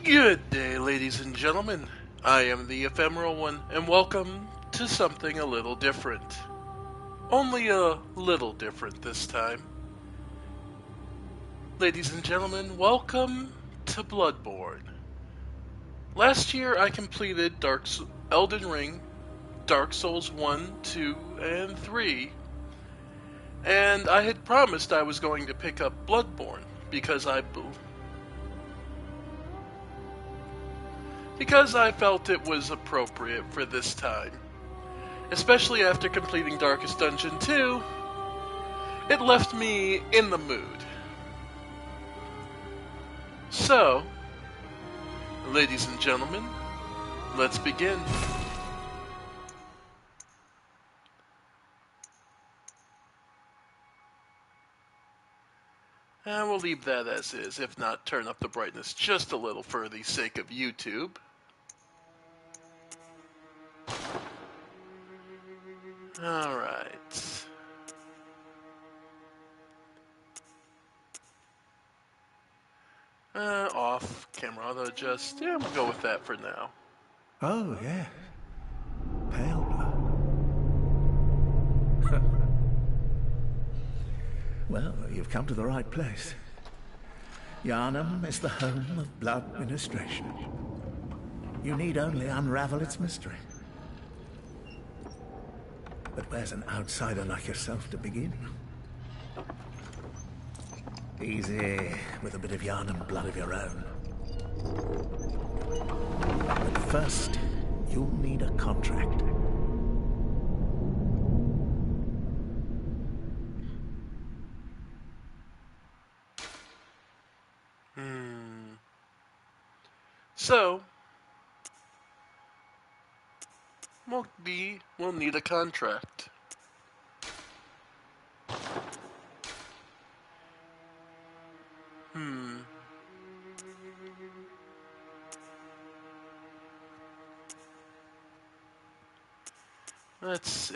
Good day, ladies and gentlemen. I am the Ephemeral One, and welcome to something a little different. Only a little different this time. Ladies and gentlemen, welcome to Bloodborne. Last year I completed Elden Ring, Dark Souls 1, 2, and 3, and I had promised I was going to pick up Bloodborne because I felt it was appropriate for this time. Especially after completing Darkest Dungeon 2, it left me in the mood. So, ladies and gentlemen, let's begin. And we'll leave that as is, if not turn up the brightness just a little for the sake of YouTube. Alright. Off camera auto adjust. Yeah, we'll go with that for now. Oh, yes. Pale blood. Well, you've come to the right place. Yharnam is the home of blood ministration. You need only unravel its mystery. But where's an outsider like yourself to begin? Easy, with a bit of Yharnam blood of your own. But first, you'll need a contract. So, we'll need a contract. Let's see.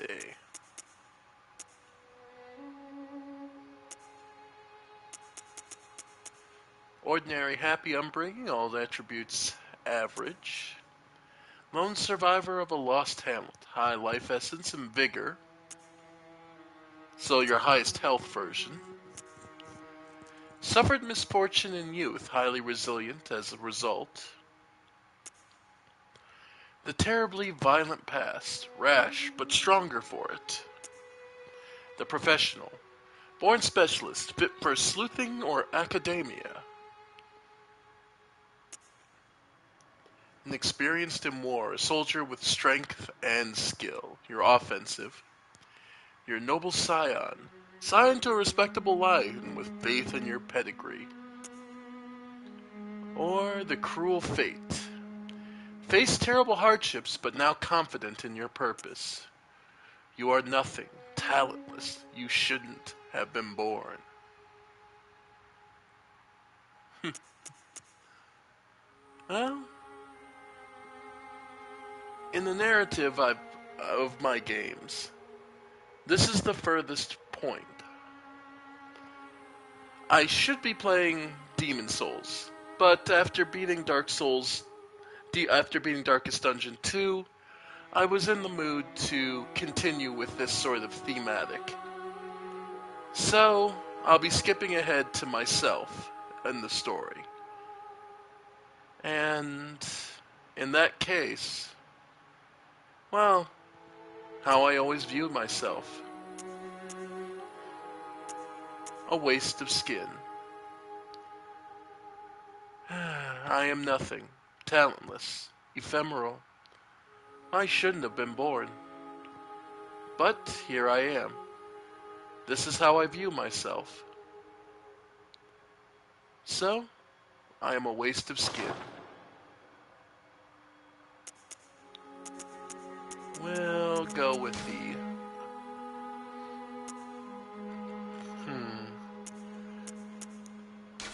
Ordinary happy upbringing, all attributes average. Lone survivor of a lost hamlet, high life essence and vigor. So your highest health version. Suffered misfortune in youth, highly resilient as a result. The terribly violent past, rash but stronger for it. The professional, born specialist, fit for sleuthing or academia. Inexperienced in war, a soldier with strength and skill. You're offensive. Your noble scion, scion to a respectable line with faith in your pedigree. Or the cruel fate. Face terrible hardships, but now confident in your purpose. You are nothing, talentless. You shouldn't have been born. Well, in the narrative of my games, this is the furthest point. I should be playing Demon Souls, but after beating Darkest Dungeon 2, I was in the mood to continue with this sort of thematic. So, I'll be skipping ahead to myself and the story. And in that case, well, how I always viewed myself. A waste of skin. I am nothing, talentless, ephemeral. I shouldn't have been born. But here I am. This is how I view myself. So, I am a waste of skin. We'll go with the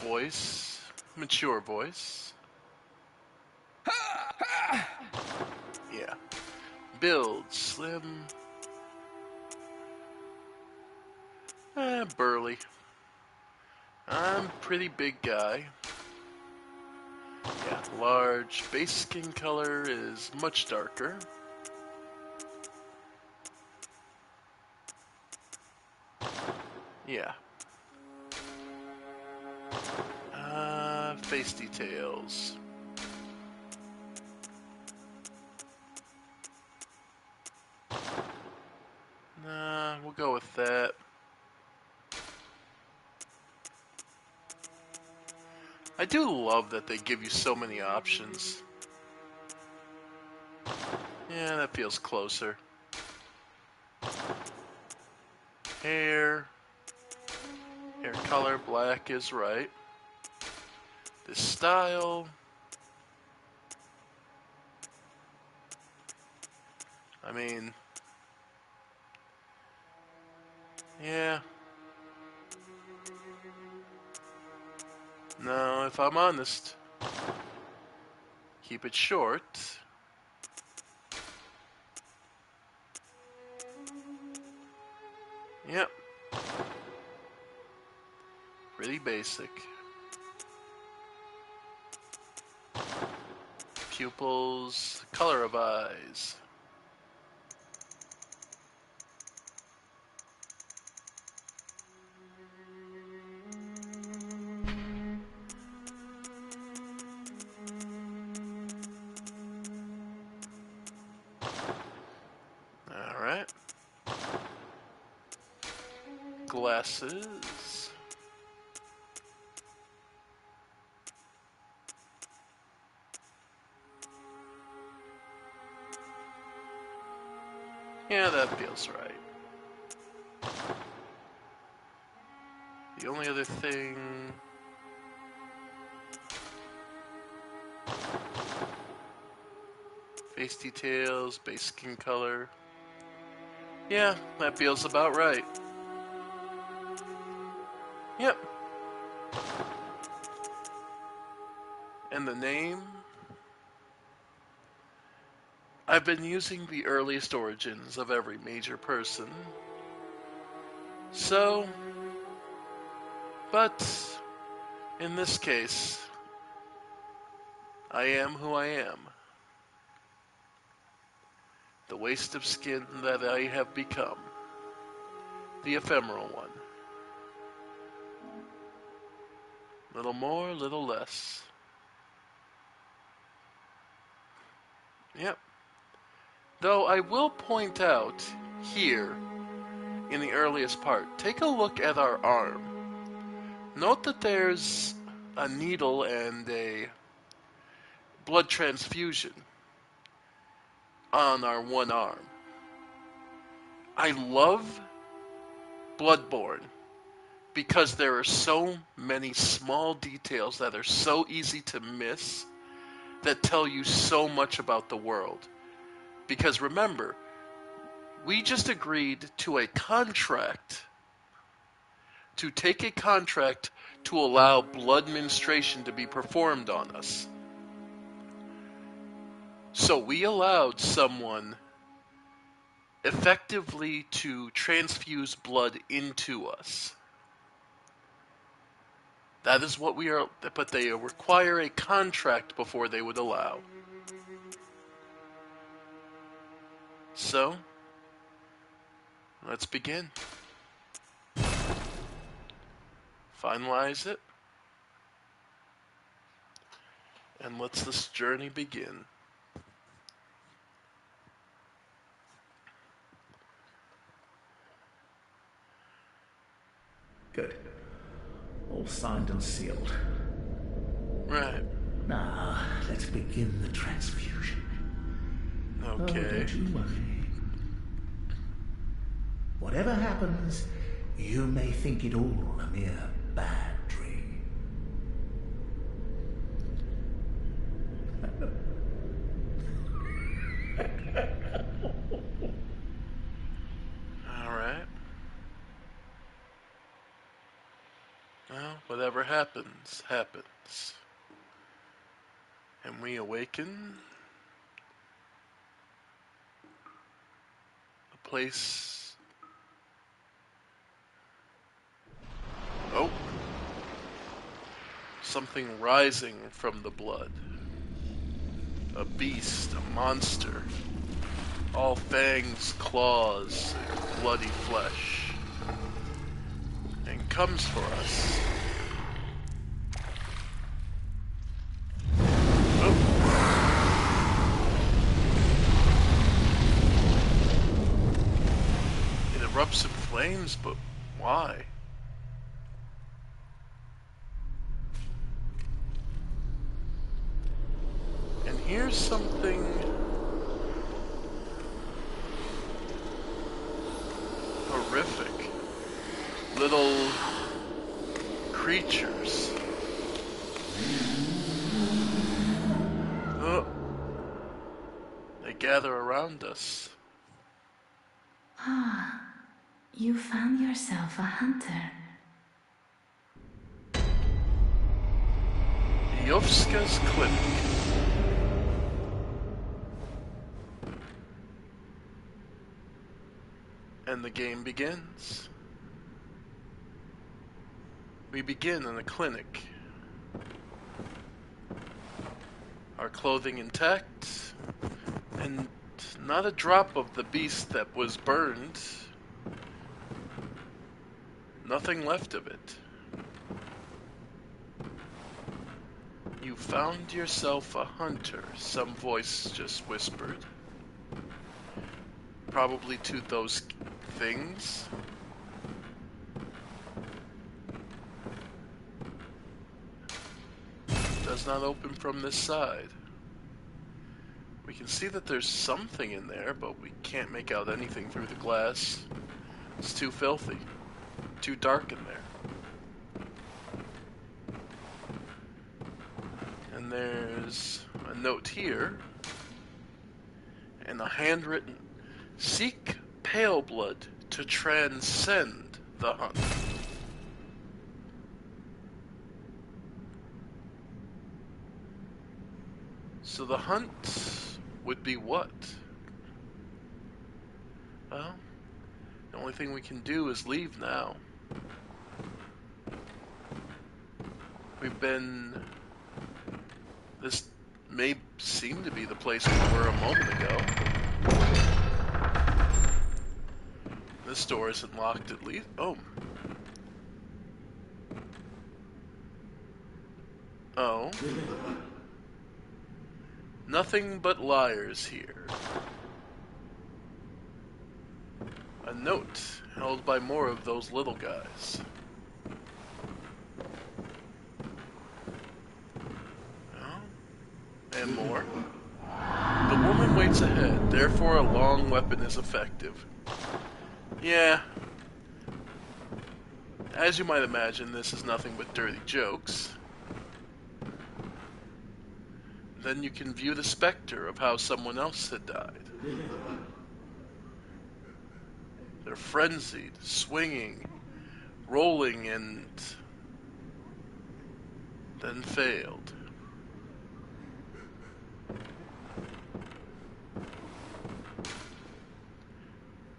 voice, mature voice. Yeah. Build, slim. Burly. I'm a pretty big guy. Yeah. Large base skin color is much darker. Yeah. Face details. Nah, we'll go with that. I do love that they give you so many options. Yeah, that feels closer. Hair color, black is right. This style, I mean, yeah. No, if I'm honest, keep it short. Yep. Pretty basic. Pupils, color of eyes. Alright. Glasses. Yeah, that feels right. The only other thing... Face details, base skin color. Yeah, that feels about right. Yep. And the name? I've been using the earliest origins of every major person. So, but in this case, I am who I am. The waste of skin that I have become. The ephemeral one. Little more, little less. Yep. Though I will point out here, in the earliest part, take a look at our arm. Note that there's a needle and a blood transfusion on our one arm. I love Bloodborne because there are so many small details that are so easy to miss that tell you so much about the world. Because remember, we just agreed to a contract, to take a contract to allow blood ministration to be performed on us. So we allowed someone effectively to transfuse blood into us. That is what we are, but they require a contract before they would allow. So, let's begin. Finalize it. And let's this journey begin. Good. All signed and sealed. Right. Now, let's begin the transfusion. Oh, Okay. don't you worry. Whatever happens, you may think it all a mere bad dream. Alright. Well, whatever happens, happens. And we awaken. A place. Oh. Something rising from the blood. a beast, a monster, all fangs, claws, and bloody flesh, and comes for us. It erupts in flames, but why? And here's something horrific. Little creatures. Oh, they gather around us. Ah, you found yourself a hunter. Yovska's clinic. And the game begins. We begin in a clinic. Our clothing intact, and not a drop of the beast that was burned. Nothing left of it. You found yourself a hunter, some voice just whispered. Probably to those things. Does not open from this side. We can see that there's something in there, but we can't make out anything through the glass. It's too filthy. Too dark in there. And there's a note here. And a handwritten, "Seek pale blood to transcend the hunt." So the hunt would be what? Well, the only thing we can do is leave now. This may seem to be the place we were a moment ago. This door isn't locked at least. Oh. Oh. Nothing but liars here. A note held by more of those little guys. Oh. And more. The woman waits ahead, therefore a long weapon is effective. Yeah. As you might imagine, this is nothing but dirty jokes. Then you can view the specter of how someone else had died. They're frenzied, swinging, rolling, and then failed.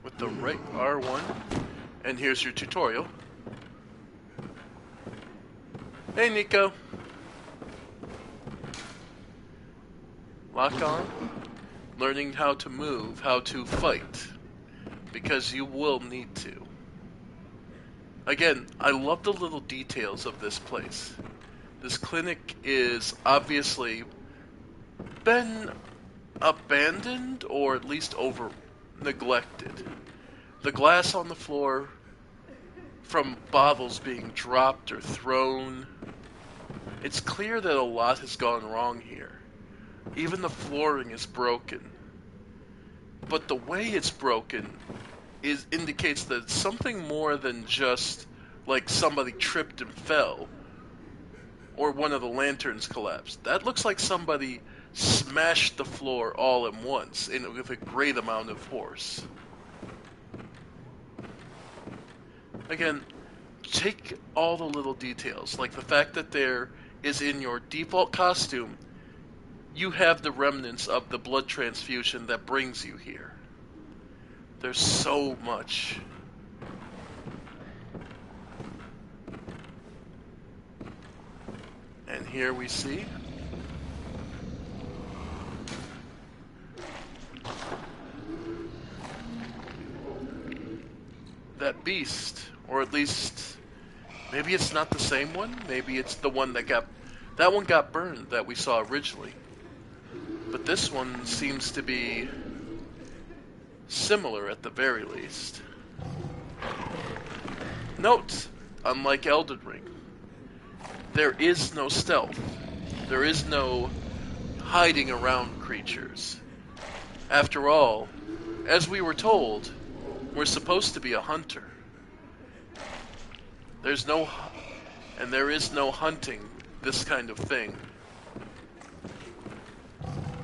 With the right R1, and here's your tutorial. Hey, Nico. Lock on, learning how to move, how to fight, because you will need to. Again, I love the little details of this place. This clinic is obviously been abandoned or at least neglected. The glass on the floor from bottles being dropped or thrown. It's clear that a lot has gone wrong here. Even the flooring is broken. But the way it's broken indicates that it's something more than just like somebody tripped and fell or one of the lanterns collapsed. That looks like somebody smashed the floor all at once and with a great amount of force. Again, take all the little details, like the fact that there is in your default costume, you have the remnants of the blood transfusion that brings you here. There's so much. And here we see that beast, or at least maybe it's not the same one. Maybe it's the one that one got burned that we saw originally. But this one seems to be similar at the very least. Note, unlike Elden Ring, there is no stealth. There is no hiding around creatures. After all, as we were told, we're supposed to be a hunter. There is no hunting this kind of thing.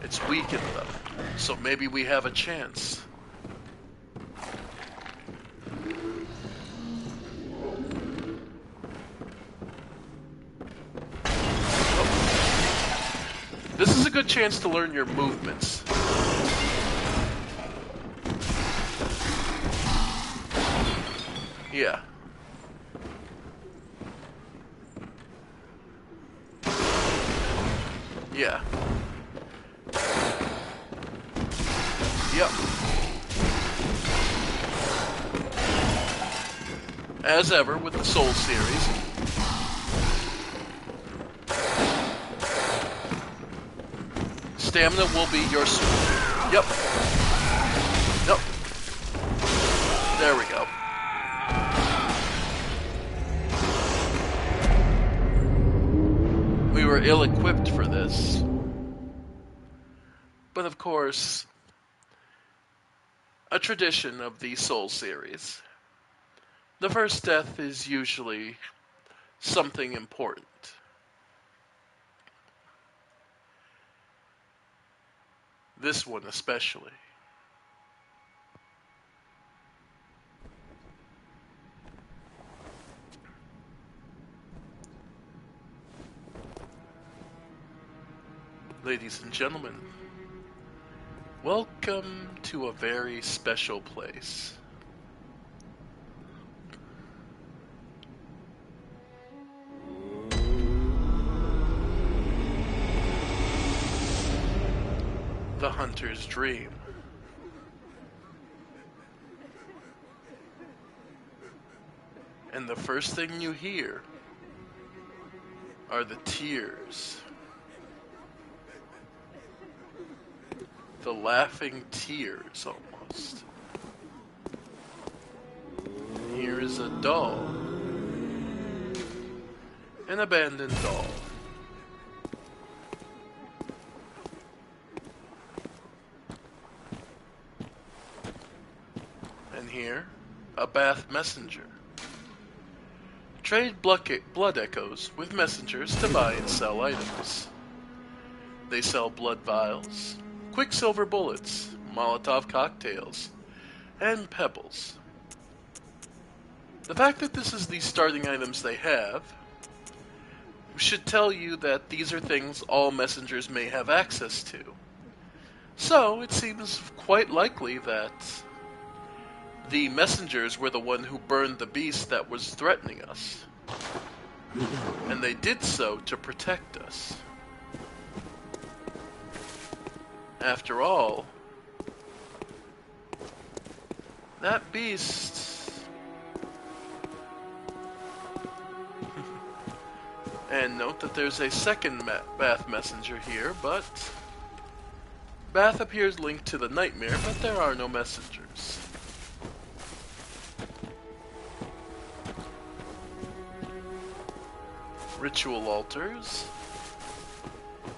It's weakened them, so maybe we have a chance. This is a good chance to learn your movements. Yeah. Yeah. Yep. As ever with the Soul series. Stamina will be your sword. Yep. Yep. There we go. We were ill-equipped for this. But of course, a tradition of the Soul series. The first death is usually something important. This one especially. Ladies and gentlemen, welcome to a very special place. The Hunter's Dream. And the first thing you hear are the tears. The laughing tears, almost. Here is a doll. An abandoned doll. And here, a bath messenger. Trade blood echoes with messengers to buy and sell items. They sell blood vials, quicksilver bullets, Molotov cocktails, and pebbles. The fact that this is the starting items they have should tell you that these are things all messengers may have access to. So, it seems quite likely that the messengers were the one who burned the beast that was threatening us. And they did so to protect us. After all, that beast... And note that there's a second Bath messenger here, but... Bath appears linked to the nightmare, but there are no messengers. Ritual altars.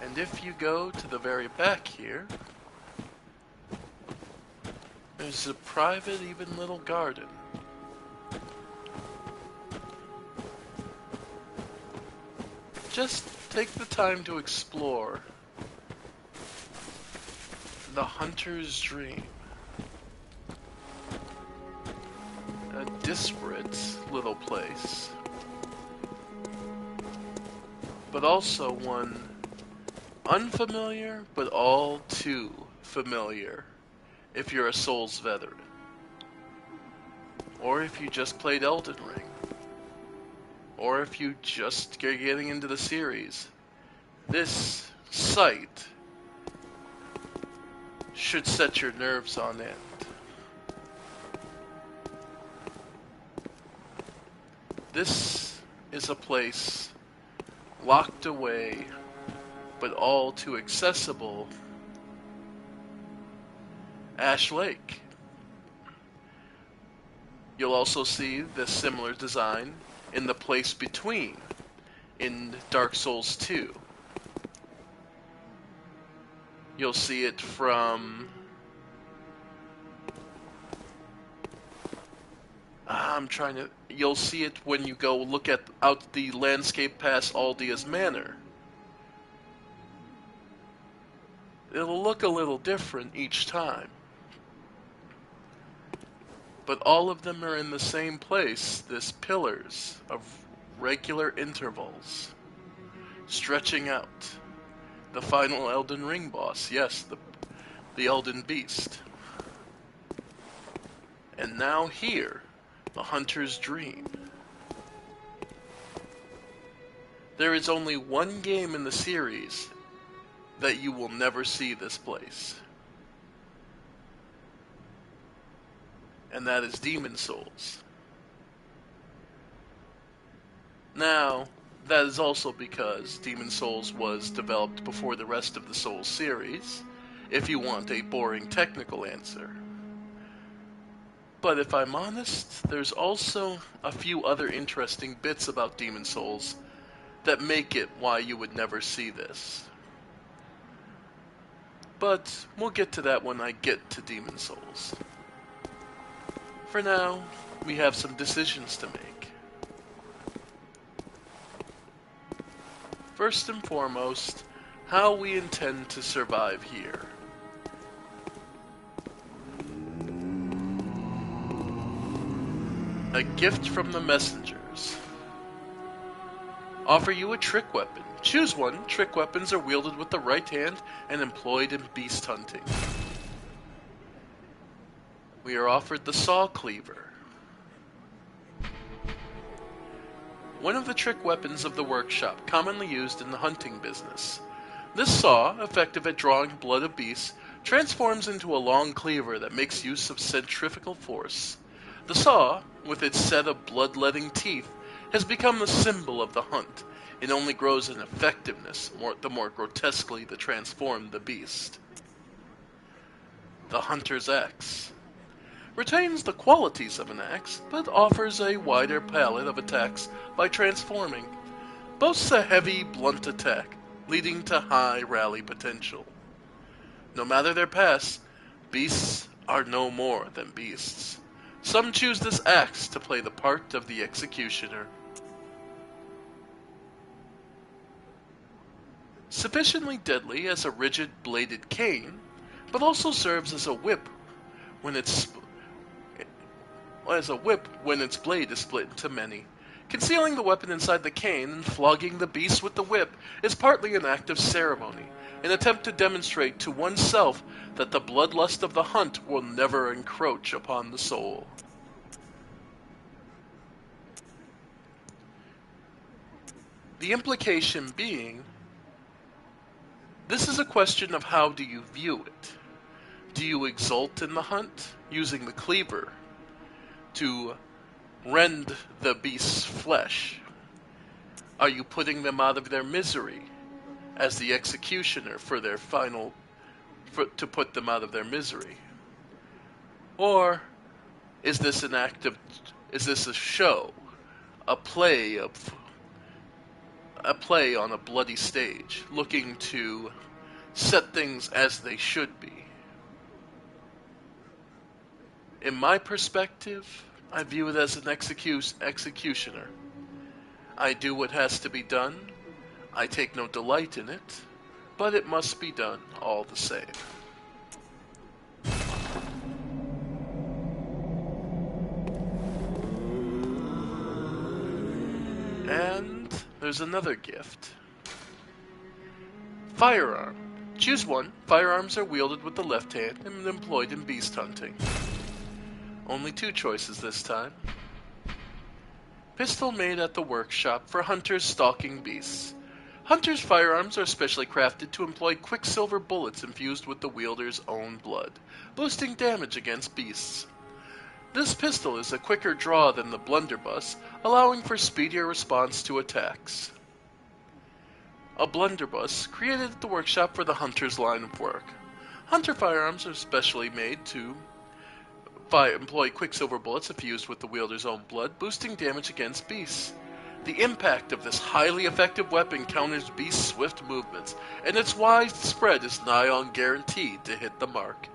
And if you go to the very back here, there's a private, even little garden. Just take the time to explore the Hunter's Dream. A disparate little place, but also one unfamiliar, but all too familiar if you're a Souls veteran. Or if you just played Elden Ring. Or if you just are getting into the series. This site should set your nerves on end. This is a place locked away, but all too accessible. Ash Lake. You'll also see this similar design in the place between in Dark Souls 2. You'll see it from... You'll see it when you go look out the landscape past Aldia's Manor. It'll look a little different each time. But all of them are in the same place, this pillars of regular intervals, stretching out. The final Elden Ring boss, yes, the Elden Beast. And now here, the Hunter's Dream. There is only one game in the series that you will never see this place. And that is Demon Souls. Now, that is also because Demon Souls was developed before the rest of the Souls series, if you want a boring technical answer. But if I'm honest, there's also a few other interesting bits about Demon Souls that make it why you would never see this. But we'll get to that when I get to Demon Souls. For now, we have some decisions to make. First and foremost, how we intend to survive here. A gift from the messengers. Offer you a trick weapon. Choose one. Trick weapons are wielded with the right hand and employed in beast hunting. We are offered the Saw Cleaver. One of the trick weapons of the workshop, commonly used in the hunting business. This saw, effective at drawing blood of beasts, transforms into a long cleaver that makes use of centrifugal force. The saw, with its set of bloodletting teeth, has become the symbol of the hunt. It only grows in effectiveness the more grotesquely the transformed the beast. The Hunter's Axe retains the qualities of an axe, but offers a wider palette of attacks by transforming. Boasts a heavy, blunt attack, leading to high rally potential. No matter their past, beasts are no more than beasts. Some choose this axe to play the part of the executioner. Sufficiently deadly as a rigid bladed cane, but also serves as a whip when its blade is split into many. Concealing the weapon inside the cane and flogging the beast with the whip is partly an act of ceremony, an attempt to demonstrate to oneself that the bloodlust of the hunt will never encroach upon the soul. The implication being, this is a question of how do you view it. Do you exult in the hunt, using the cleaver to rend the beast's flesh? Are you putting them out of their misery as the executioner to put them out of their misery? Or is this a show, a play on a bloody stage, looking to set things as they should be? In my perspective, I view it as an executioner. I do what has to be done. I take no delight in it, but it must be done all the same. And there's another gift. Firearm. Choose one. Firearms are wielded with the left hand and employed in beast hunting. Only two choices this time. Pistol made at the workshop for hunters stalking beasts. Hunters' firearms are specially crafted to employ quicksilver bullets infused with the wielder's own blood, boosting damage against beasts. This pistol is a quicker draw than the blunderbuss, allowing for speedier response to attacks. A blunderbuss created at the workshop for the hunter's line of work. Hunter firearms are specially made to employ quicksilver bullets infused with the wielder's own blood, boosting damage against beasts. The impact of this highly effective weapon counters beasts' swift movements, and its wide spread is nigh on guaranteed to hit the mark.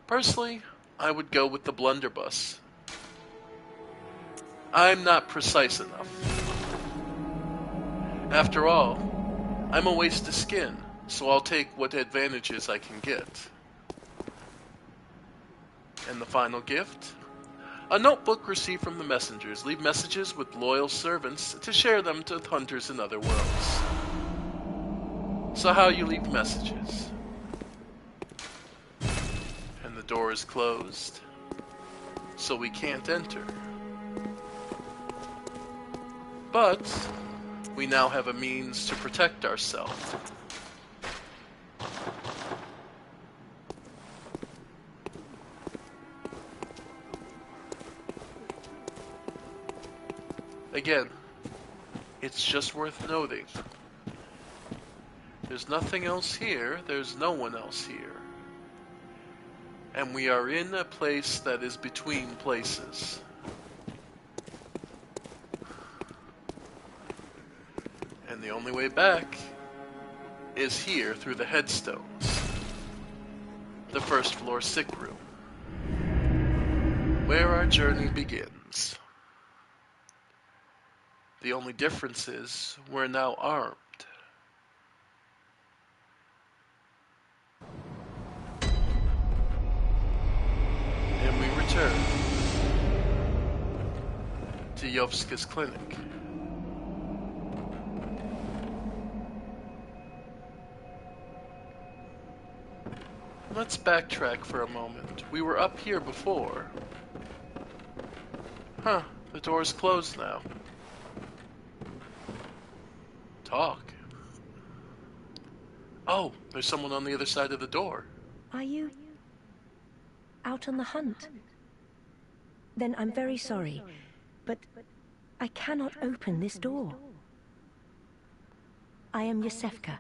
Personally, I would go with the blunderbuss. I'm not precise enough. After all, I'm a waste of skin, so I'll take what advantages I can get. And the final gift? A notebook received from the messengers. Leave messages with loyal servants to share them to hunters in other worlds. So how you leave messages? And the door is closed, so we can't enter. But we now have a means to protect ourselves. Again, it's just worth noting. There's nothing else here, there's no one else here. And we are in a place that is between places. And the only way back is here through the headstones. The first floor sick room, where our journey begins. The only difference is we're now armed. And we return to Yovska's clinic. Let's backtrack for a moment. We were up here before. Huh, the door's closed now. Talk. Oh, there's someone on the other side of the door. Are you out on the hunt? Then I'm very sorry, but I cannot open this door. I am Yosefka.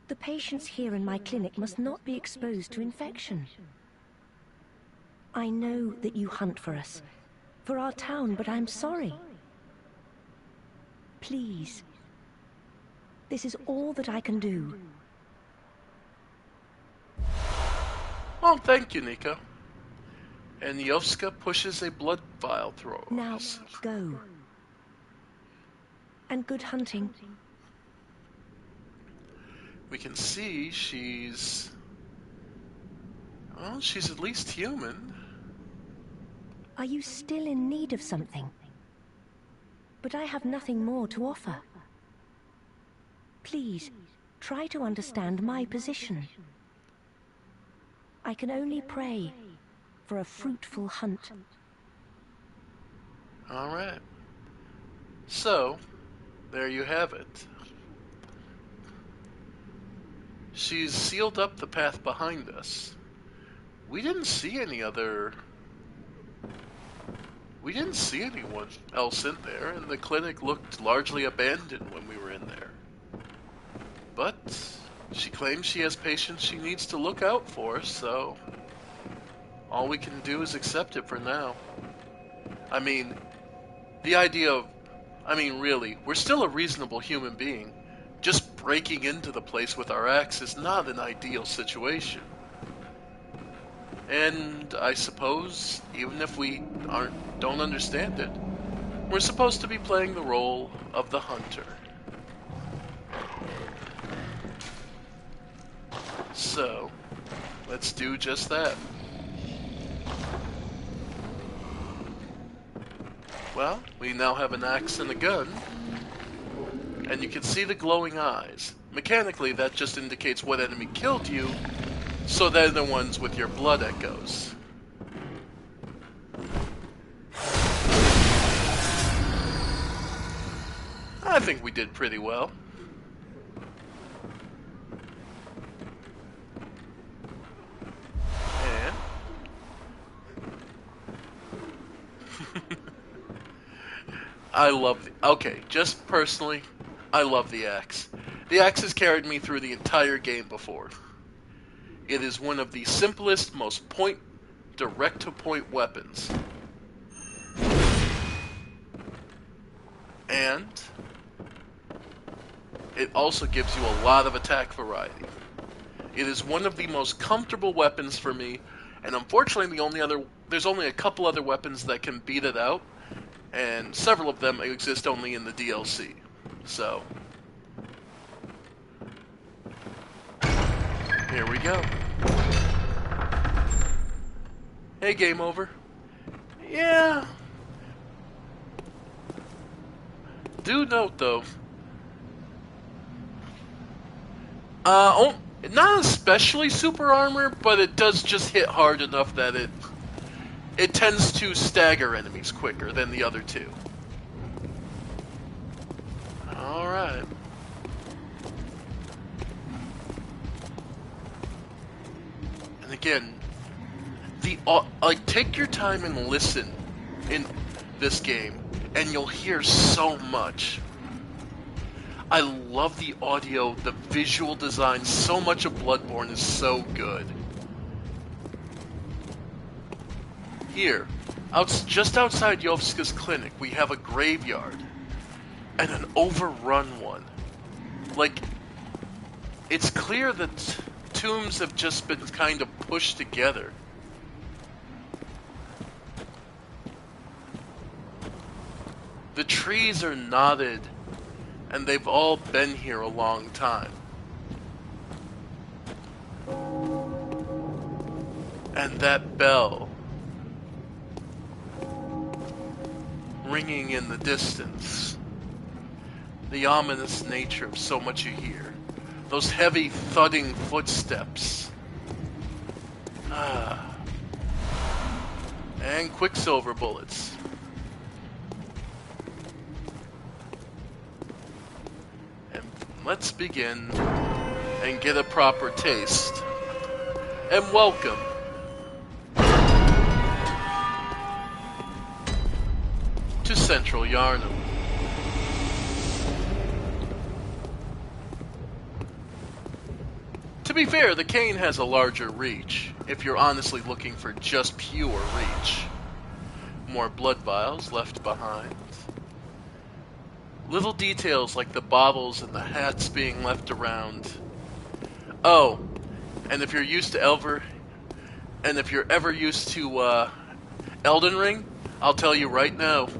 The patients here in my clinic must not be exposed to infection. I know that you hunt for us, for our town, but I'm sorry. Please. This is all that I can do. Oh, thank you, Nika. And Yovska pushes a blood vial through us. Now, go. And good hunting. We can see she's... well, she's at least human. Are you still in need of something? But I have nothing more to offer. Please, try to understand my position. I can only pray for a fruitful hunt. Alright. So, there you have it. She's sealed up the path behind us. We didn't see anyone else in there, and the clinic looked largely abandoned when we were in there. But she claims she has patients she needs to look out for, so all we can do is accept it for now. I mean, really, we're still a reasonable human being. Just breaking into the place with our axe is not an ideal situation. And I suppose, even if we don't understand it, we're supposed to be playing the role of the hunter. So, let's do just that. Well, we now have an axe and a gun, and you can see the glowing eyes. Mechanically, that just indicates what enemy killed you, so they're the ones with your blood echoes. I think we did pretty well. I love okay, just personally, I love the axe. The axe has carried me through the entire game before. It is one of the simplest, most direct-to-point weapons. And it also gives you a lot of attack variety. It is one of the most comfortable weapons for me, and unfortunately there's only a couple other weapons that can beat it out, and several of them exist only in the DLC. So, here we go. Hey, game over. Yeah. Do note, though, not especially super armor, but it does just hit hard enough that it tends to stagger enemies quicker than the other two. Alright. And again, take your time and listen in this game, and you'll hear so much. I love the audio, the visual design. So much of Bloodborne is so good. Here, just outside Yovska's clinic, we have a graveyard. And an overrun one. Like, it's clear that tombs have just been kind of pushed together. The trees are knotted, and they've all been here a long time. And that bell ringing in the distance. The ominous nature of so much you hear. Those heavy thudding footsteps. And quicksilver bullets. Let's begin and get a proper taste. And welcome to Central Yharnam. To be fair, the cane has a larger reach, if you're honestly looking for just pure reach. More blood vials left behind. Little details like the bottles and the hats being left around. Oh, and if you're used to if you're ever used to Elden Ring, I'll tell you right now,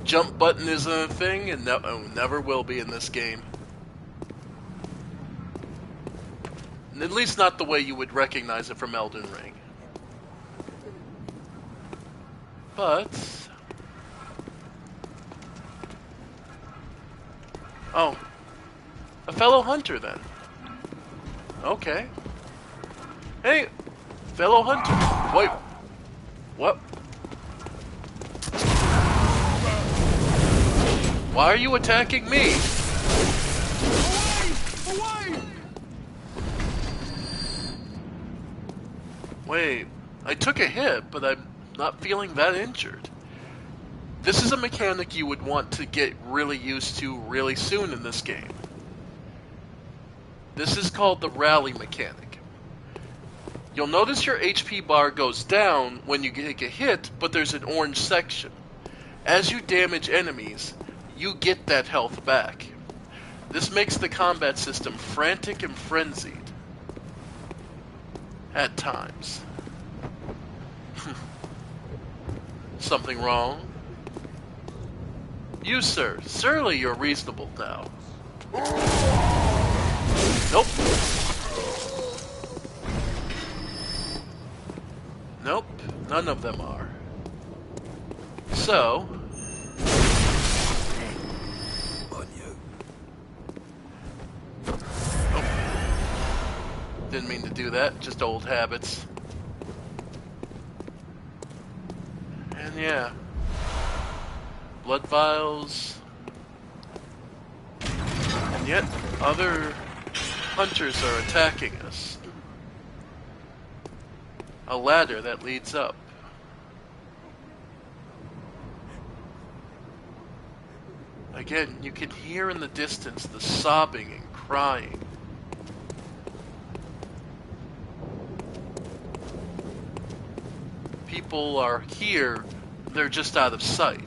jump button isn't a thing and never will be in this game. At least not the way you would recognize it from Elden Ring. But oh, a fellow hunter then. Okay. Hey, fellow hunter. Wait. What? Why are you attacking me? Away! Wait, I took a hit, but I'm not feeling that injured. This is a mechanic you would want to get really used to really soon in this game. This is called the rally mechanic. You'll notice your HP bar goes down when you take a hit, but there's an orange section. As you damage enemies, you get that health back. This makes the combat system frantic and frenzied. At times. Something wrong? You, sir. Surely you're reasonable now. Nope. Nope. None of them are. So... On you. Oh. Didn't mean to do that. Just old habits. And yeah. Blood vials. And yet, other hunters are attacking us. A ladder that leads up. again, you can hear in the distance the sobbing and crying. People are here, they're just out of sight.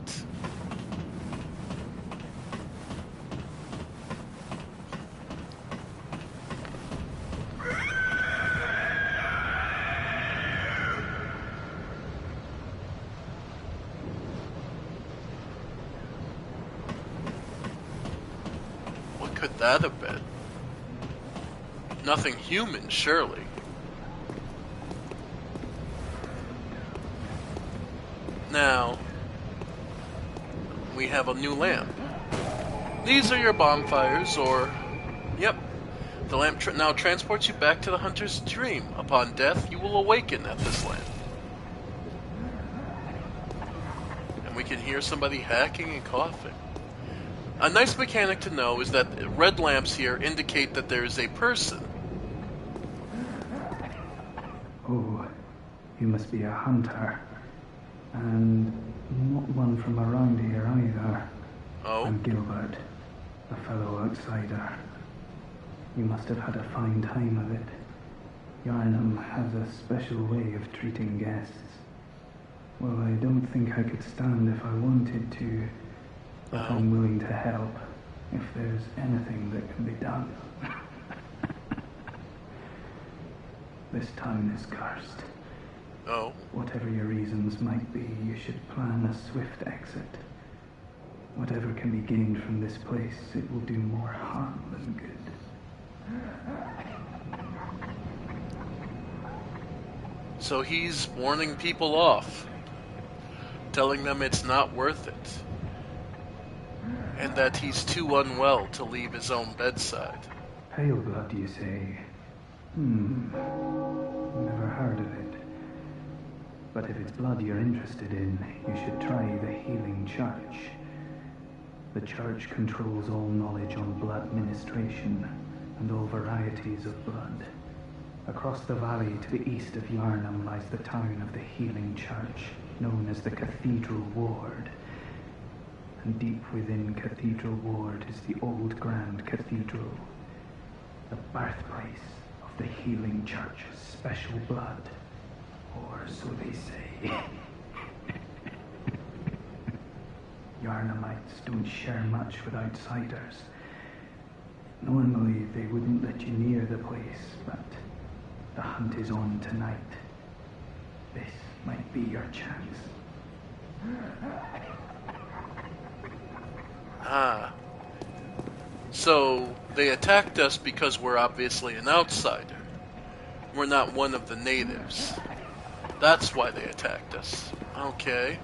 What could that have been? Nothing human, surely. Now, we have a new lamp. These are your bonfires, or... Yep. The lamp now transports you back to the hunter's dream. Upon death, you will awaken at this lamp. And we can hear somebody hacking and coughing. A nice mechanic to know is that red lamps here indicate that there is a person. Oh, you must be a hunter. And not one from around here either. Oh? I'm Gilbert, a fellow outsider. You must have had a fine time of it. Yarnum has a special way of treating guests. Well, I don't think I could stand if I wanted to, but I'm willing to help if there's anything that can be done. This town is cursed. Oh? Whatever your reasons might be, you should plan a swift exit. Whatever can be gained from this place, it will do more harm than good. So he's warning people off, telling them it's not worth it, and that he's too unwell to leave his own bedside. Pale blood, you say? Never heard of it. But if it's blood you're interested in, you should try the Healing Church. The church controls all knowledge on blood ministration and all varieties of blood. Across the valley to the east of Yarnum lies the town of the Healing Church, known as the Cathedral Ward. And deep within Cathedral Ward is the old Grand Cathedral, the birthplace of the Healing Church's special blood. Or so they say. Yarnumites don't share much with outsiders. Normally they wouldn't let you near the place, but the hunt is on tonight. This might be your chance. Ah. So, they attacked us because we're obviously an outsider. We're not one of the natives. That's why they attacked us. Okay.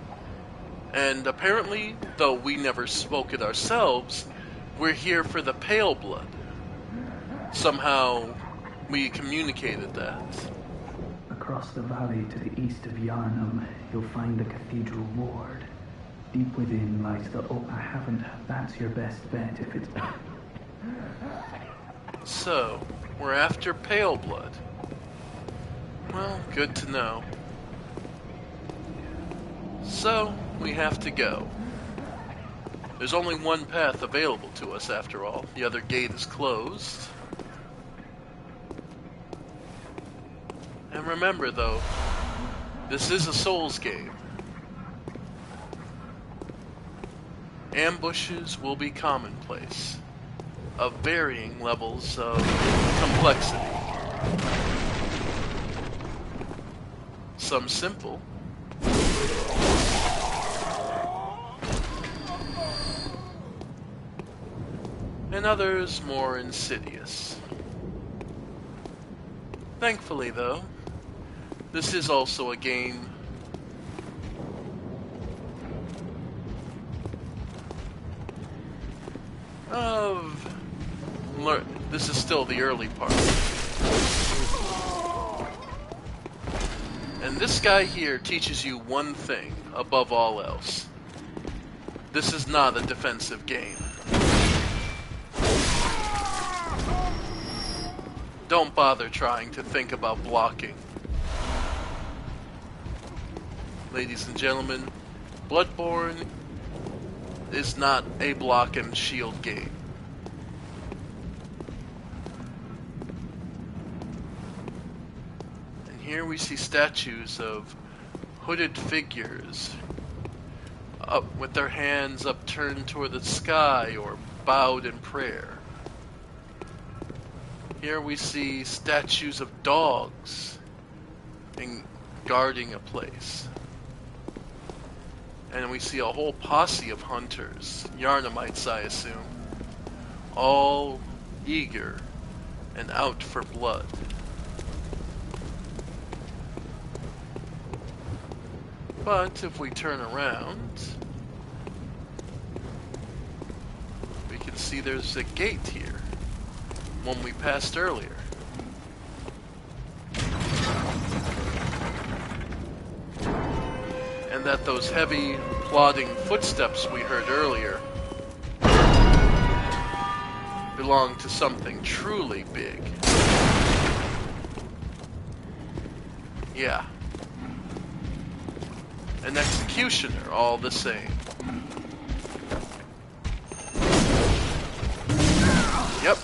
And apparently, though we never spoke it ourselves, we're here for the pale blood. Somehow, we communicated that. Across the valley to the east of Yarnum, you'll find the Cathedral Ward. Deep within lies the... Oh, I haven't. That's your best bet if it's... So, we're after pale blood. Well, good to know. So, we have to go. There's only one path available to us after all. The other gate is closed. And remember though, this is a Souls game. Ambushes will be commonplace, of varying levels of complexity. Some simple, and others more insidious. Thankfully, though, this is also a game of... This is still the early part. And this guy here teaches you one thing above all else. This is not a defensive game. Don't bother trying to think about blocking. Ladies and gentlemen, Bloodborne is not a block and shield game. And here we see statues of hooded figures up with their hands upturned toward the sky or bowed in prayer. Here we see statues of dogs guarding a place. And we see a whole posse of hunters, Yarnamites I assume, all eager and out for blood. But if we turn around, we can see there's a gate here, one we passed earlier. And that those heavy, plodding footsteps we heard earlier belong to something truly big. Yeah. An executioner, all the same. Yep,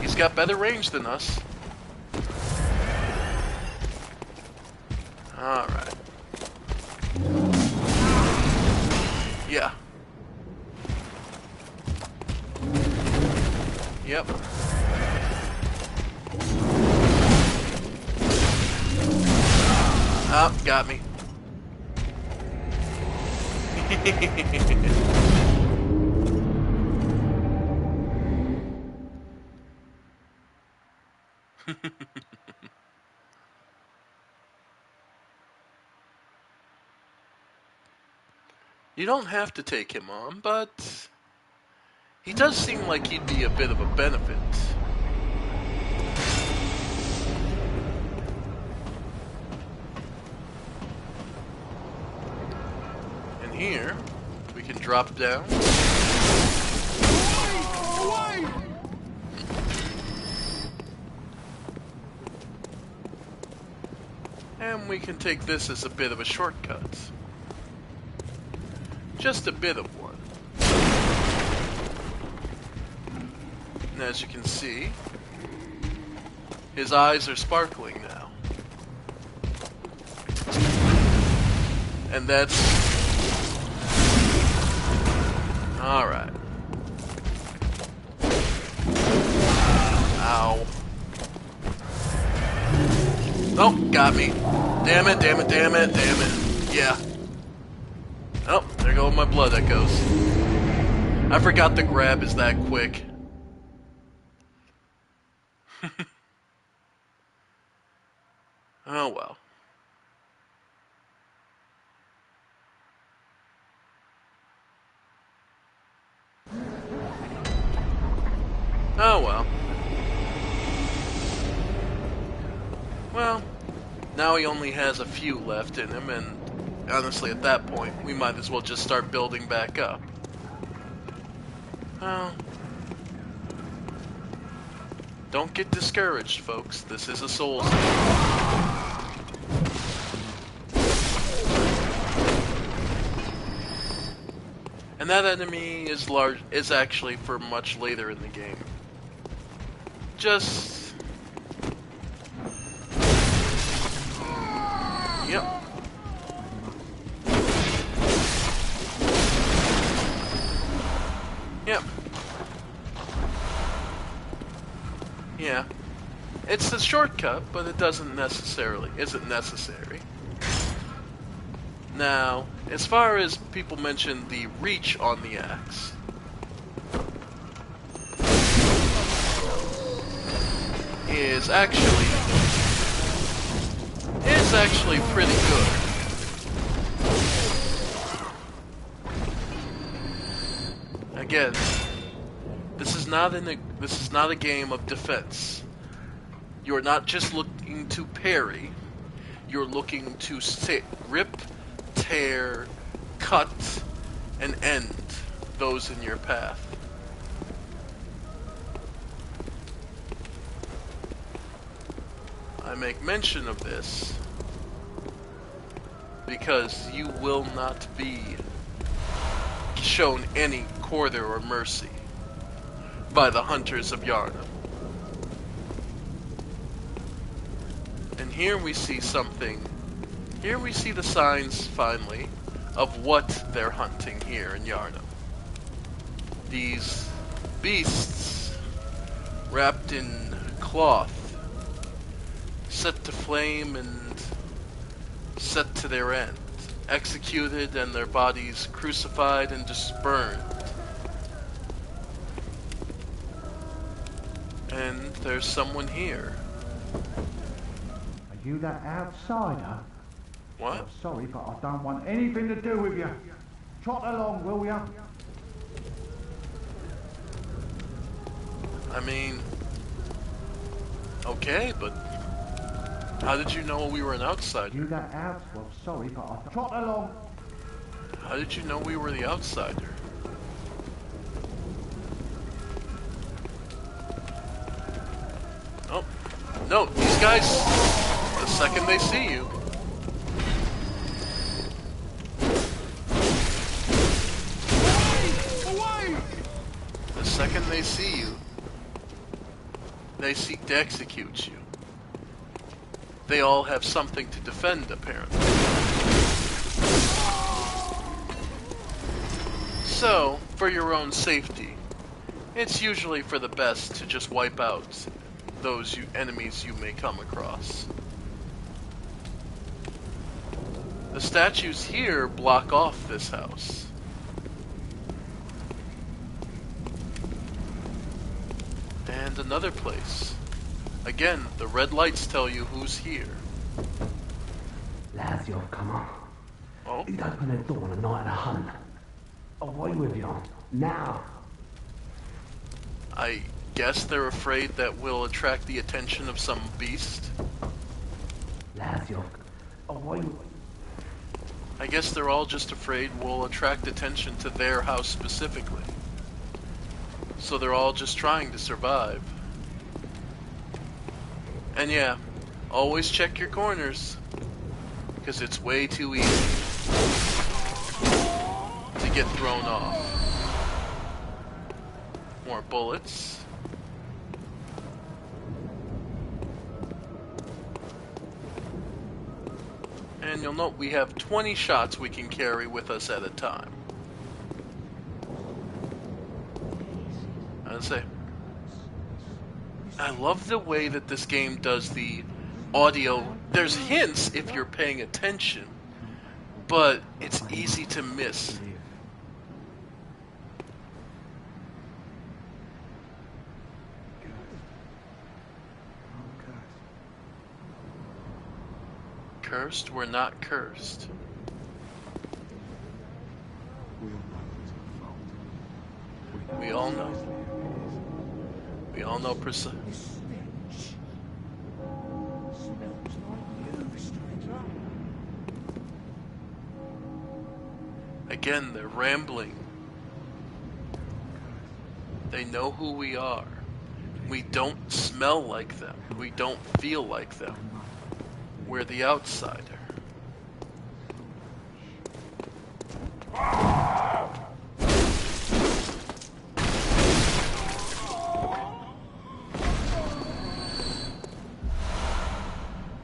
he's got better range than us. Alright. Yeah. Yep. Oh, got me. You don't have to take him on, but he does seem like he'd be a bit of a benefit. And here, we can drop down. Away! And we can take this as a bit of a shortcut. Just a bit of one. And as you can see, his eyes are sparkling now. And that's... Alright. Ow. Oh, got me. Damn it, damn it, damn it, damn it. Yeah. Oh, there go my blood echoes. I forgot the grab is that quick. Oh well. Oh well. Well, now he only has a few left in him, and honestly, at that point, we might as well just start building back up. Well, don't get discouraged, folks. This is a Souls game. And that enemy is actually for much later in the game. Just... Yep. Yep. Yeah. It's a shortcut, but it isn't necessary. Now, as far as people mention the reach on the axe, is actually pretty good. Again, this is not a game of defense. You're not just looking to parry. You're looking to rip, tear, cut, and end those in your path. I make mention of this because you will not be shown any quarter or mercy by the hunters of Yharnam. And here we see something. Here we see the signs, finally, of what they're hunting here in Yharnam. These beasts, wrapped in cloth, set to flame and set to their end, executed and their bodies crucified and just burned. And there's someone here. Are you that outsider? What? I'm sorry, but I don't want anything to do with you. Trot along, will ya? I mean, okay, but how did you know we were an outsider? You that out? Well, sorry, but I trot along. How did you know we were the outsider? Oh, no, these guys, the second they see you. Away! The second they see you, they seek to execute you. They all have something to defend, apparently. So, for your own safety, it's usually for the best to just wipe out those enemies you may come across. The statues here block off this house. And another place. Again, the red lights tell you who's here. Lazio, come on. Oh, You'd open the door on a night of a hunt. Away with you. Now. I guess they're afraid that we'll attract the attention of some beast. Lazio. Away with I guess they're all just afraid we'll attract attention to their house specifically. So they're all just trying to survive. And yeah, always check your corners, because it's way too easy to get thrown off. More bullets. And you'll note we have 20 shots we can carry with us at a time. I'd say, I love the way that this game does the audio. There's hints if you're paying attention, but it's easy to miss. Cursed, we're not cursed. We all know. We all know Again, they're rambling. They know who we are. We don't smell like them. We don't feel like them. We're the outsider.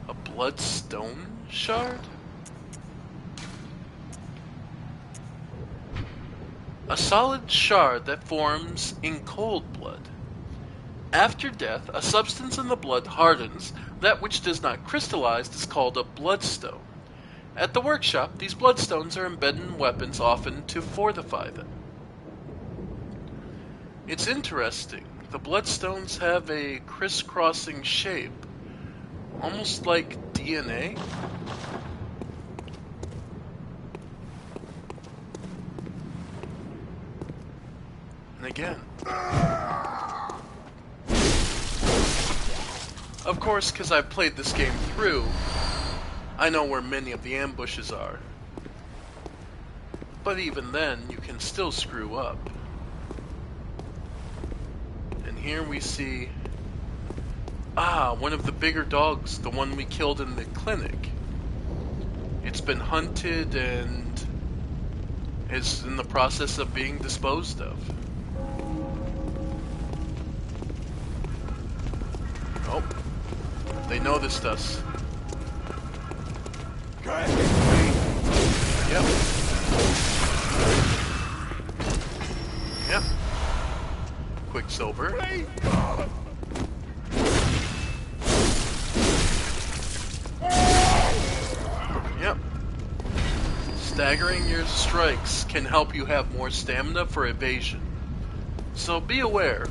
A bloodstone shard? A solid shard that forms in cold blood. After death, a substance in the blood hardens. That which does not crystallize is called a bloodstone. At the workshop, these bloodstones are embedded in weapons, often to fortify them. It's interesting. The bloodstones have a crisscrossing shape, almost like DNA. And again, of course, because I've played this game through, I know where many of the ambushes are. But even then, you can still screw up. And here we see... one of the bigger dogs, the one we killed in the clinic. It's been hunted and is in the process of being disposed of. Oh, they noticed us. Yep. Yep. Quicksilver. Yep. Staggering your strikes can help you have more stamina for evasion. So be aware.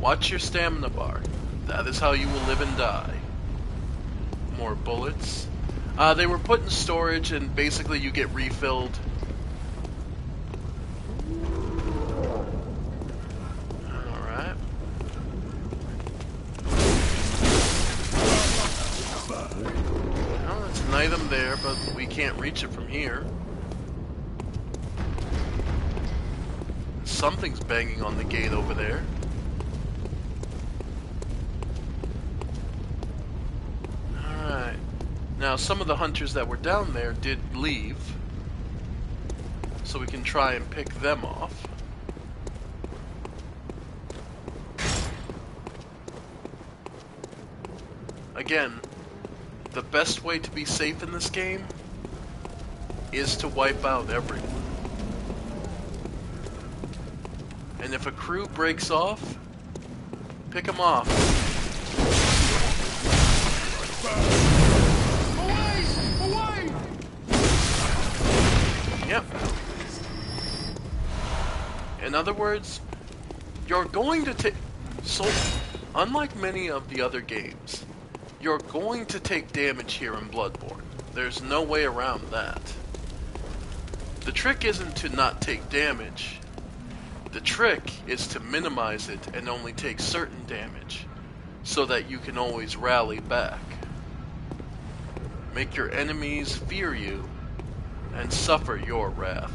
Watch your stamina bar. That is how you will live and die. More bullets. They were put in storage and basically you get refilled. Alright. Well, it's an item there, but we can't reach it from here. Something's banging on the gate over there. Alright. Now, some of the hunters that were down there did leave. So we can try and pick them off. Again, the best way to be safe in this game is to wipe out everyone. And if a crew breaks off, pick them off. Away! Yep. In other words, you're going to take... So, unlike many of the other games, you're going to take damage here in Bloodborne. There's no way around that. The trick isn't to not take damage. The trick is to minimize it and only take certain damage, so that you can always rally back. Make your enemies fear you, and suffer your wrath.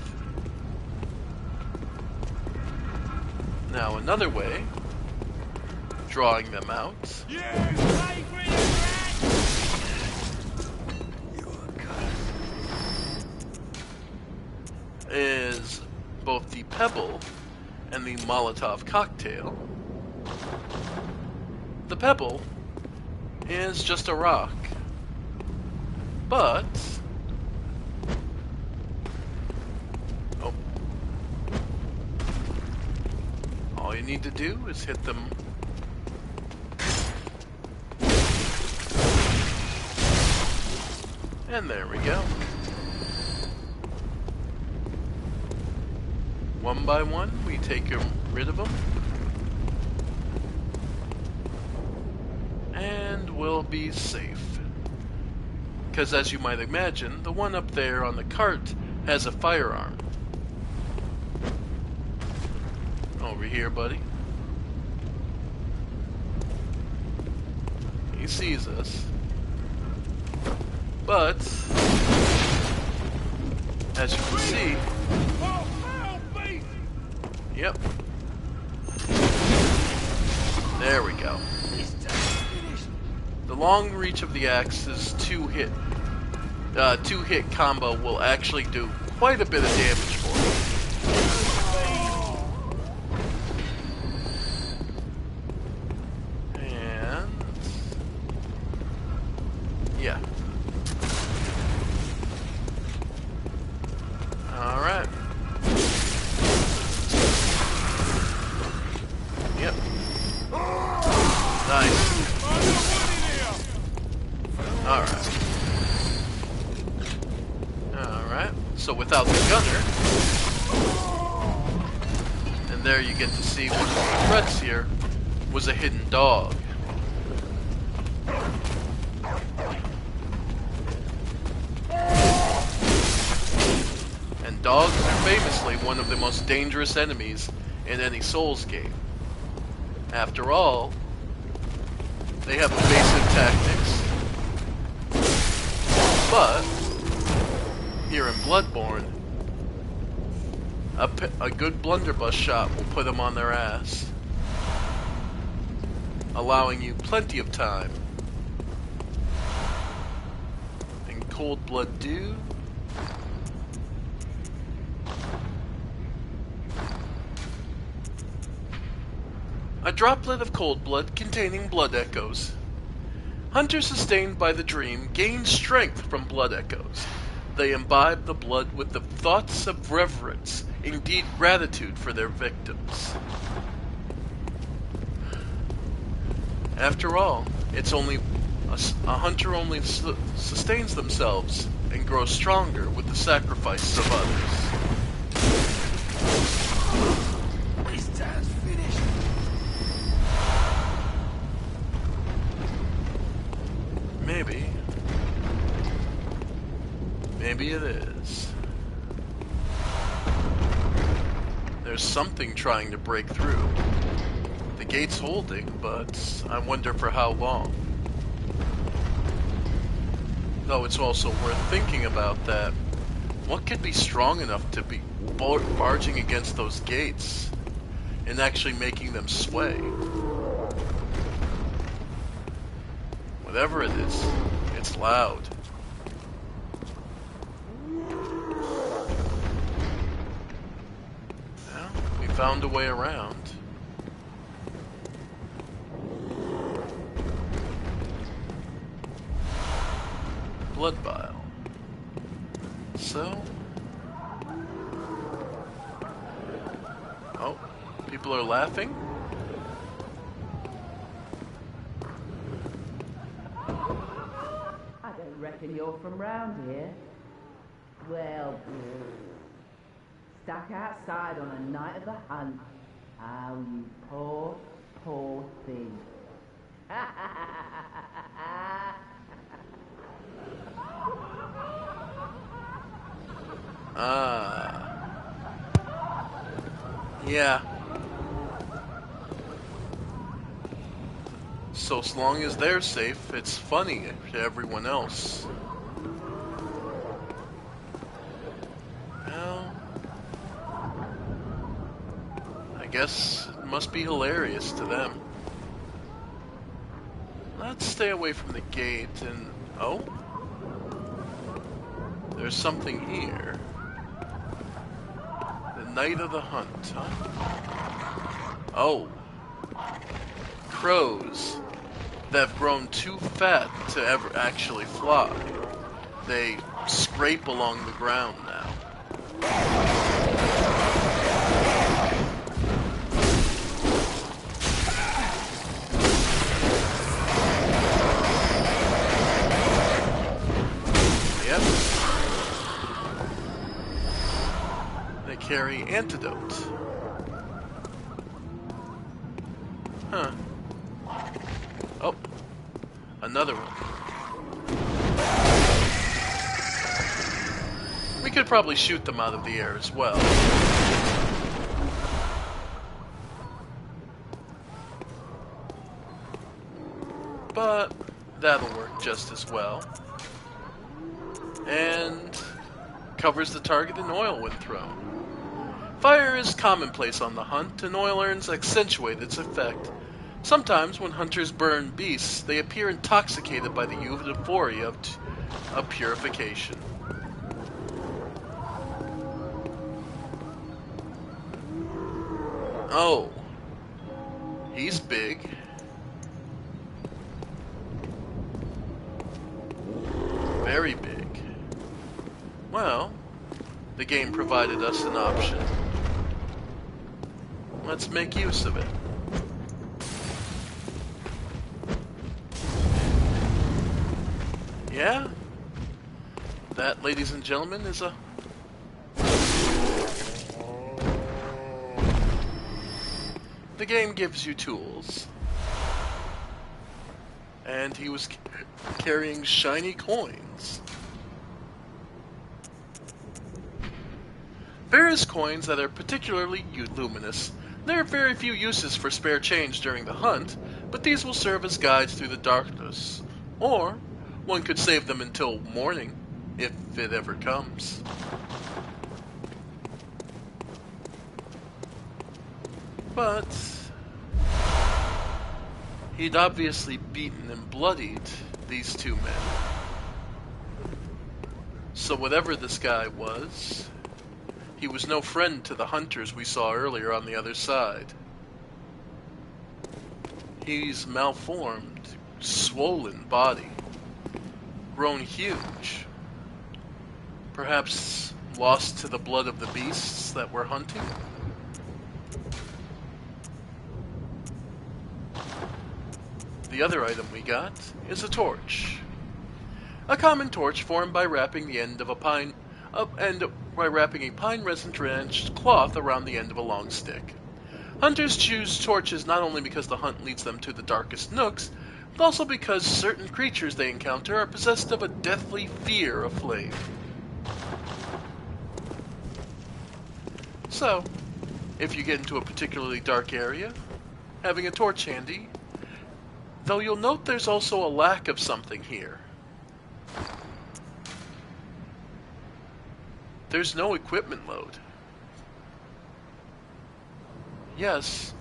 Now another way, drawing them out, is both the pebble and the Molotov cocktail. The pebble is just a rock, but all you need to do is hit them and there we go. One by one, we take rid of them. And we'll be safe. Because as you might imagine, the one up there on the cart has a firearm. Over here, buddy. He sees us. But, as you can see, yep. There we go. The long reach of the axe's two-hit combo will actually do quite a bit of damage for you. And yeah. All right. Yep. Nice. Alright. Alright. So without the gunner, and there you get to see one of the threats here was a hidden dog. And dogs are famously one of the most dangerous enemies in any Souls game. After all, they have evasive tactics, but here in Bloodborne, a good blunderbuss shot will put them on their ass, allowing you plenty of time and cold blood do? A droplet of cold blood containing blood echoes. Hunters sustained by the dream gain strength from blood echoes. They imbibe the blood with the thoughts of reverence, indeed gratitude for their victims. After all, it's only a hunter only sustains themselves and grows stronger with the sacrifice of others. This time's finished. Maybe. Maybe it is. There's something trying to break through. The gate's holding, but I wonder for how long. Though it's also worth thinking about that. What could be strong enough to be barging against those gates and actually making them sway? Whatever it is, it's loud. Well, we found a way around. Blood vial. So... Oh, people are laughing? I don't reckon you're from round here. Well, stuck outside on a night of the hunt. Oh, you poor, poor thing. Yeah. So as long as they're safe, it's funny to everyone else. Well, I guess it must be hilarious to them. Let's stay away from the gate and... Oh? There's something here. The night of the hunt, huh? Oh. Crows that have grown too fat to ever actually fly. They scrape along the ground now. Yep. They carry antidote. Huh. Oh. Another one. We could probably shoot them out of the air as well. But that'll work just as well. And covers the target in oil when thrown. Fire is commonplace on the hunt, and oil urns accentuate its effect. Sometimes, when hunters burn beasts, they appear intoxicated by the euphoria of purification. Oh. He's big. Very big. Well, the game provided us an option. Let's make use of it. Yeah? That, ladies and gentlemen, is a... The game gives you tools. And he was carrying shiny coins. Various coins that are particularly luminous. There are very few uses for spare change during the hunt, but these will serve as guides through the darkness. Or, one could save them until morning, if it ever comes. But he'd obviously beaten and bloodied these two men. So whatever this guy was, he was no friend to the hunters we saw earlier on the other side. He's malformed, swollen body, grown huge. Perhaps lost to the blood of the beasts that we're hunting? The other item we got is a torch. A common torch formed by wrapping the end of a pine by wrapping a pine resin drenched cloth around the end of a long stick. Hunters choose torches not only because the hunt leads them to the darkest nooks, but also because certain creatures they encounter are possessed of a deathly fear of flame. So, if you get into a particularly dark area, having a torch handy, though you'll note there's also a lack of something here. There's no equipment load. Yes.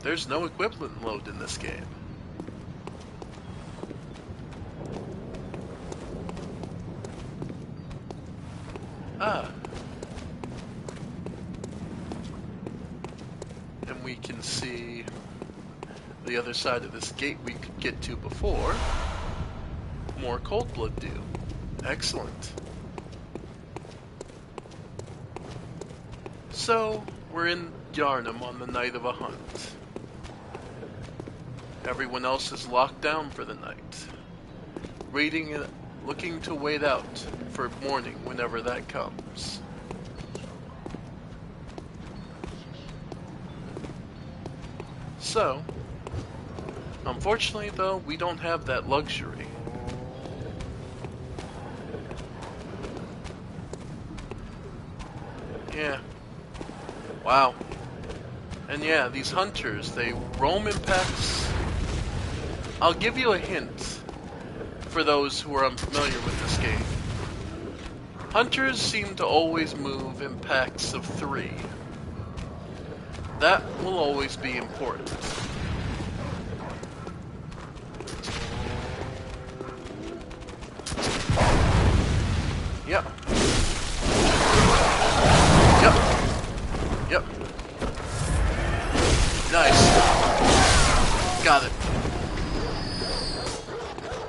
There's no equipment load in this game. Ah. And we can see the other side of this gate we could get to before. More cold blood dew. Excellent. So, we're in Yarnum on the night of a hunt. Everyone else is locked down for the night, looking to wait out for morning whenever that comes. So, unfortunately though, we don't have that luxury. Yeah. Wow. And yeah, these hunters, they roam in packs. I'll give you a hint for those who are unfamiliar with this game. Hunters seem to always move in packs of 3. That will always be important. Yep. Yep. Yep. Nice. Got it.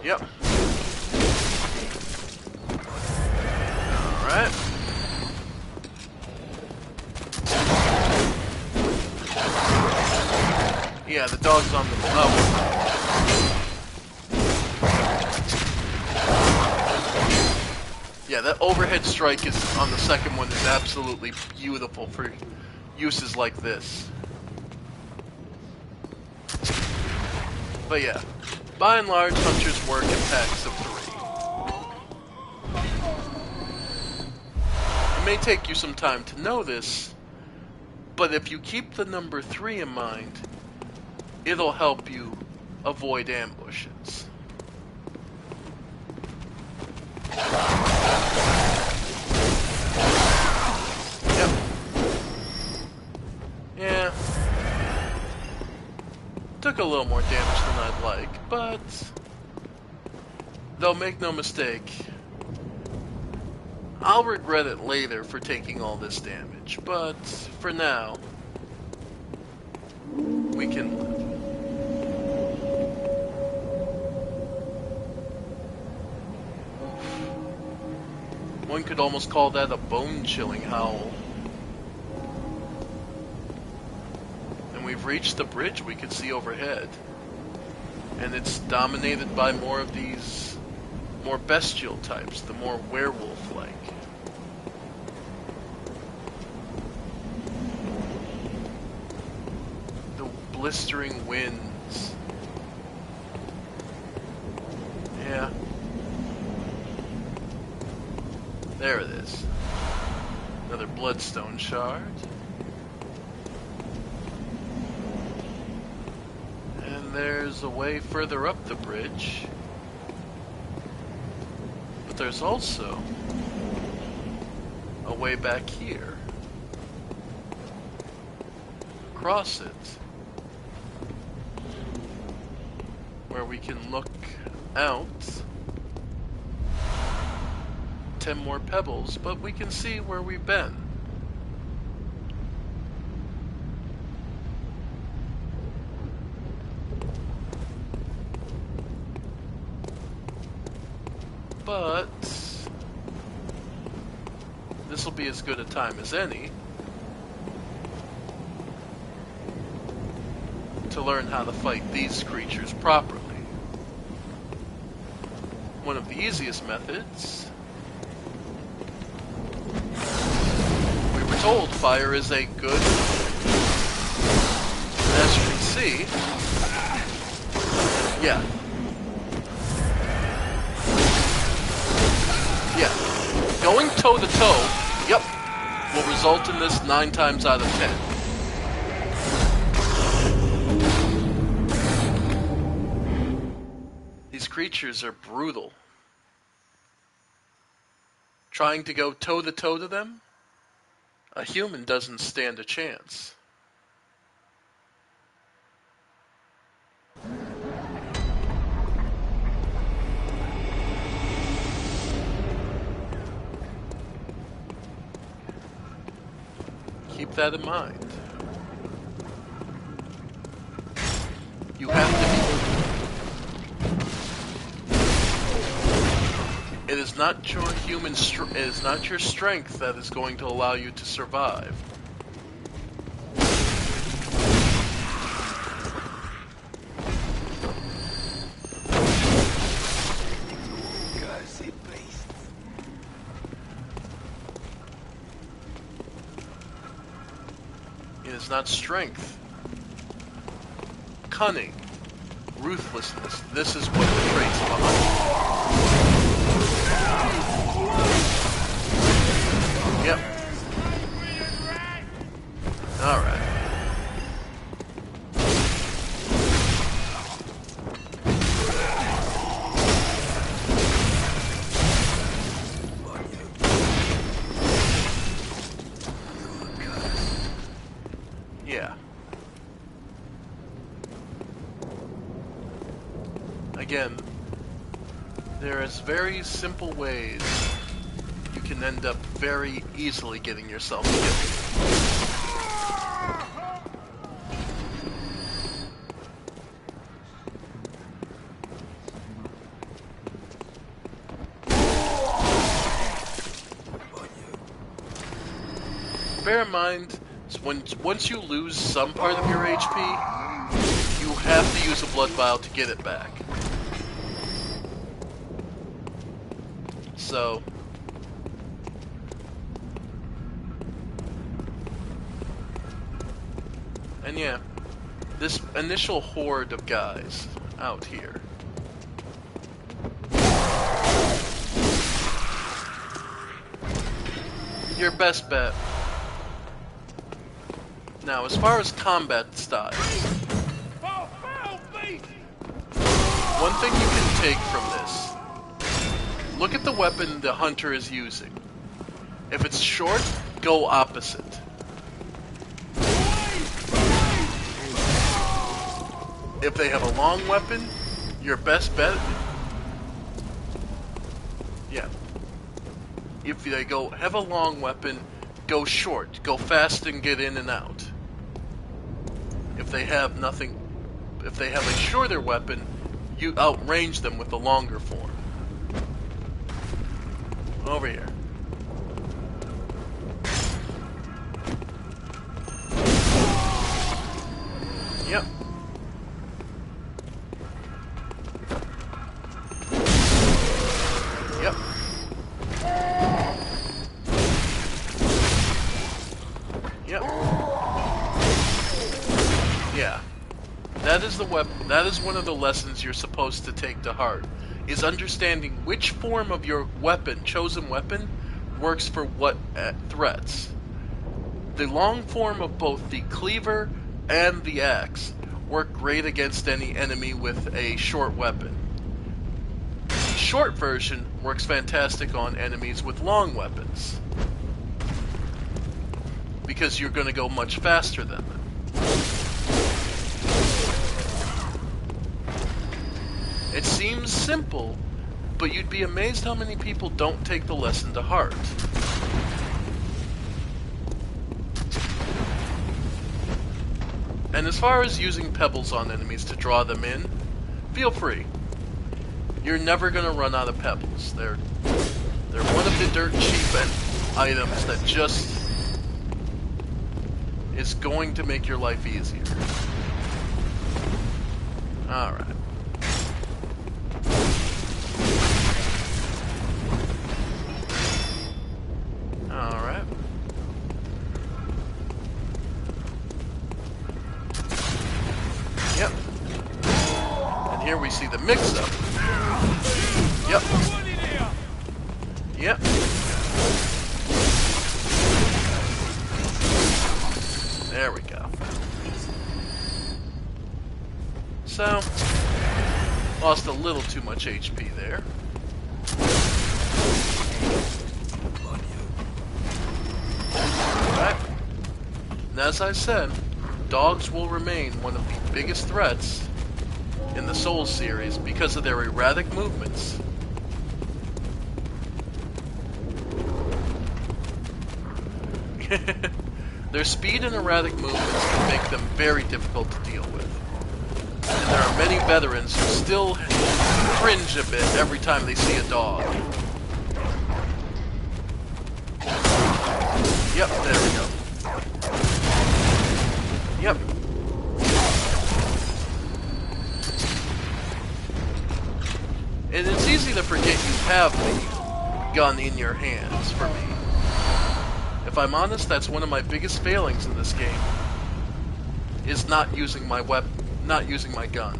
Yep. Alright. Yeah, the dog's on the... Oh. Yeah, that overhead strike is on the second one is absolutely beautiful for uses like this. But yeah, by and large, hunters work in packs of 3. It may take you some time to know this, but if you keep the number 3 in mind, it'll help you avoid ambushes. Yep. Yeah. Took a little more damage than I'd like, but... Though make no mistake, I'll regret it later for taking all this damage, but for now, we can live. One could almost call that a bone-chilling howl. And we've reached the bridge we could see overhead. And it's dominated by more of these more bestial types, the more werewolf-like. The blistering winds. Yeah. There it is. Another bloodstone shard. And there's a way further up the bridge. But there's also a way back here. Across it. Where we can look out 10 more pebbles, but we can see where we've been. But this will be as good a time as any to learn how to fight these creatures properly. One of the easiest methods, we were told fire is a good, as you can see, yeah, going toe to toe, yep, will result in this 9 times out of 10. These creatures are brutal. Trying to go toe to toe to them, a human doesn't stand a chance. Keep that in mind. You have to be. It is not your it is not your strength that is going to allow you to survive. It is not strength. Cunning. Ruthlessness. This is what the traits behind. Yep. Alright. Yeah. Again, there is very simple ways you can end up very easily getting yourself killed. Bear in mind, once you lose some part of your HP, you have to use a blood vial to get it back. So, and yeah, this initial horde of guys out here. Your best bet. Now, as far as combat styles, one thing you can take from this, look at the weapon the hunter is using. If it's short, go opposite. If they have a long weapon, your best bet, yeah. If they have a long weapon, go short, go fast and get in and out. If they have nothing, if they have a shorter weapon, you outrange them with the longer form. Over here. Yep. Yep. Yep. Yeah. That is the that is one of the lessons you're supposed to take to heart, is understanding which form of your weapon, chosen weapon, works for what threats. The long form of both the cleaver and the axe work great against any enemy with a short weapon. The short version works fantastic on enemies with long weapons, because you're going to go much faster than them. It seems simple, but you'd be amazed how many people don't take the lesson to heart. And as far as using pebbles on enemies to draw them in, feel free. You're never going to run out of pebbles. They're one of the dirt cheap items that just is going to make your life easier. Alright. Alright. Yep. And here we see the mix-up. Yep. Yep. There we go. So, lost a little too much HP there. Alright. And as I said, dogs will remain one of the biggest threats in the Souls series because of their erratic movements. Their speed and erratic movements can make them very difficult to deal with. And there are many veterans who still cringe a bit every time they see a dog. Yep, there we go. Yep. And it's easy to forget you have the gun in your hands, for me. If I'm honest, that's one of my biggest failings in this game, is not using my not using my gun.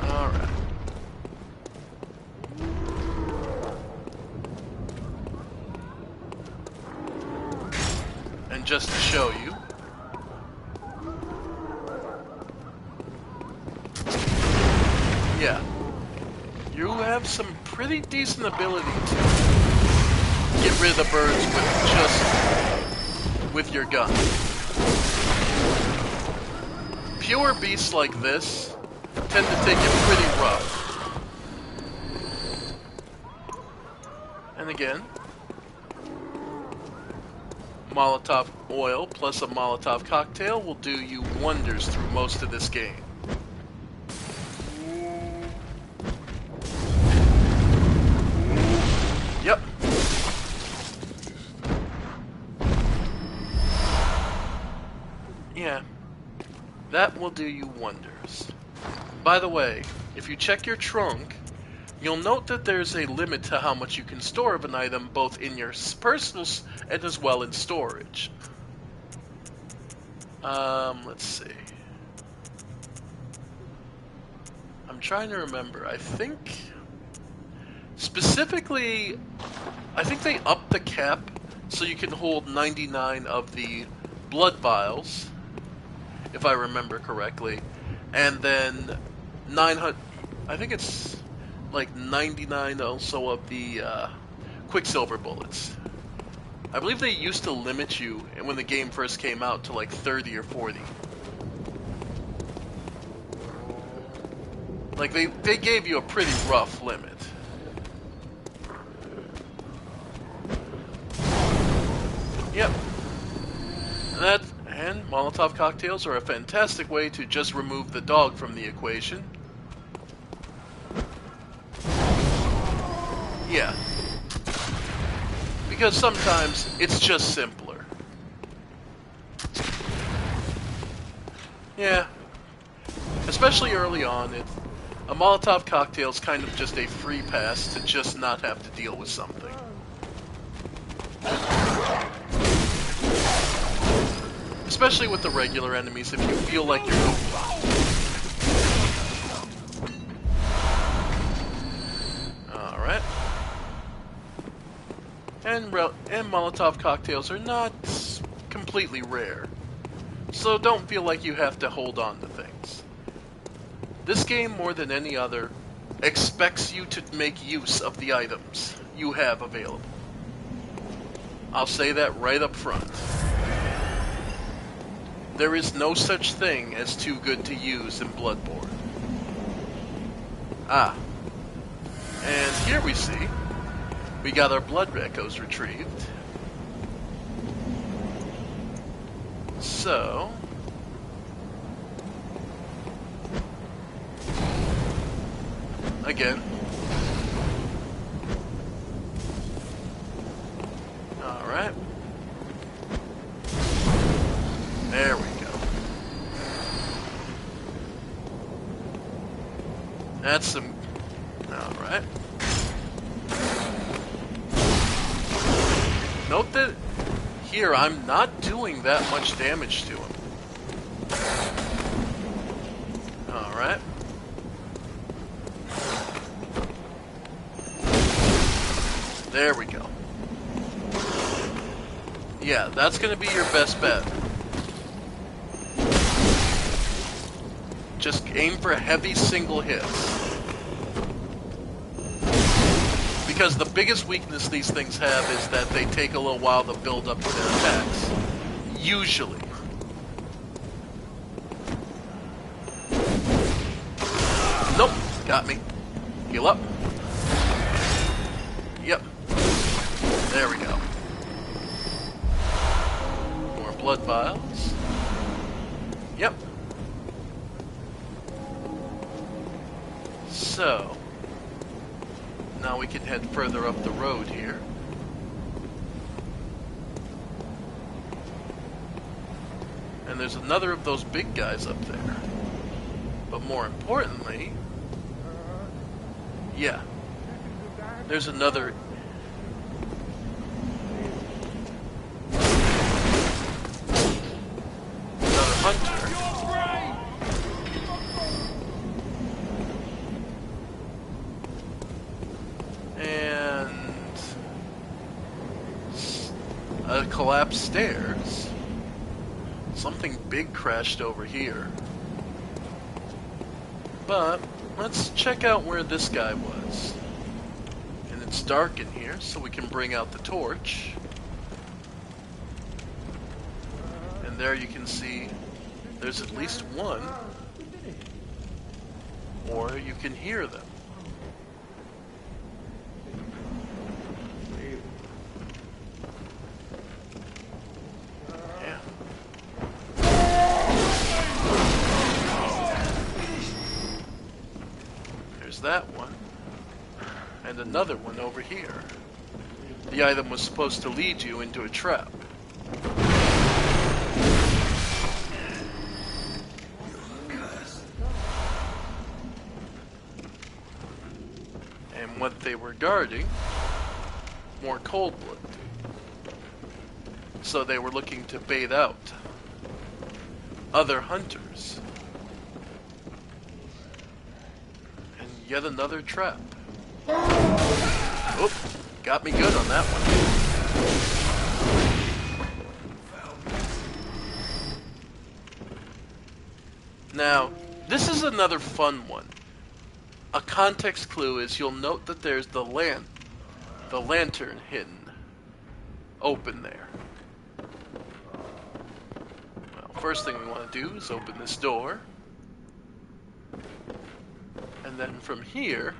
Alright. And just to show you, yeah, you have some pretty decent ability to get rid of the birds with your gun. Pure beasts like this tend to take it pretty rough. And again, Molotov oil plus a Molotov cocktail will do you wonders through most of this game. Yep. Yeah. That will do you wonders. By the way, if you check your trunk, you'll note that there's a limit to how much you can store of an item, both in your personal and as well in storage. Let's see. I'm trying to remember. I think specifically, I think they upped the cap so you can hold 99 of the blood vials, if I remember correctly, and then 900. I think it's like 99 also of the Quicksilver bullets. I believe they used to limit you when the game first came out to like 30 or 40. Like they gave you a pretty rough limit. Yep. And Molotov cocktails are a fantastic way to just remove the dog from the equation. Yeah. Because sometimes it's just simpler. Yeah. Especially early on, a Molotov cocktail is kind of just a free pass to just not have to deal with something. Especially with the regular enemies, if you feel like you're Alright. And Molotov cocktails are not completely rare, so don't feel like you have to hold on to things. This game, more than any other, expects you to make use of the items you have available. I'll say that right up front. There is no such thing as too good to use in Bloodborne. Ah. And here we see we got our blood echoes retrieved. So again. Alright. There we go. That's some... Alright. Note that here I'm not doing that much damage to him. Alright. There we go. Yeah, that's gonna be your best bet. Just aim for heavy single hits. Because the biggest weakness these things have is that they take a little while to build up to their attacks. Usually. Nope, got me. Heal up. Yep. There we go. More blood vials. Yep. So, now we can head further up the road here. And there's another of those big guys up there. But more importantly, yeah, there's another hunter. Collapsed stairs. Something big crashed over here. But let's check out where this guy was. And it's dark in here, so we can bring out the torch. And there you can see there's at least one. Or you can hear them. That one, and another one over here. The item was supposed to lead you into a trap. And what they were guarding, more cold blood. So they were looking to bait out other hunters. Yet another trap. Oop, got me good on that one. Now, this is another fun one. A context clue is you'll note that there's the lantern hidden open there. Well, first thing we want to do is open this door. And then from here,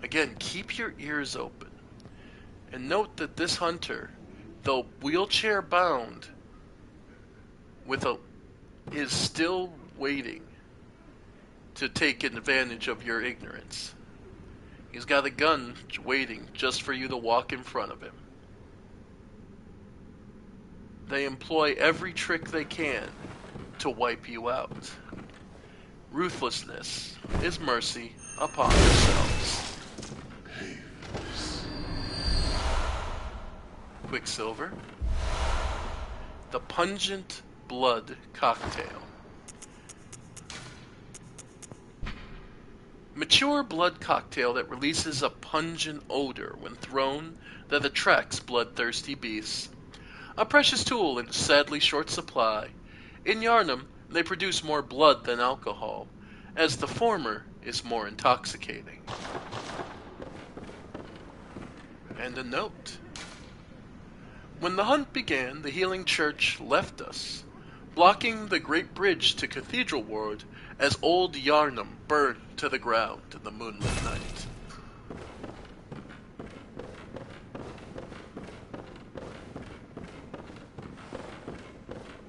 again, keep your ears open. And note that this hunter, though wheelchair bound, is still waiting to take advantage of your ignorance. He's got a gun waiting just for you to walk in front of him. They employ every trick they can to wipe you out. Ruthlessness is mercy upon themselves. Quicksilver. The pungent blood cocktail. Mature blood cocktail that releases a pungent odor when thrown that attracts bloodthirsty beasts. A precious tool in sadly short supply. In Yharnam, they produce more blood than alcohol, as the former is more intoxicating. And a note. When the hunt began, the healing church left us, blocking the great bridge to Cathedral Ward as old Yarnum burned to the ground in the moonlit night.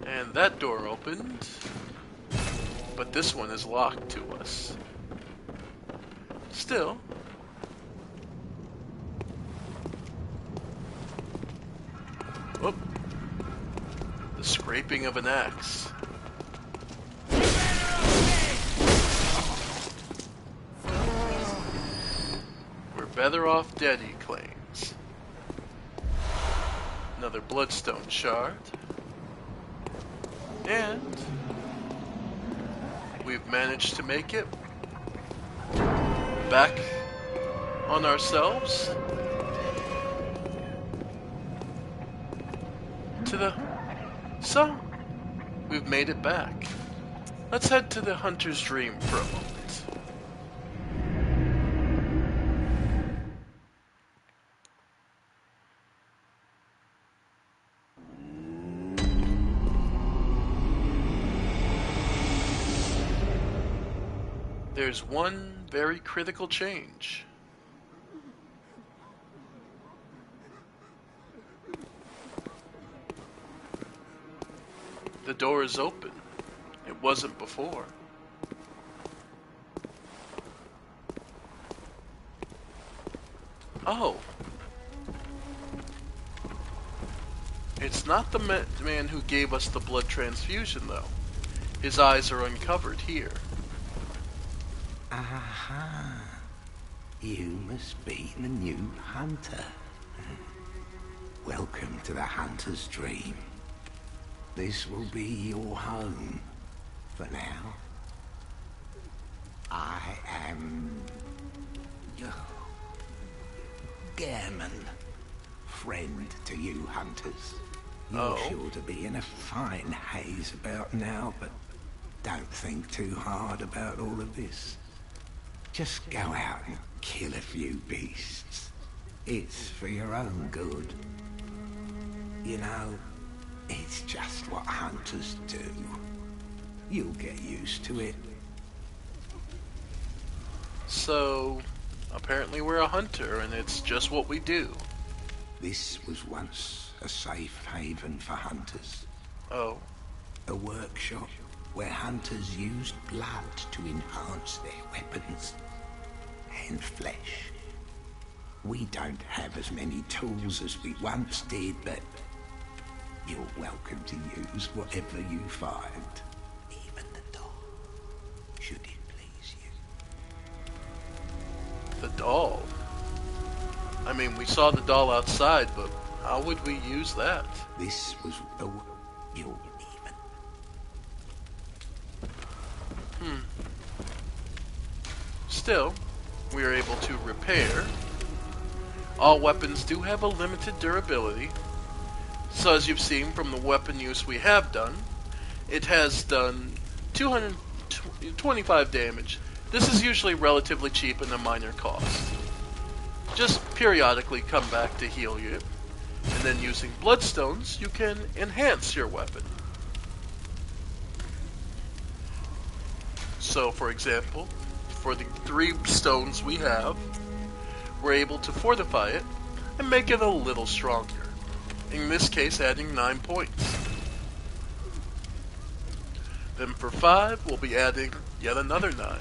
And that door opened, but this one is locked to us. Still, whoop, the scraping of an axe. We're better off dead, he claims. Another bloodstone shard. And we've managed to make it back on ourselves to the... So, we've made it back. Let's head to the Hunter's Dream for a moment. There's one very critical change. The door is open. It wasn't before. Oh. It's not the man who gave us the blood transfusion, though. His eyes are uncovered here. Aha. You must be the new hunter. Welcome to the Hunter's Dream. This will be your home for now. I am... Gammon. Friend to you hunters. You're sure to be in a fine haze about now, but don't think too hard about all of this. Just go out and kill a few beasts. It's for your own good. You know, it's just what hunters do. You'll get used to it. So, apparently we're a hunter, and it's just what we do. This was once a safe haven for hunters. Oh. A workshop where hunters used blood to enhance their weapons and flesh. We don't have as many tools as we once did, but you're welcome to use whatever you find. Even the doll, should it please you. The doll? I mean, we saw the doll outside, but how would we use that? This was a... You'll even... Still, we are able to repair. All weapons do have a limited durability. So as you've seen from the weapon use we have done, it has done 225 damage. This is usually relatively cheap and a minor cost. Just periodically come back to heal you. And then using bloodstones, you can enhance your weapon. So for example, for the 3 stones we have, we're able to fortify it and make it a little stronger. In this case, adding 9 points. Then for 5, we'll be adding yet another 9.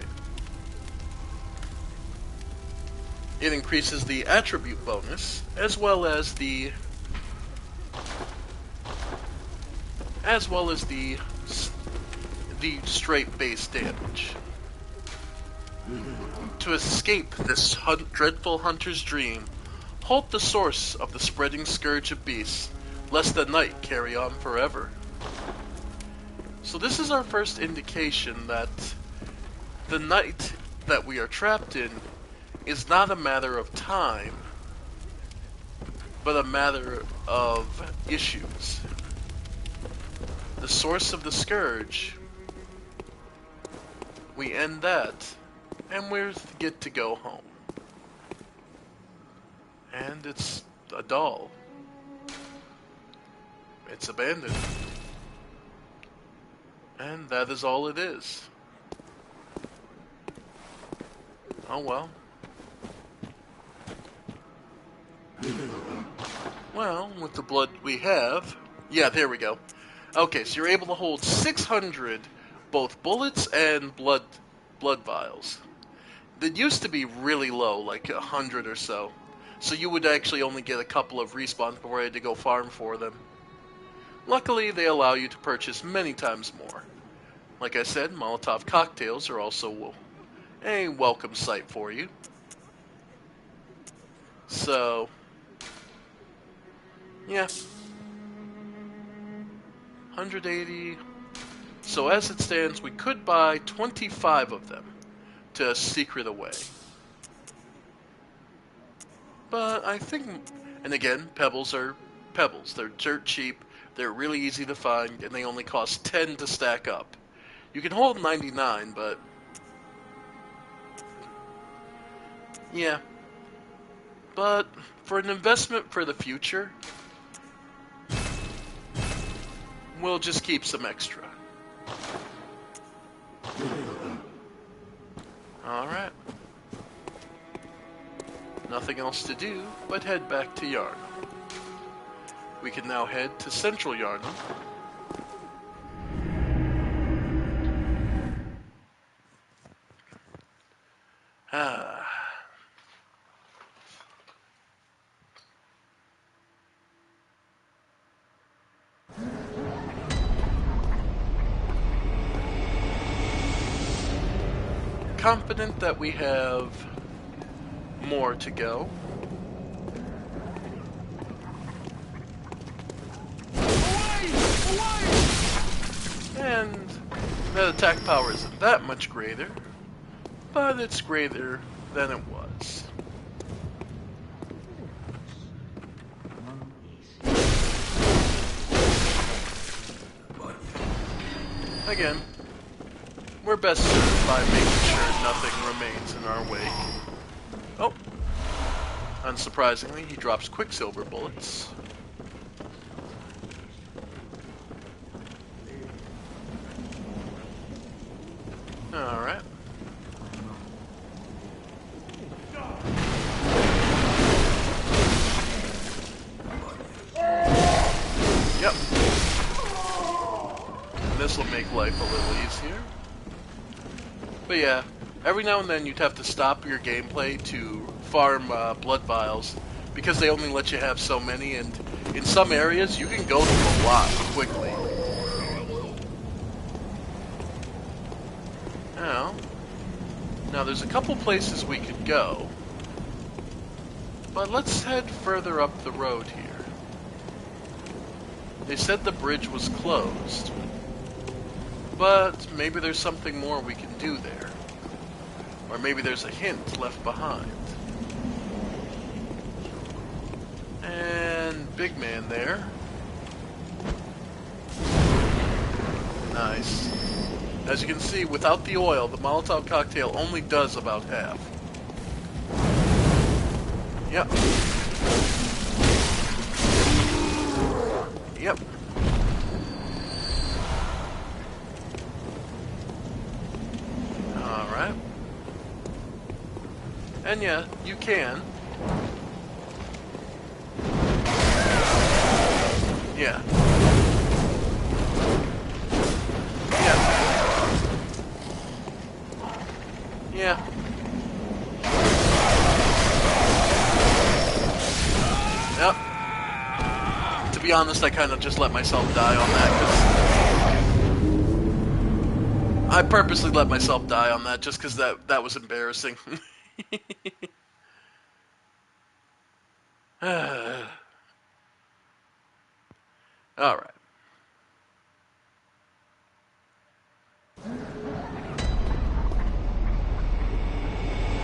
It increases the attribute bonus, as well as the straight base damage. To escape this dreadful hunter's dream, halt the source of the spreading scourge of beasts, lest the night carry on forever. So this is our first indication that the night that we are trapped in is not a matter of time, but a matter of issues. The source of the scourge, we end that, and we get to go home. And it's a doll. It's abandoned. And that is all it is. Oh well. Well, with the blood we have... Yeah, there we go. Okay, so you're able to hold 600 both bullets and blood vials. That used to be really low, like 100 or so. So you would actually only get a couple of respawns before you had to go farm for them. Luckily, they allow you to purchase many times more. Like I said, Molotov cocktails are also a welcome sight for you. So, yeah. 180. So as it stands, we could buy 25 of them to secret away. But I think, and again, pebbles are pebbles. They're dirt cheap, they're really easy to find, and they only cost 10 to stack up. You can hold 99, but yeah. But for an investment for the future, we'll just keep some extra. Alright. Nothing else to do but head back to Yarnum. We can now head to Central Yarnum. Confident that we have more to go. And that attack power isn't that much greater, but it's greater than it was. Again, we're best served by making sure nothing remains in our wake. Oh, unsurprisingly, he drops quicksilver bullets. Alright. Yep. And this will make life a little easier. But yeah, every now and then you'd have to stop your gameplay to farm blood vials, because they only let you have so many, and in some areas you can go through a lot quickly. Now there's a couple places we could go, but let's head further up the road here. They said the bridge was closed, but maybe there's something more we can do there. Or maybe there's a hint left behind. And big man there. Nice. As you can see, without the oil, the Molotov cocktail only does about half. Yep. Yep. Alright. And yeah, you can. Yeah. Yeah. Yep. To be honest, I kind of just let myself die on that, because I purposely let myself die on that just because that was embarrassing. Alright.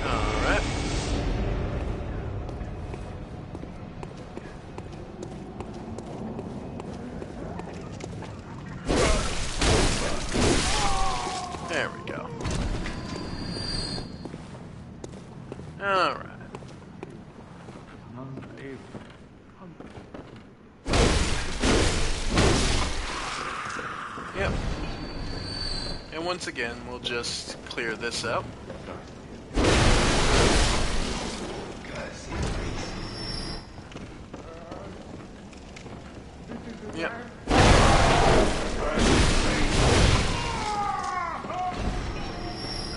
Alright. There we go. Alright. And once again, we'll just clear this out. Yep.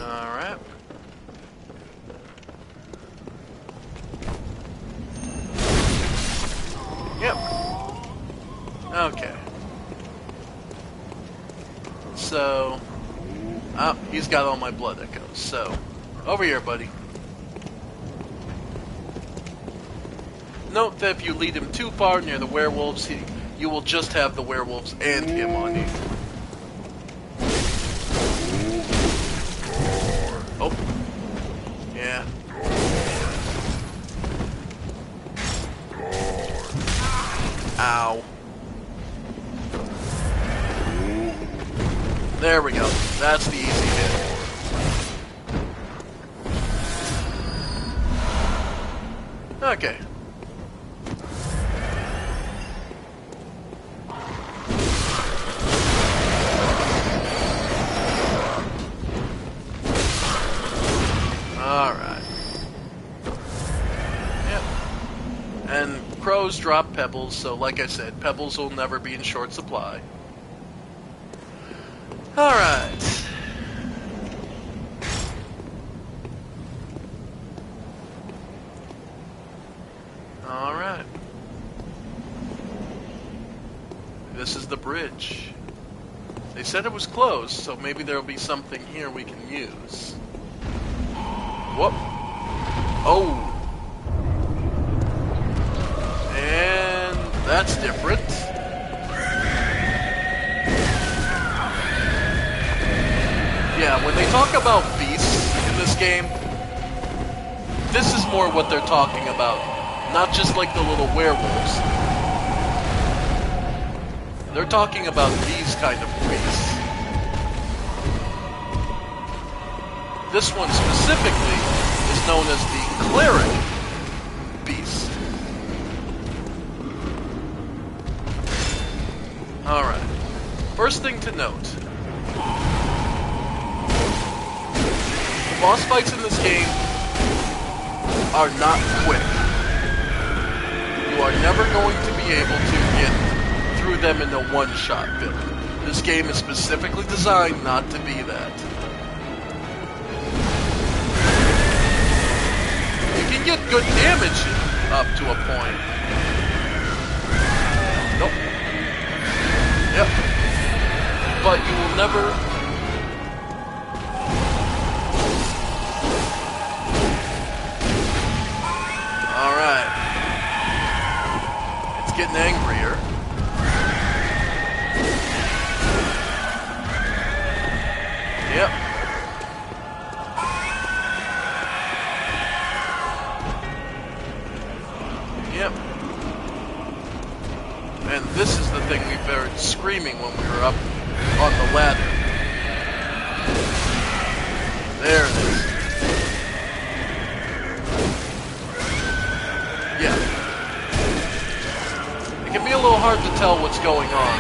Alright. Yep. Okay. So... oh, he's got all my blood echoes. So, over here, buddy. Note that if you lead him too far near the werewolves, you will just have the werewolves and him on you. Oh. Yeah. Ow. There we go. That's the easy hit. Okay. Alright. Yep. And crows drop pebbles, so like I said, pebbles will never be in short supply. Alright. Alright. This is the bridge. They said it was closed, so maybe there'll be something here we can use. Whoop. Oh. And that's different. Yeah, when they talk about beasts in this game, this is more what they're talking about. Not just like the little werewolves. They're talking about these kind of beasts. This one specifically is known as the cleric beast. Alright. First thing to note. The boss fights in this game are not quick. You are never going to be able to get through them in a one-shot build. This game is specifically designed not to be that. You can get good damage up to a point. Nope. Yep. But you will never... Alright. It's getting angrier. Yep. Yep. And this is the thing we heard screaming when we were up on the ladder. There it is. Yeah. It can be a little hard to tell what's going on.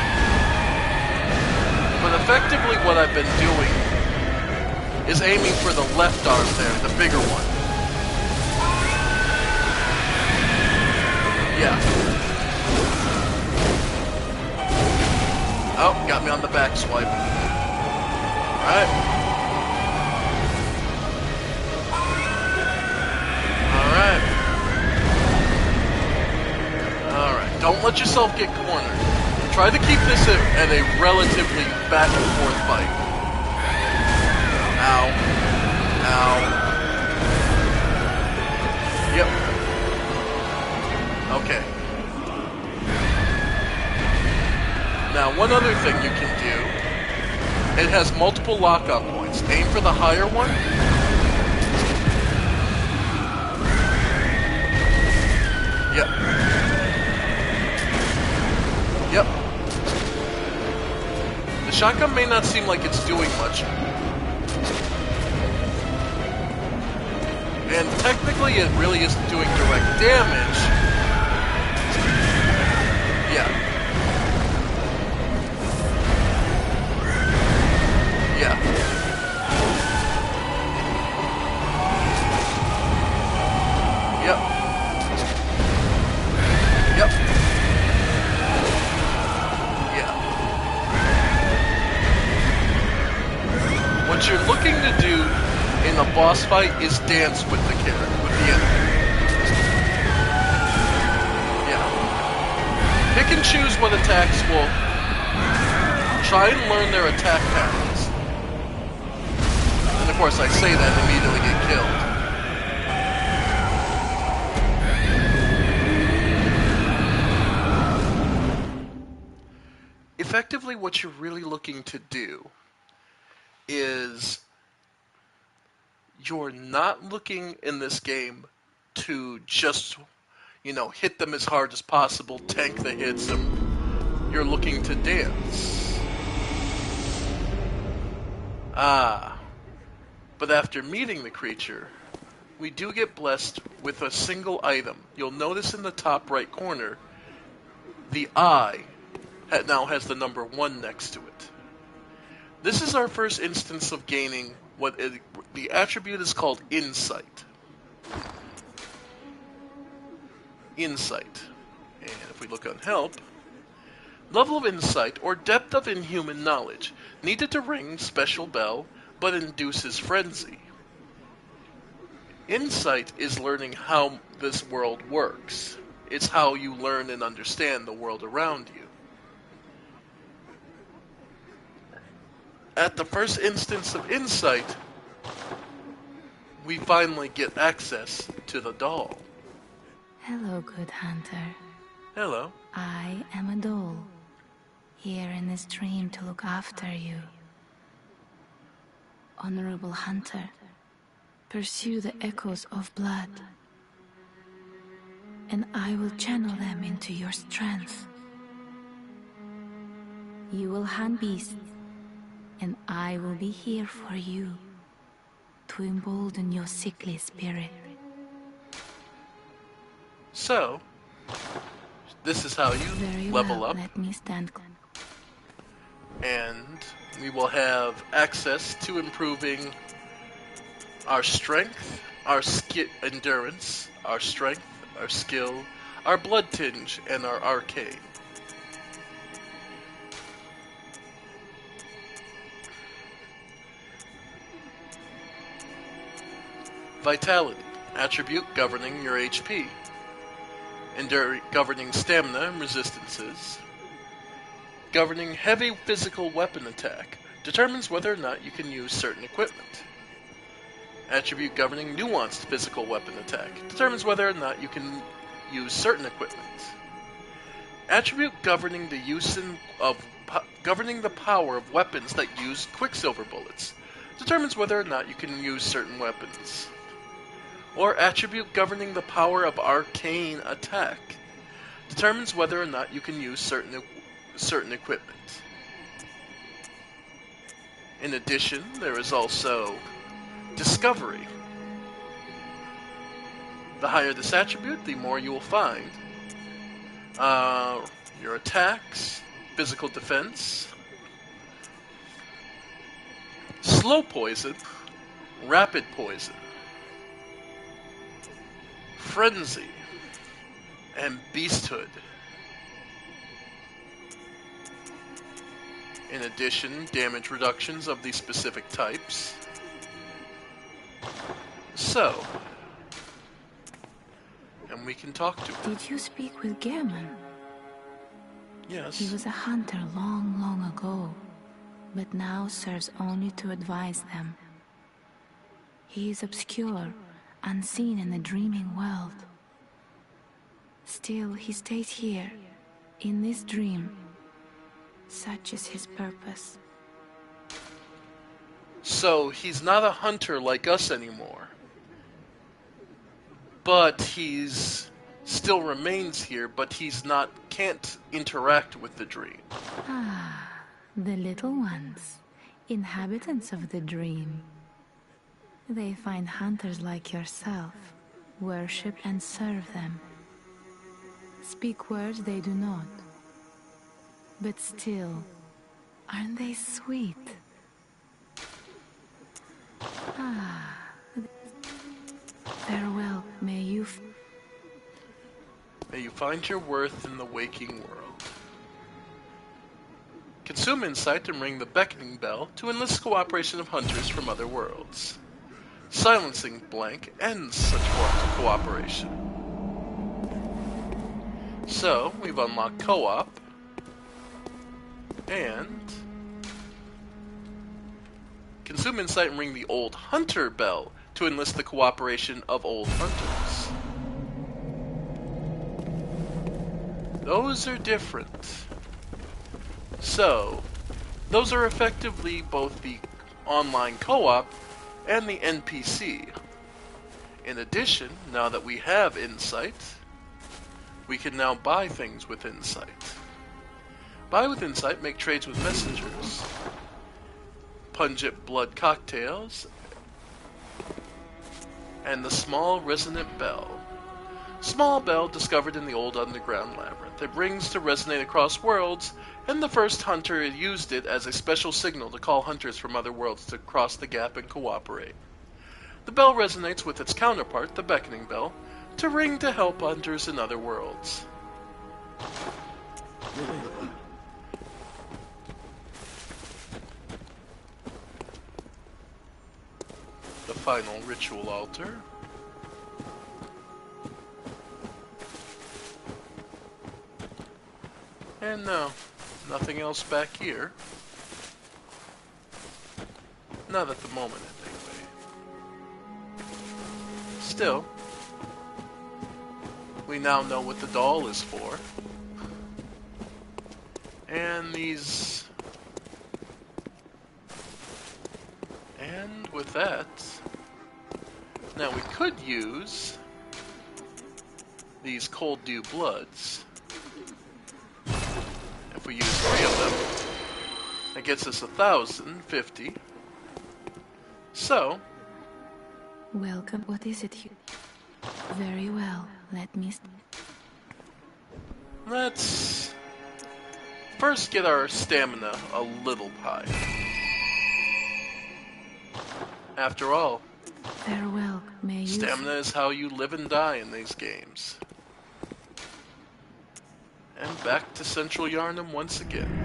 But effectively what I've been doing is aiming for the left arm there, the bigger one. Yeah. Oh, got me on the back swipe. Alright. Alright. Alright, don't let yourself get cornered. Try to keep this at a relatively back and forth fight. Ow. Ow. Yep. Okay. Now, one other thing you can do, it has multiple lock-on points. Aim for the higher one. Yep. Yep. The shotgun may not seem like it's doing much. And technically it really isn't doing direct damage. Yeah. Yeah. boss fight is dance with the enemy. Yeah. Pick and choose what attacks will try and learn their attack patterns. And of course I say that and immediately get killed. Effectively, what you're really looking to do is you're not looking in this game to just, hit them as hard as possible, tank the hits, and you're looking to dance. But after meeting the creature, we do get blessed with a single item. You'll notice in the top right corner, the eye now has the number 1 next to it. This is our first instance of gaining the attribute is called Insight. Insight. And if we look on Help, level of Insight, or depth of inhuman knowledge, needed to ring special bell, but induces frenzy. Insight is learning how this world works. It's how you learn and understand the world around you. At the first instance of Insight, we finally get access to the doll. Hello, good hunter. Hello. I am a doll, here in this dream to look after you. Honorable hunter, pursue the echoes of blood, and I will channel them into your strength. You will hunt beasts, and I will be here for you to embolden your sickly spirit. So, this is how you Very level well, up, let me stand. and we will have access to improving our strength, our endurance, our strength, our skill, our blood tinge, and our arcane. Vitality, attribute governing your HP. Governing stamina and resistances. Governing heavy physical weapon attack. Determines whether or not you can use certain equipment. Attribute governing nuanced physical weapon attack. Determines whether or not you can use certain equipment. Attribute governing governing the power of weapons that use quicksilver bullets. Determines whether or not you can use certain weapons. Or attribute governing the power of arcane attack. Determines whether or not you can use certain equipment. In addition, there is also discovery. The higher this attribute, the more you will find. Your attacks, physical defense, slow poison, rapid poison, frenzy, and beasthood. In addition, damage reductions of these specific types. So, and we can talk to him. Did you speak with Gammon? Yes. He was a hunter long, long ago, but now serves only to advise them. He is obscure, unseen in the dreaming world. Still, he stays here, in this dream. Such is his purpose. So, he's not a hunter like us anymore. But he's still remains here, but can't interact with the dream. Ah, the little ones, inhabitants of the dream. They find hunters like yourself, worship and serve them. Speak words they do not. But still, aren't they sweet? Ah, farewell, may you find your worth in the waking world. Consume insight and ring the beckoning bell to enlist cooperation of hunters from other worlds. Silencing blank ends such forms of cooperation. So, we've unlocked co-op, and consume insight and ring the old hunter bell to enlist the cooperation of old hunters. Those are different. So, those are effectively both the online co-op and the NPC. In addition, now that we have insight, we can now buy things with insight. Buy with insight, make trades with messengers, pungent blood cocktails, and the small resonant bell. Small bell discovered in the old underground labyrinth. It rings to resonate across worlds, and the first hunter used it as a special signal to call hunters from other worlds to cross the gap and cooperate. The bell resonates with its counterpart, the beckoning bell, to ring to help hunters in other worlds. The final ritual altar. And no, nothing else back here. Not at the moment, anyway. Still, we now know what the doll is for. And these... And with that, now we could use these cold dew bloods. If we use 3 of them, that gets us 1,050. So, Welcome. What is it? Very well. Let me... let's first get our stamina a little high. After all, Farewell. May you... stamina is how you live and die in these games. And back to Central Yarnum once again.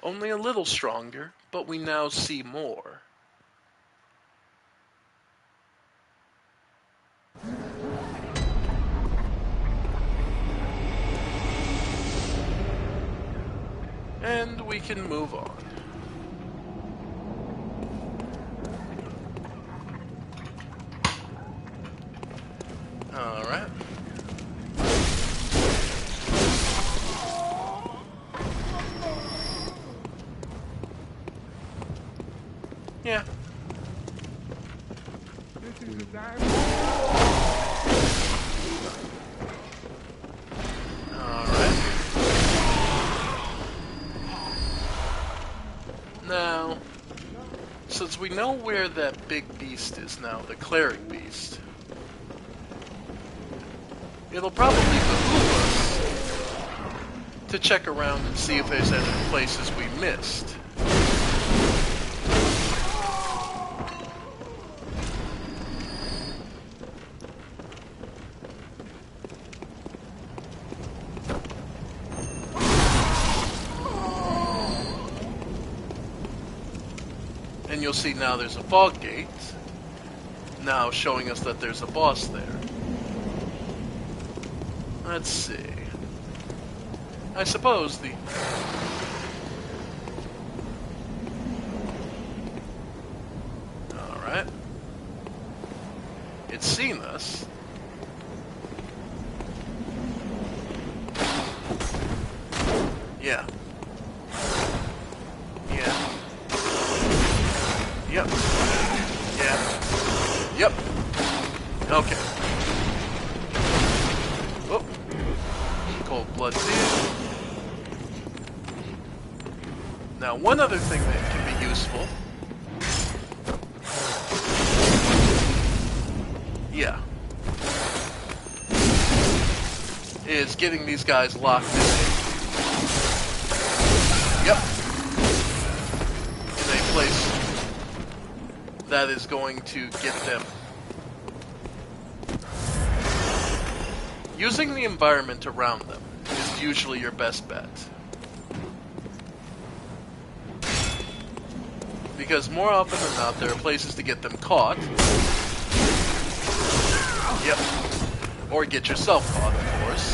Only a little stronger, but we now see more. And we can move on. Alright. Yeah. Alright. Now, since we know where that big beast is now, the cleric beast, it'll probably behoove us to check around and see if there's any places we missed. And you'll see now there's a fog gate, now showing us that there's a boss there. Let's see. I suppose the... Alright. It's seen us. Yeah. Yeah. Yep. Yeah. Yep. Okay. Oh. Cold blood too. Now, one other thing that can be useful. Yeah. Is getting these guys locked in. Yep. In a place that is going to get them. Using the environment around them is usually your best bet. Because more often than not, there are places to get them caught. Yep. Or get yourself caught, of course.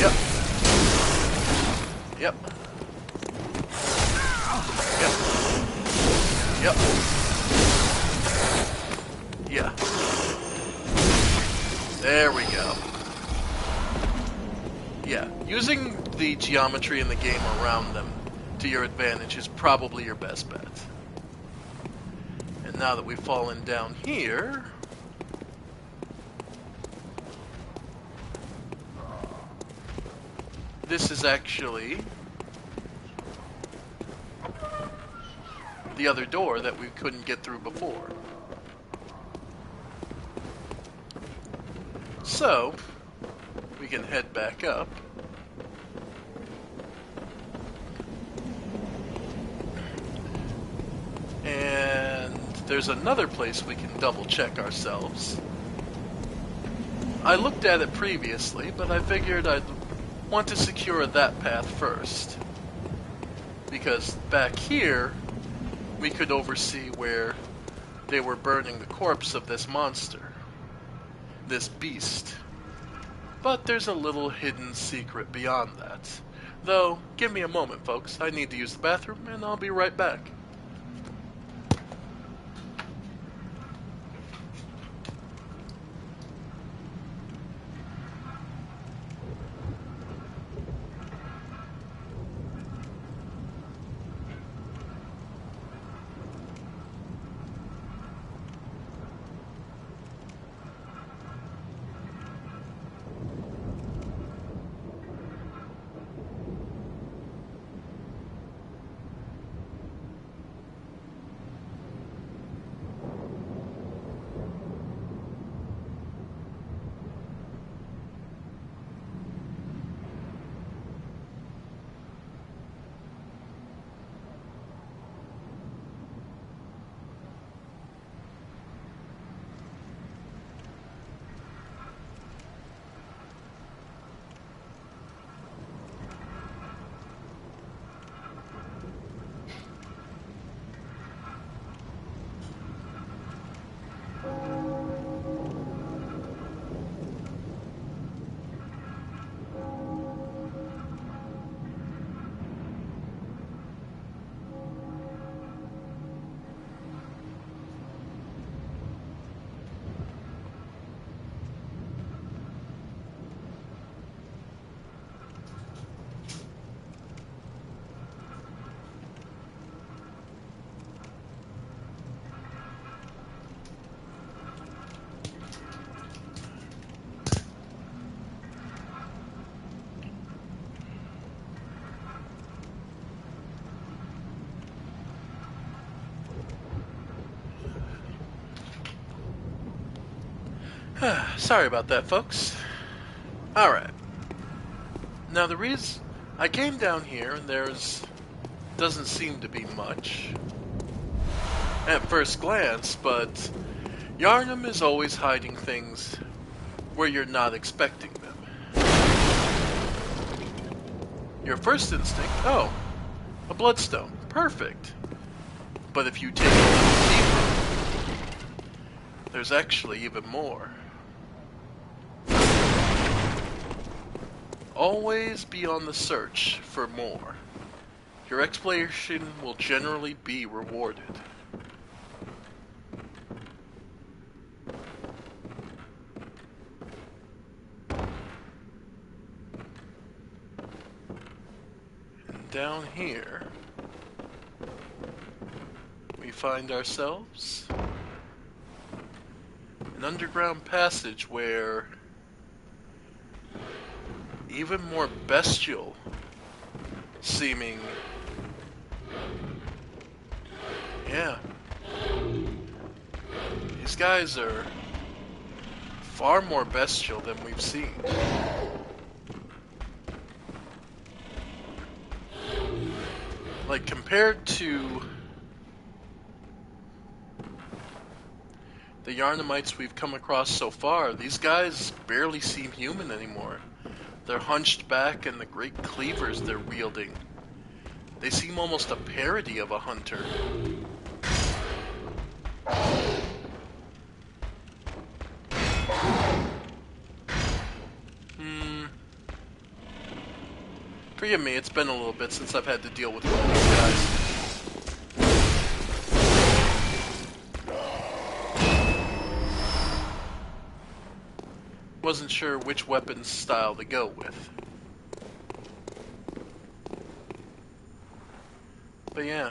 Yep. Yep. Yep. Yep. Yeah. There we go. Yeah, using the geometry in the game around them to your advantage is probably your best bet. And now that we've fallen down here... This is actually the other door that we couldn't get through before. So, we can head back up. And there's another place we can double check ourselves. I looked at it previously, but I figured I'd want to secure that path first. Because back here, we could oversee where they were burning the corpse of this monster. This beast. But there's a little hidden secret beyond that. Though, give me a moment, folks. I need to use the bathroom, and I'll be right back. Sorry about that, folks. Alright. Now the reason I came down here and doesn't seem to be much at first glance, but Yarnum is always hiding things where you're not expecting them. Your first instinct, oh, a bloodstone, perfect. But if you take a little deeper, there's actually even more. Always be on the search for more. Your exploration will generally be rewarded. And down here, we find ourselves an underground passage where even more bestial seeming. Yeah. These guys are far more bestial than we've seen. Like, compared to the Yarnamites we've come across so far, these guys barely seem human anymore. They're hunched back and the great cleavers they're wielding They seem almost a parody of a hunter. Forgive me, it's been a little bit since I've had to deal with one of these guys. Wasn't sure which weapon style to go with. But yeah.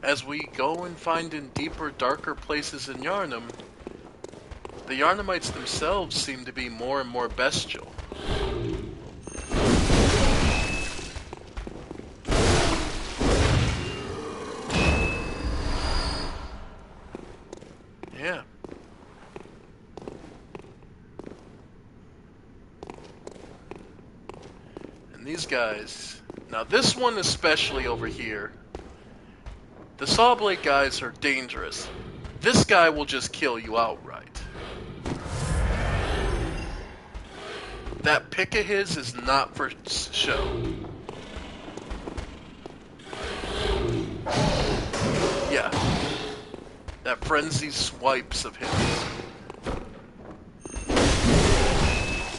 As we go and find in deeper, darker places in Yharnam, the Yharnamites themselves seem to be more and more bestial. Yeah. And these guys... Now this one especially over here, the Sawblade guys are dangerous. This guy will just kill you outright. That pick of his is not for show. Yeah. That frenzy swipes of his.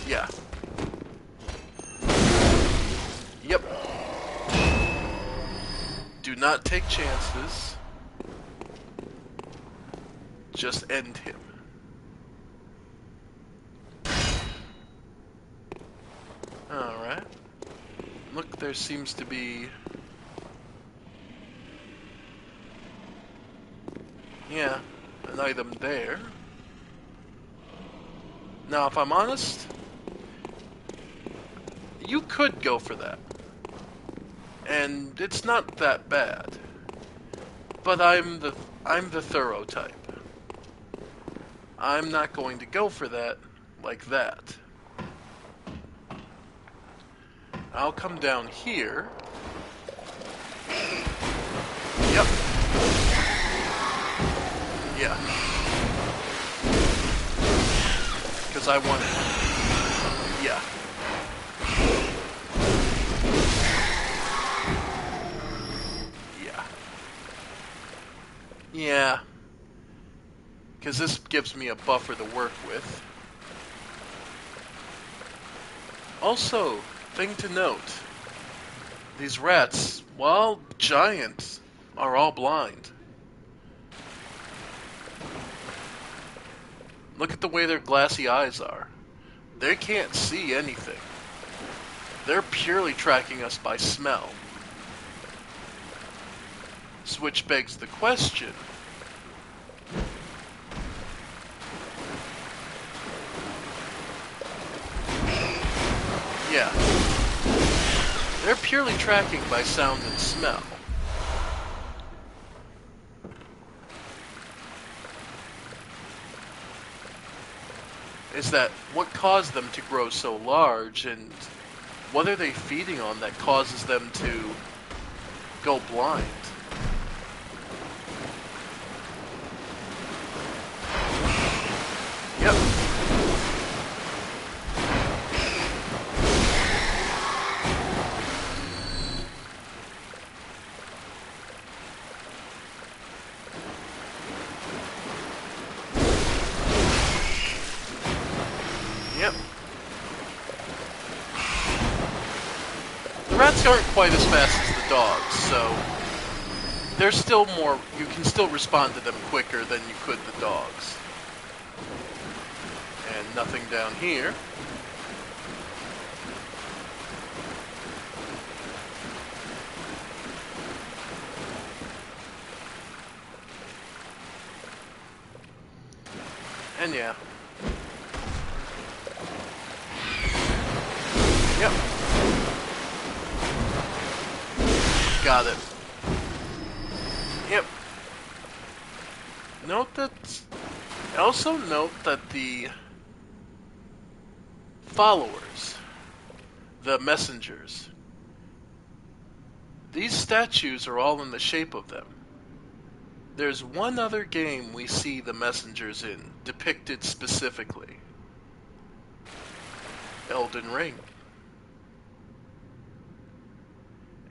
Yeah. Yep. Do not take chances. Just end him. Alright. Look, there seems to be... Yeah, an item there. Now, if I'm honest, you could go for that. And it's not that bad. But I'm the thorough type. I'm not going to go for that like that. I'll come down here. Yep. Yeah. Because I want it. Yeah. Yeah. Yeah. Because this gives me a buffer to work with. Also, thing to note, these rats, while giant, are all blind. Look at the way their glassy eyes are. They can't see anything. They're purely tracking us by smell. Which begs the question, yeah. They're purely tracking by sound and smell. Is that what caused them to grow so large, and what are they feeding on that causes them to go blind? Yep. Yep. The rats aren't quite as fast as the dogs, so there's still more, you can still respond to them quicker than you could the dogs. And nothing down here. And yeah. Yep. Got it. Yep. Also note that the followers, the messengers, these statues are all in the shape of them. There's one other game we see the messengers in, depicted specifically. Elden Ring.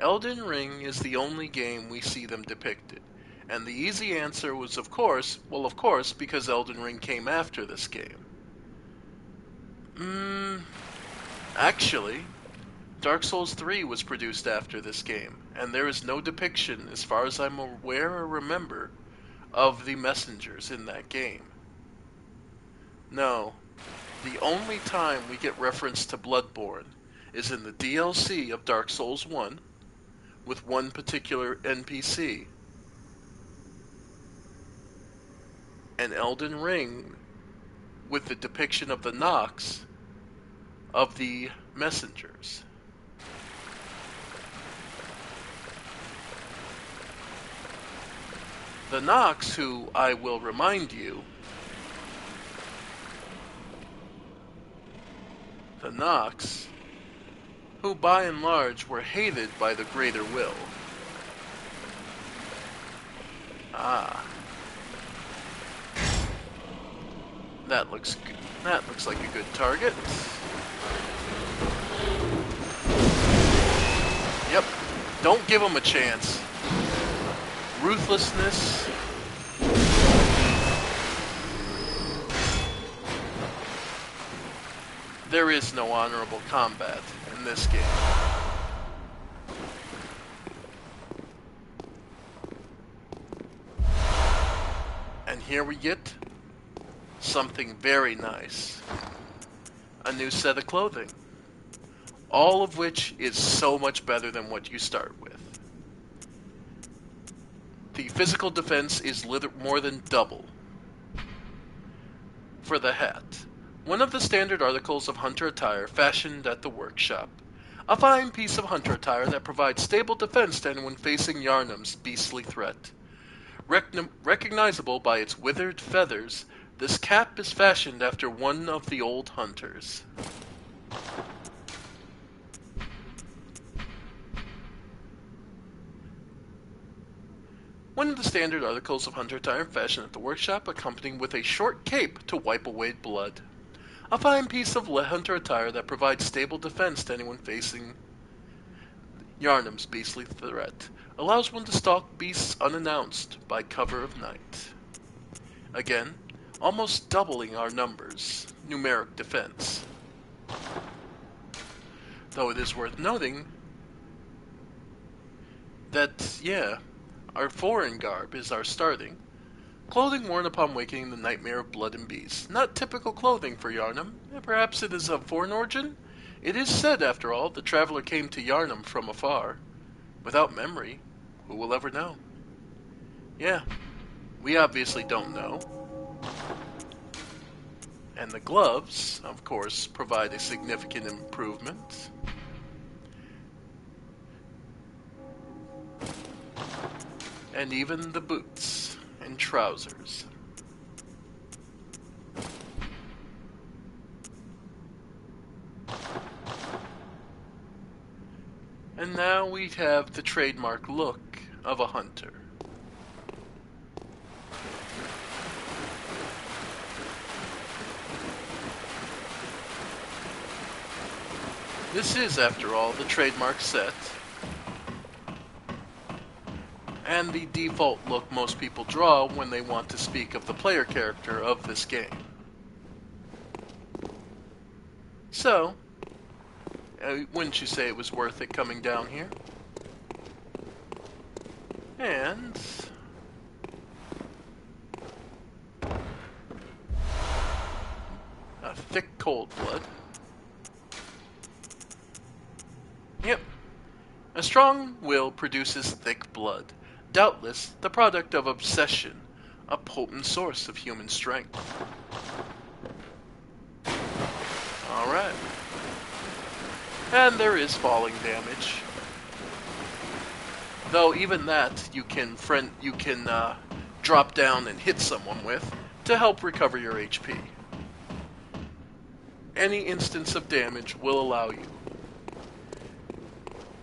Elden Ring is the only game we see them depicted. And the easy answer was, of course, because Elden Ring came after this game. Actually, Dark Souls 3 was produced after this game, and there is no depiction, as far as I'm aware or remember, of the messengers in that game. No, the only time we get reference to Bloodborne is in the DLC of Dark Souls 1, with one particular NPC. And Elden Ring, with the depiction of the Nox, of the messengers. The Nox, who I will remind you, the Nox, who by and large were hated by the Greater Will. That looks good. That looks like a good target. Yep. Don't give him a chance. Ruthlessness. There is no honorable combat in this game. And here we get something very nice. A new set of clothing. All of which is so much better than what you start with. The physical defense is more than double for the hat. One of the standard articles of hunter attire fashioned at the workshop. A fine piece of hunter attire that provides stable defense to anyone facing Yharnam's beastly threat. Recognizable by its withered feathers, this cap is fashioned after one of the old hunters. One of the standard articles of hunter attire fashioned at the workshop, accompanied with a short cape to wipe away blood. A fine piece of hunter attire that provides stable defense to anyone facing Yharnam's beastly threat. Allows one to stalk beasts unannounced by cover of night. Again, almost doubling our numbers, numeric defense. Though it is worth noting that, our foreign garb is our starting. Clothing worn upon waking in the nightmare of blood and beasts. Not typical clothing for Yharnam. Perhaps it is of foreign origin? It is said, after all, the traveler came to Yharnam from afar. Without memory, who will ever know? Yeah, we obviously don't know. And the gloves, of course, provide a significant improvement. And even the boots and trousers. And now we have the trademark look of a hunter. This is, after all, the trademark set, and the default look most people draw when they want to speak of the player character of this game. So, wouldn't you say it was worth it coming down here? And a thick cold blood. Yep. A strong will produces thick blood. Doubtless the product of obsession, a potent source of human strength. Alright. And there is falling damage. Though even that you can drop down and hit someone with to help recover your HP. Any instance of damage will allow you.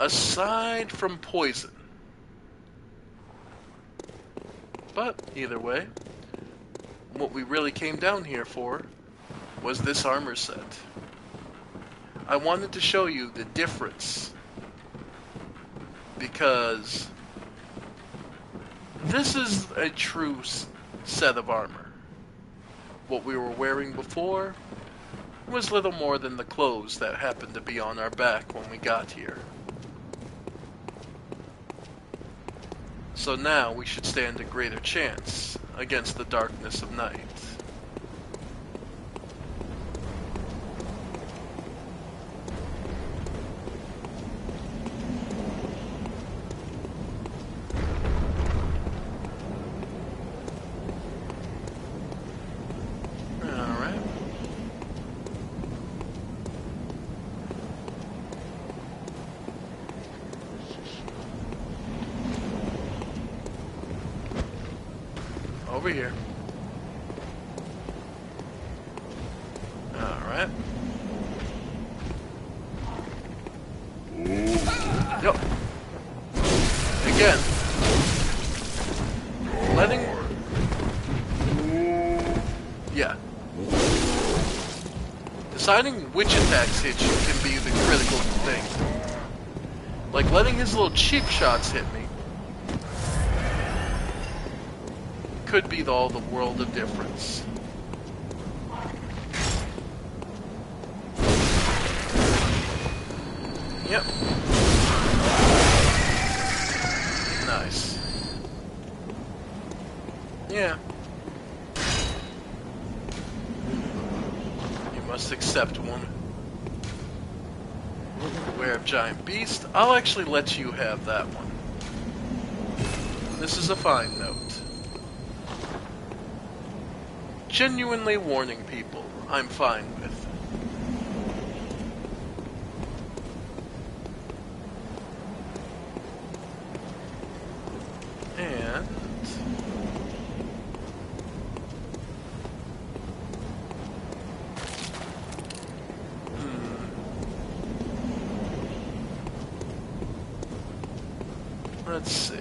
Aside from poison. But either way, what we really came down here for was this armor set. I wanted to show you the difference because this is a true set of armor. What we were wearing before was little more than the clothes that happened to be on our back when we got here. So now we should stand a greater chance against the darkness of night. Over here. Alright. Yep. Again. Letting... Yeah. Deciding which attacks hit you can be the critical thing. Like letting his little cheap shots hit me could be all the world of difference. Yep. Nice. Yeah. You must accept, woman. Beware of giant beast. I'll actually let you have that one. This is a fine note. Genuinely warning people, I'm fine with. And... Let's see.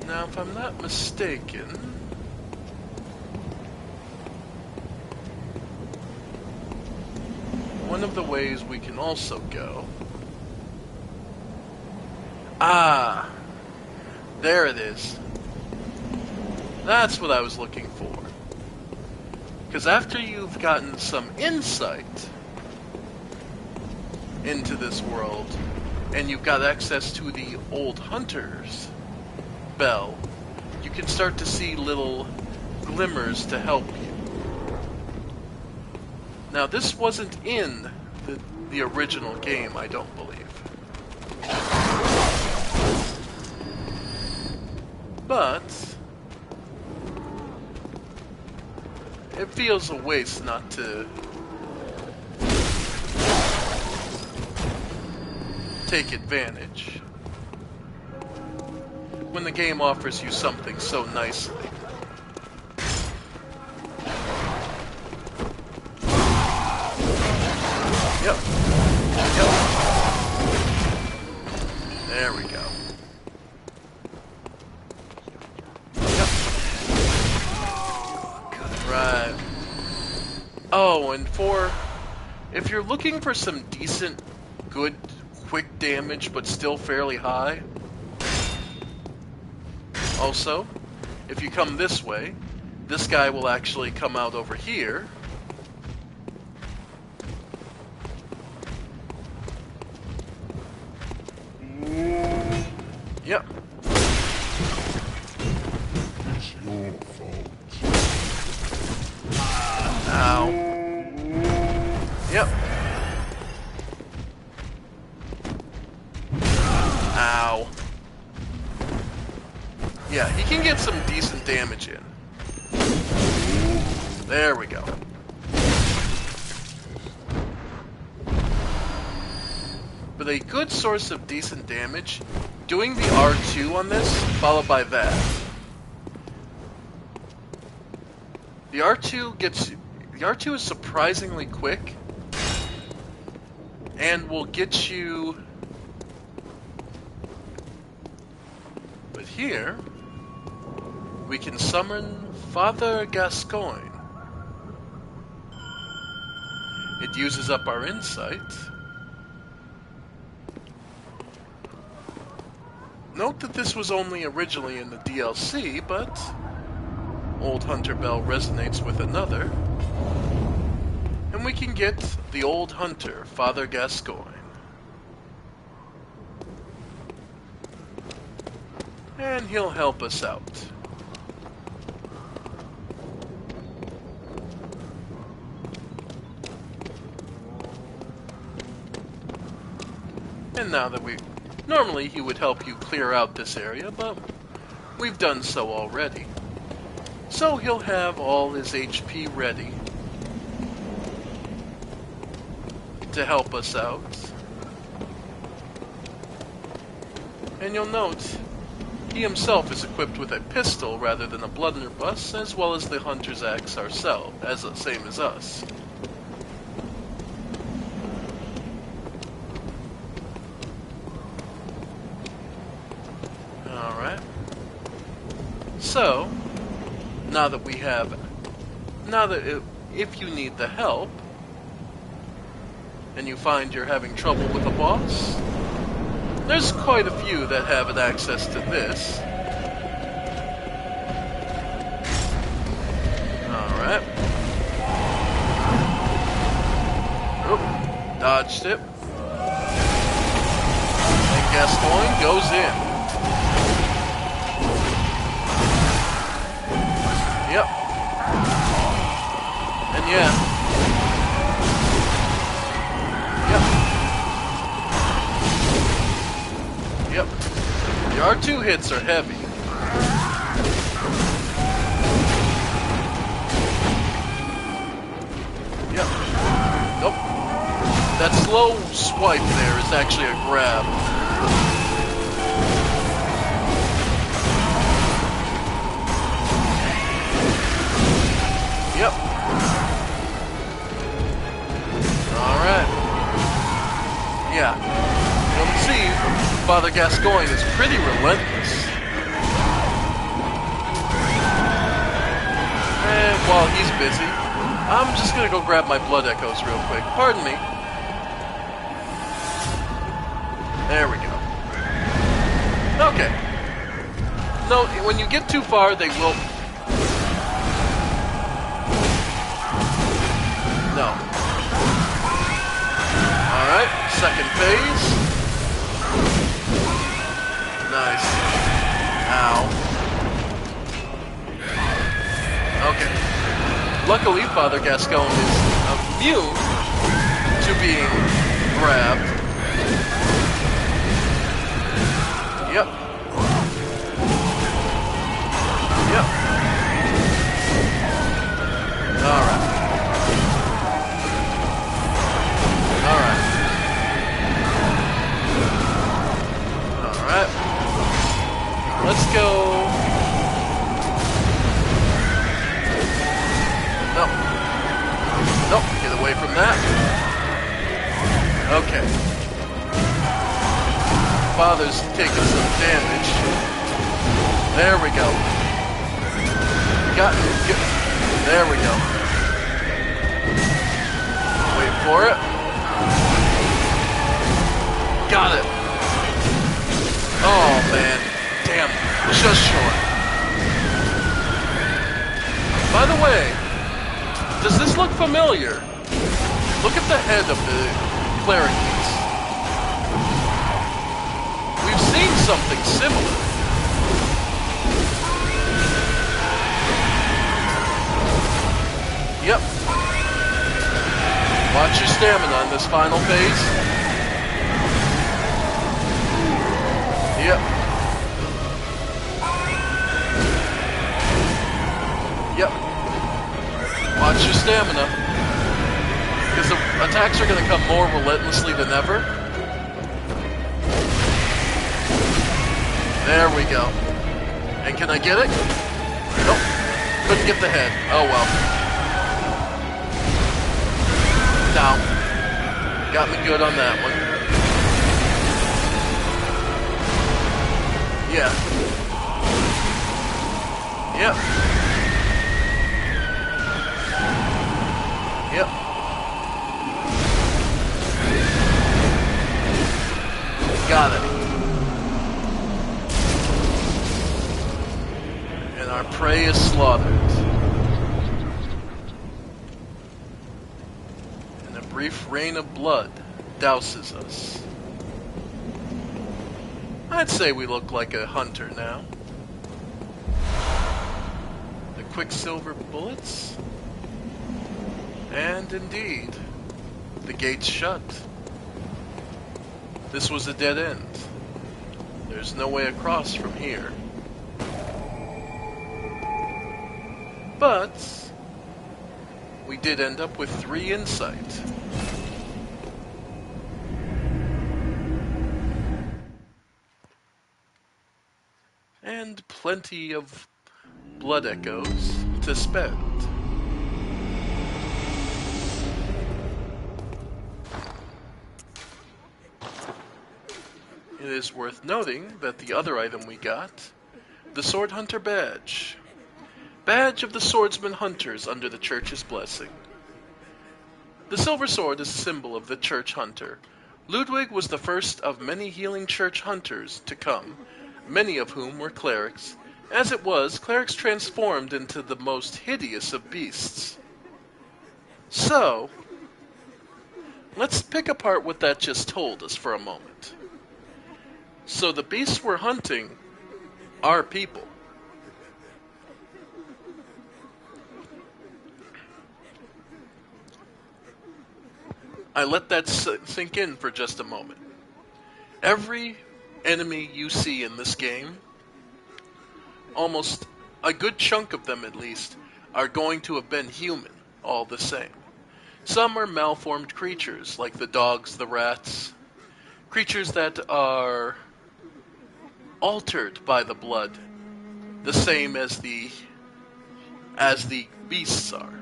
Now, if I'm not mistaken, one of the ways we can also go... Ah! There it is. That's what I was looking for. Because after you've gotten some insight into this world, and you've got access to the old hunters bell, you can start to see little glimmers to help you. Now, this wasn't in the original game, I don't believe. But it feels a waste not to take advantage when the game offers you something so nicely. Yep. Yep. There we go. Yep. Right. Oh, and if you're looking for some decent, good, quick damage, but still fairly high, also, if you come this way, this guy will actually come out over here. Yep. It's your fault. Ow. Yep. Ow. Yeah, he can get some decent damage in. There we go. But a good source of decent damage, doing the R2 on this, followed by that. The R2 is surprisingly quick, and will get you... But here, we can summon Father Gascoigne. It uses up our insight. Note that this was only originally in the DLC, but Old Hunter Bell resonates with another. And we can get the Old Hunter, Father Gascoigne. And he'll help us out. And now that normally he would help you clear out this area, but we've done so already. So he'll have all his HP ready to help us out. And you'll note, he himself is equipped with a pistol rather than a blunderbuss, as well as the hunter's axe ourselves, same as us. Alright. So, if you need the help, and you find you're having trouble with a boss, there's quite a few that have access to this. Alright. Oop, dodged it. And Gascoigne goes in. Yep. And yeah. Yep. The R2 hits are heavy. Yep. Nope. That slow swipe there is actually a grab. Yep. Alright. Yeah. You'll see Father Gascoigne is pretty relentless. And while he's busy, I'm just gonna go grab my blood echoes real quick. Pardon me. There we go. Okay. No, when you get too far, they will... No. Alright, second phase. Nice. Ow. Okay. Luckily, Father Gascoigne is immune to being grabbed. Yep. Yep. Alright. Alright. Alright. Let's go. Nope. Nope. Get away from that. Okay. Father's taking some damage. There we go. There we go. Wait for it. Got it. Oh man. Damn. Just short. By the way, does this look familiar? Look at the head of the clerics. We've seen something similar. Yep. Watch your stamina in this final phase. Yep. Yep. Watch your stamina. Because the attacks are going to come more relentlessly than ever. There we go. And can I get it? Nope. Couldn't get the head. Oh well. Down. Got me good on that one. Yeah. Yep. Yep. Got it. And our prey is slaughtered. And a brief rain of blood douses us. I'd say we look like a hunter now. The quicksilver bullets? And indeed, the gate's shut. This was a dead end. There's no way across from here. But we did end up with 3 insight. And plenty of blood echoes to spend. It is worth noting that the other item we got, the Sword Hunter Badge. Badge of the Swordsman Hunters under the Church's blessing. The silver sword is a symbol of the Church Hunter. Ludwig was the first of many healing Church Hunters to come, many of whom were clerics. As it was, clerics transformed into the most hideous of beasts. So, let's pick apart what that just told us for a moment. So the beasts we're hunting are people. I let that sink in for just a moment. Every enemy you see in this game, almost a good chunk of them at least, are going to have been human all the same. Some are malformed creatures, like the dogs, the rats, creatures that are altered by the blood, the same as the beasts are.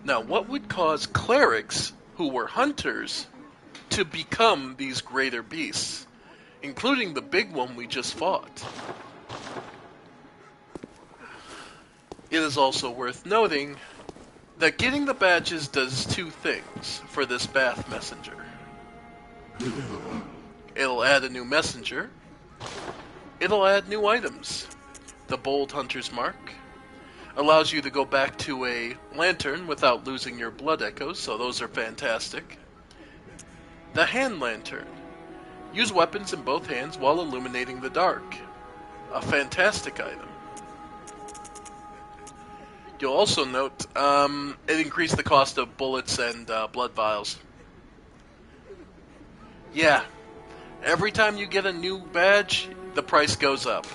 Now, what would cause clerics who were hunters to become these greater beasts, including the big one we just fought? It is also worth noting that getting the badges does 2 things for this Bath Messenger. It'll add a new messenger. It'll add new items. The Bold Hunter's Mark allows you to go back to a lantern without losing your blood echoes, so those are fantastic. The Hand Lantern. Use weapons in both hands while illuminating the dark. A fantastic item. You'll also note it increased the cost of bullets and blood vials. Yeah, every time you get a new badge, the price goes up.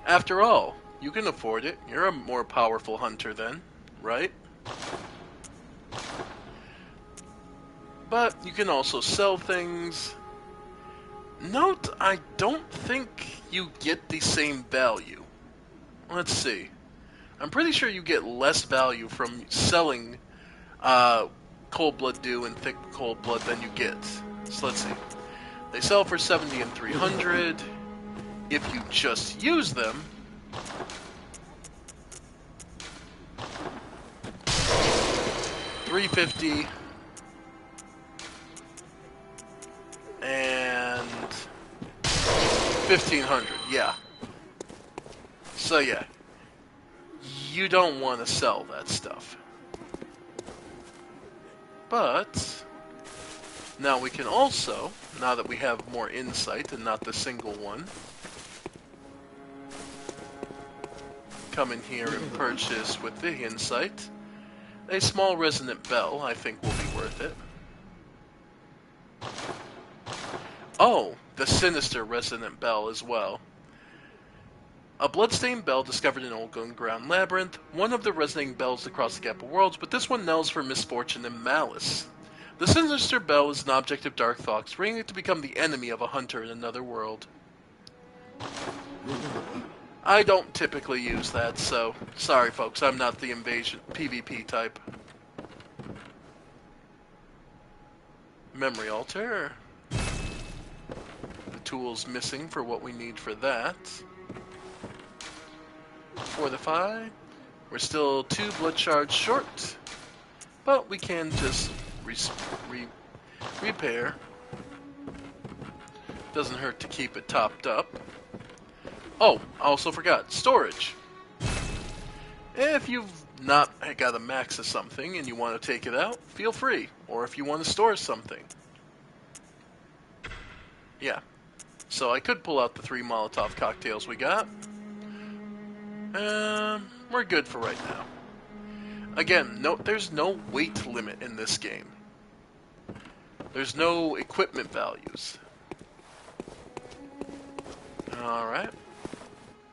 After all, you can afford it. You're a more powerful hunter then, right? But you can also sell things. Note, I don't think you get the same value. Let's see. I'm pretty sure you get less value from selling Cold Blood Dew and Thick Cold Blood than you get. So let's see. They sell for 70 and 300. If you just use them, $350 and $1,500. Yeah. So yeah, you don't want to sell that stuff. But now we can also, now that we have more insight and not the single one, come in here and purchase with the insight a small resonant bell. I think will be worth it. Oh, the sinister resonant bell as well. A bloodstained bell discovered in Old Ground Labyrinth, one of the resonating bells across the Gap of Worlds, but this one knells for misfortune and malice. The sinister bell is an object of dark thoughts, bringing it to become the enemy of a hunter in another world. I don't typically use that, so sorry folks, I'm not the invasion PvP type. Memory altar. The tool's missing for what we need for that. Fortify. We're still 2 blood shards short, but we can just repair. Doesn't hurt to keep it topped up. Oh, I also forgot, storage. If you've not got a max of something and you want to take it out, feel free. Or if you want to store something. Yeah. So I could pull out the 3 Molotov cocktails we got. We're good for right now. Again, there's no weight limit in this game. There's no equipment values. Alright.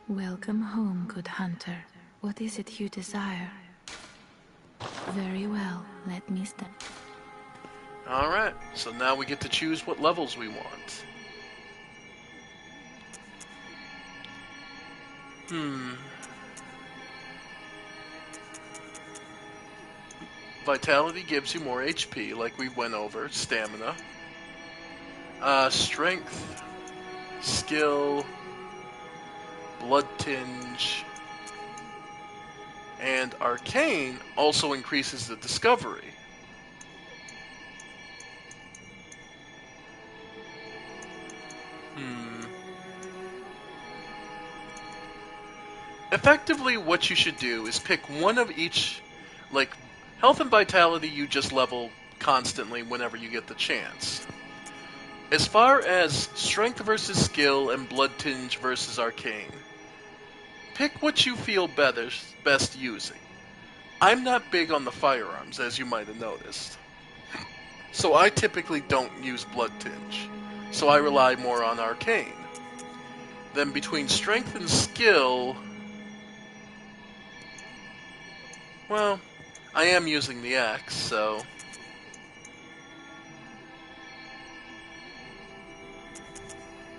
Welcome home, good hunter. What is it you desire? Very well, let me step. Alright, so now we get to choose what levels we want. Vitality gives you more HP, like we went over. Stamina. Strength. Skill. Blood tinge. And Arcane also increases the discovery. Effectively, what you should do is pick one of each. Like, health and vitality you just level constantly whenever you get the chance. As far as strength versus skill and blood tinge versus arcane, pick what you feel best using. I'm not big on the firearms, as you might have noticed. So I typically don't use blood tinge. So I rely more on arcane. Then between strength and skill, well, I am using the axe, so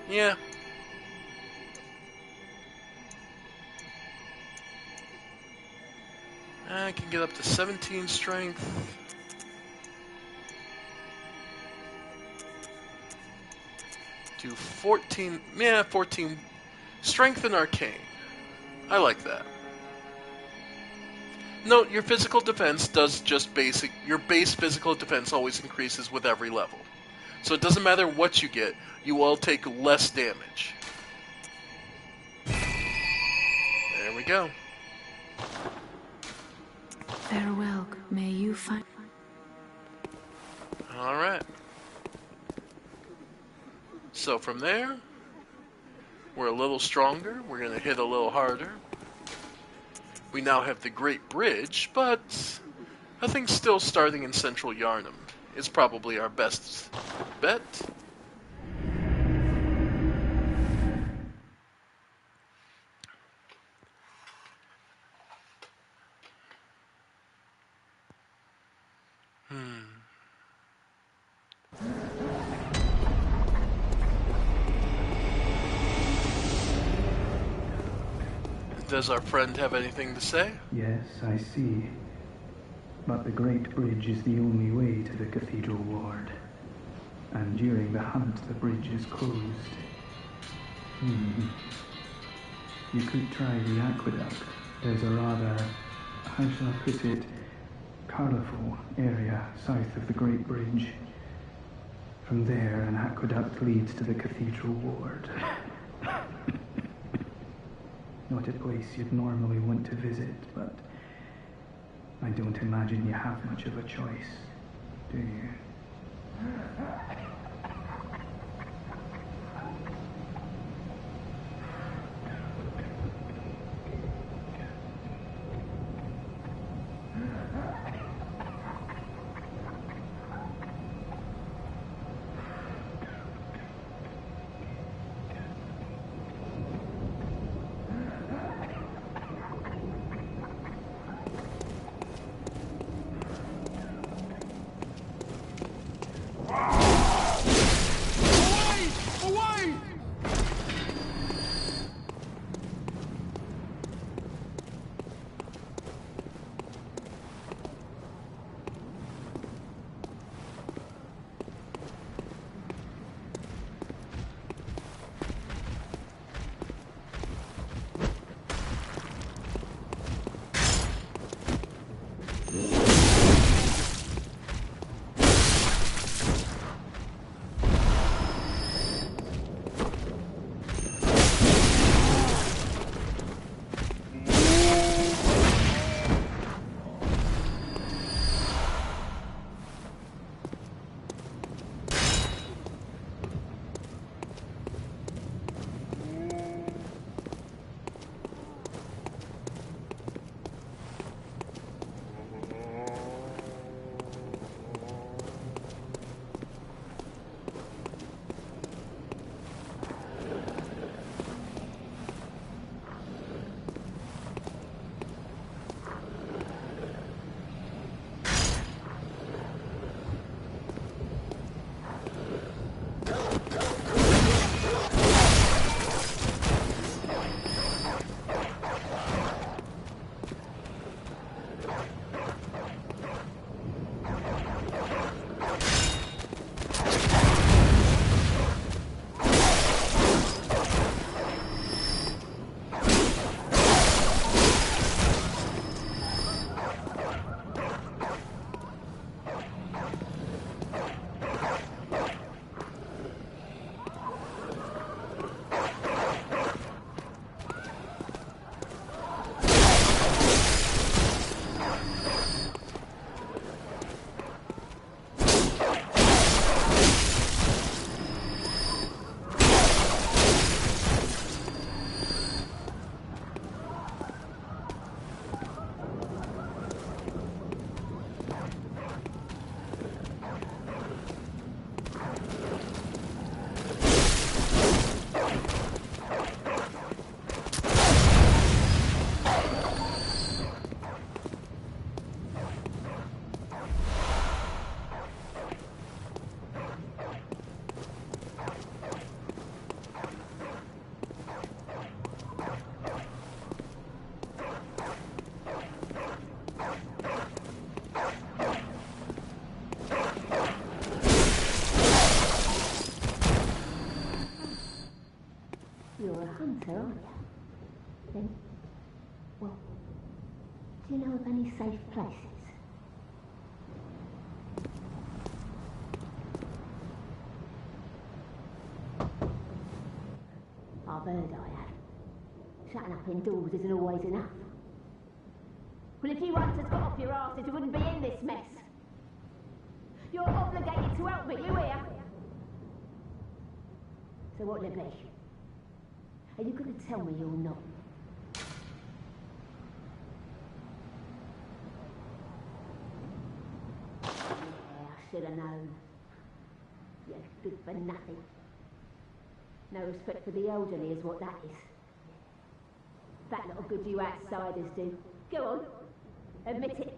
yeah. I can get up to 17 strength. Do 14, 14 strength and arcane. I like that. Note, your physical defense does just basic. Your base physical defense always increases with every level. So it doesn't matter what you get, you will take less damage. There we go. Farewell, may you find... Alright. So from there, we're a little stronger, we're going to hit a little harder. We now have the Great Bridge, but I think still starting in Central Yharnam is probably our best bet. Does our friend have anything to say? Yes, I see. But the Great Bridge is the only way to the Cathedral Ward. And during the hunt, the bridge is closed. You could try the aqueduct. There's a rather, how shall I put it, colourful area south of the Great Bridge. From there, an aqueduct leads to the Cathedral Ward. Not a place you'd normally want to visit, but I don't imagine you have much of a choice, do you? you're a hunter, aren't you? Then, well, do you know of any safe places? I've heard I have. Shutting up indoors isn't always enough. Well, if you hunters got off your asses, you wouldn't be in this mess. You're obligated to help me, you hear? So what'll it be? Are you going to tell me you're not? Yeah, I should have known. You're good for nothing. No respect for the elderly is what that is. That lot of good you outsiders do. Go on, admit it.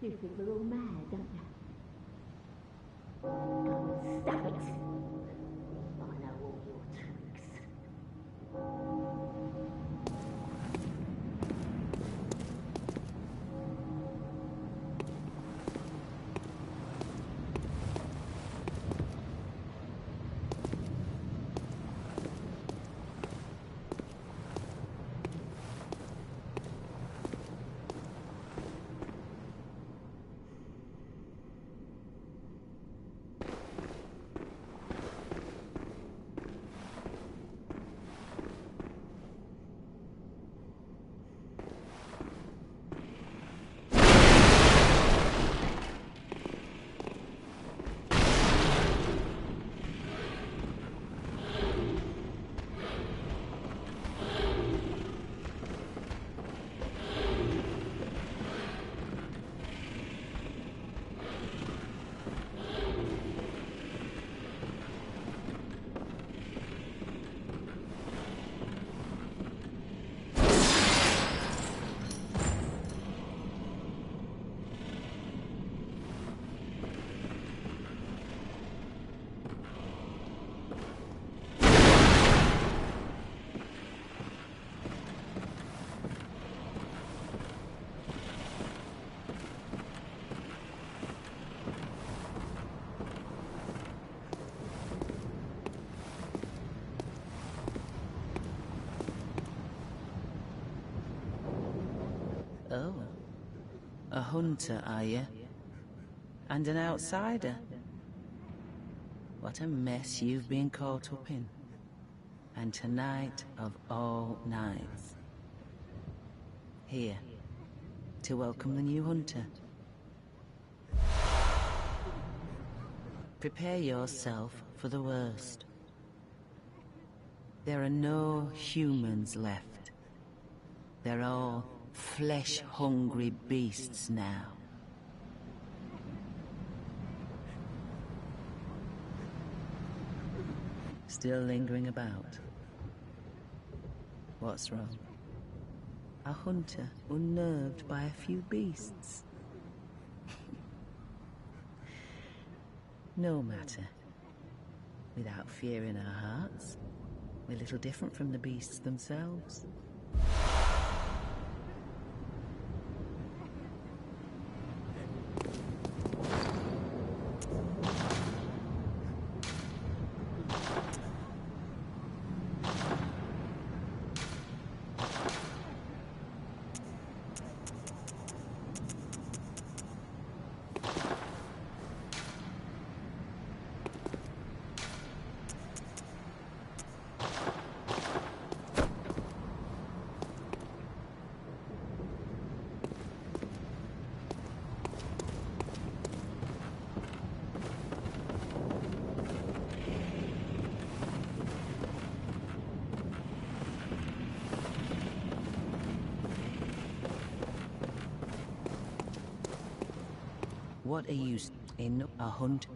You think we're all mad, don't you? Go on, stuff it. I know all your tricks. Oh, a hunter, are you? And an outsider? What a mess you've been caught up in. And tonight of all nights. Here, to welcome the new hunter. Prepare yourself for the worst. There are no humans left. They're all flesh-hungry beasts now. Still lingering about? What's wrong? A hunter unnerved by a few beasts? No matter. Without fear in our hearts, we're little different from the beasts themselves. What are you in a hunt?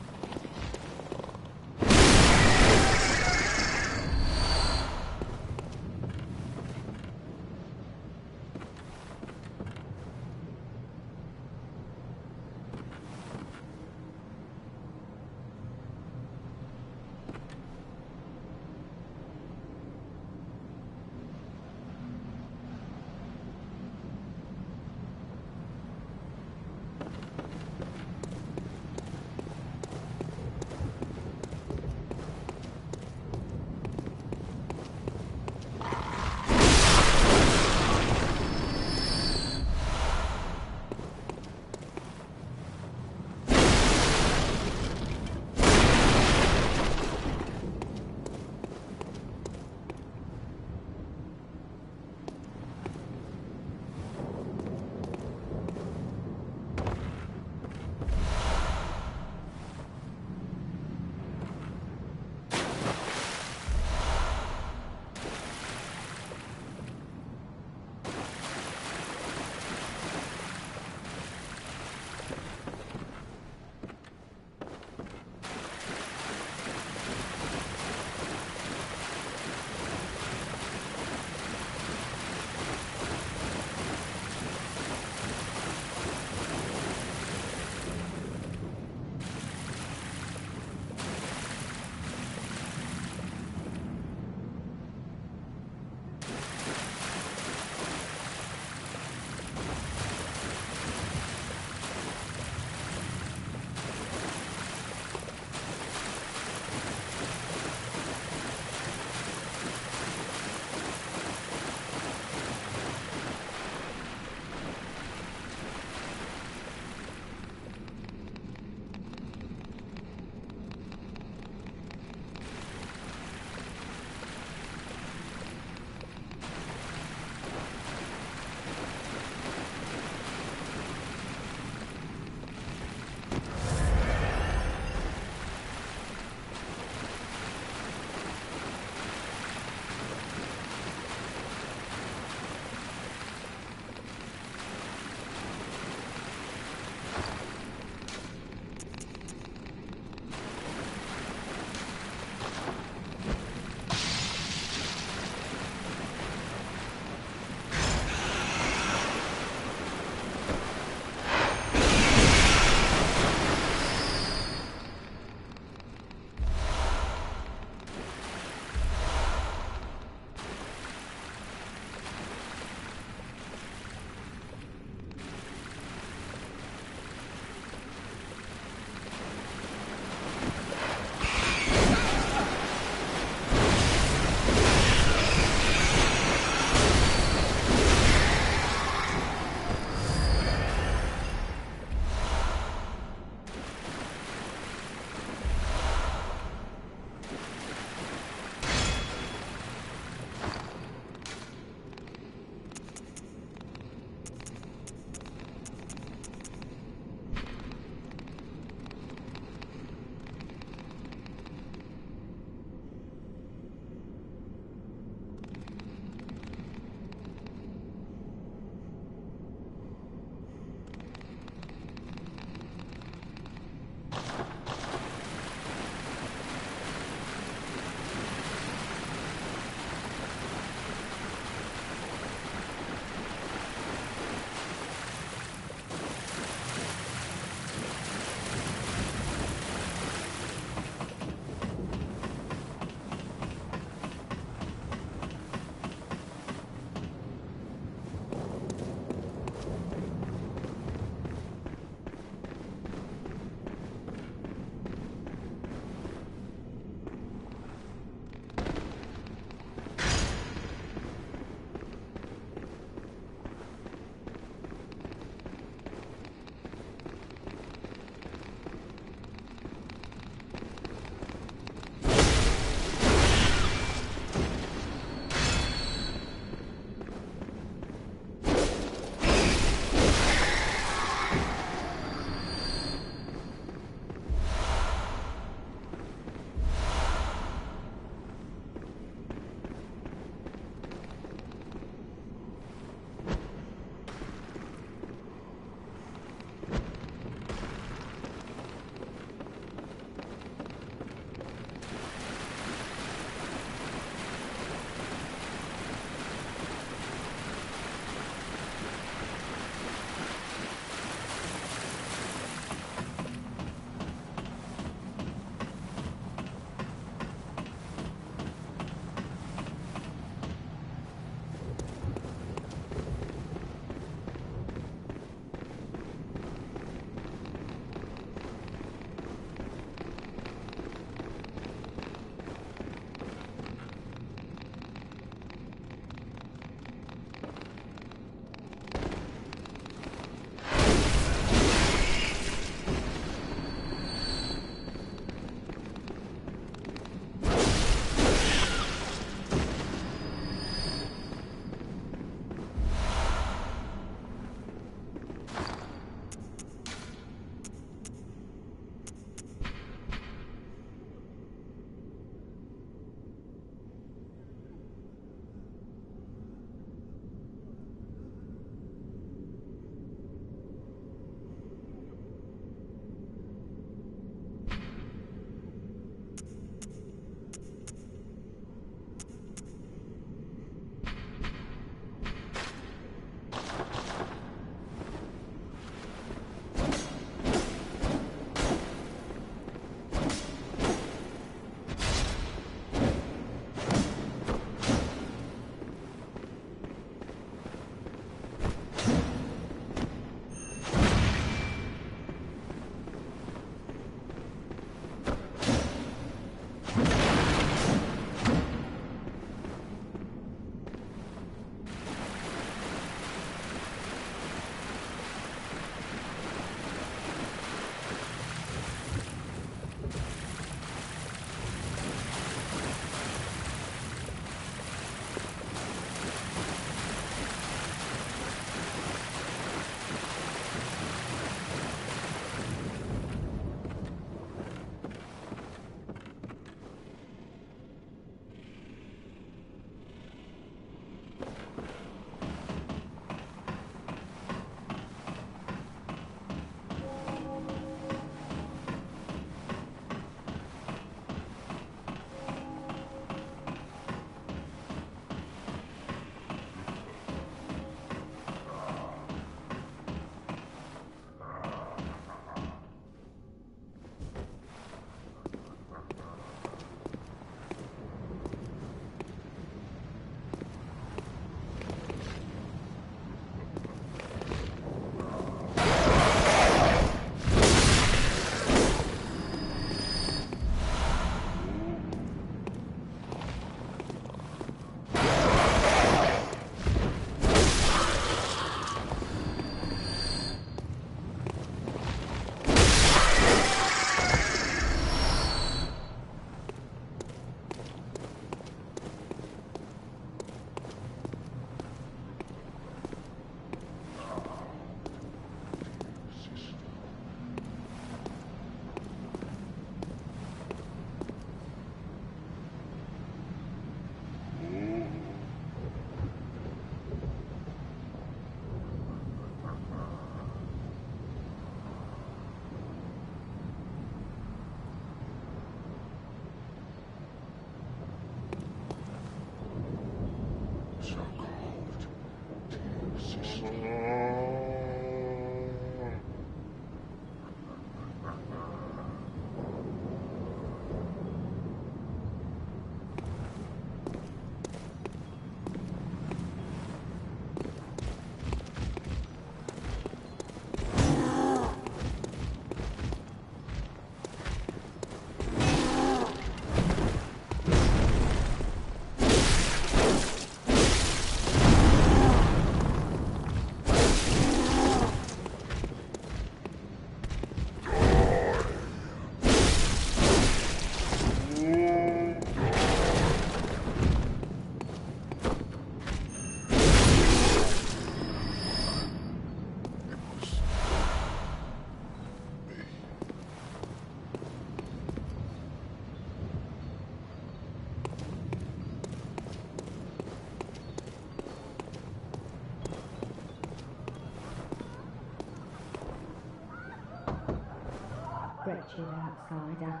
wretched outsider.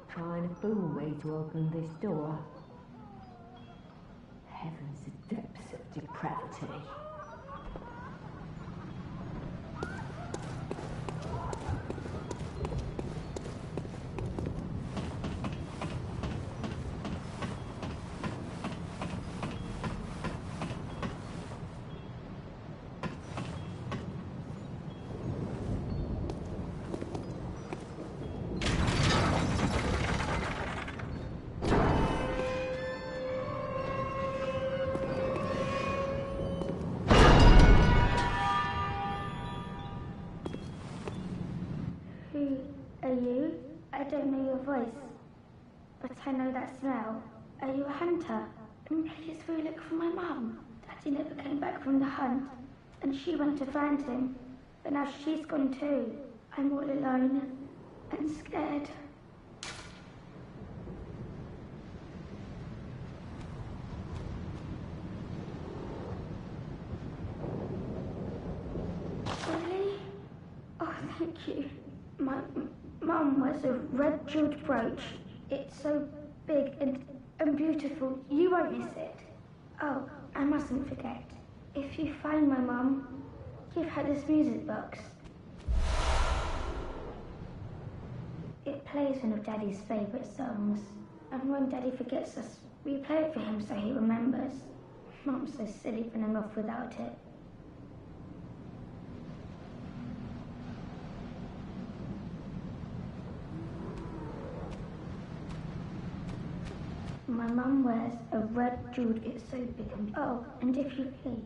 Trying to fool me to open this door. Heavens, the depths of depravity. Who are you? I don't know your voice, but I know that smell. Are you a hunter? Please will you look for my mum? Daddy never came back from the hunt, and she went to find him, but now she's gone too. I'm all alone and scared. Really? Oh, thank you. My mum wears a red jeweled brooch. It's so big and beautiful. You won't miss it. Oh, I mustn't forget. If you find my mum, give her this music box. It plays one of Daddy's favourite songs. And when Daddy forgets us, we play it for him so he remembers. Mum's so silly for him off without it. My mum wears a red jeweled, it's so big and... Oh, and if you please.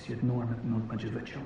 siad normat nó much of a chill.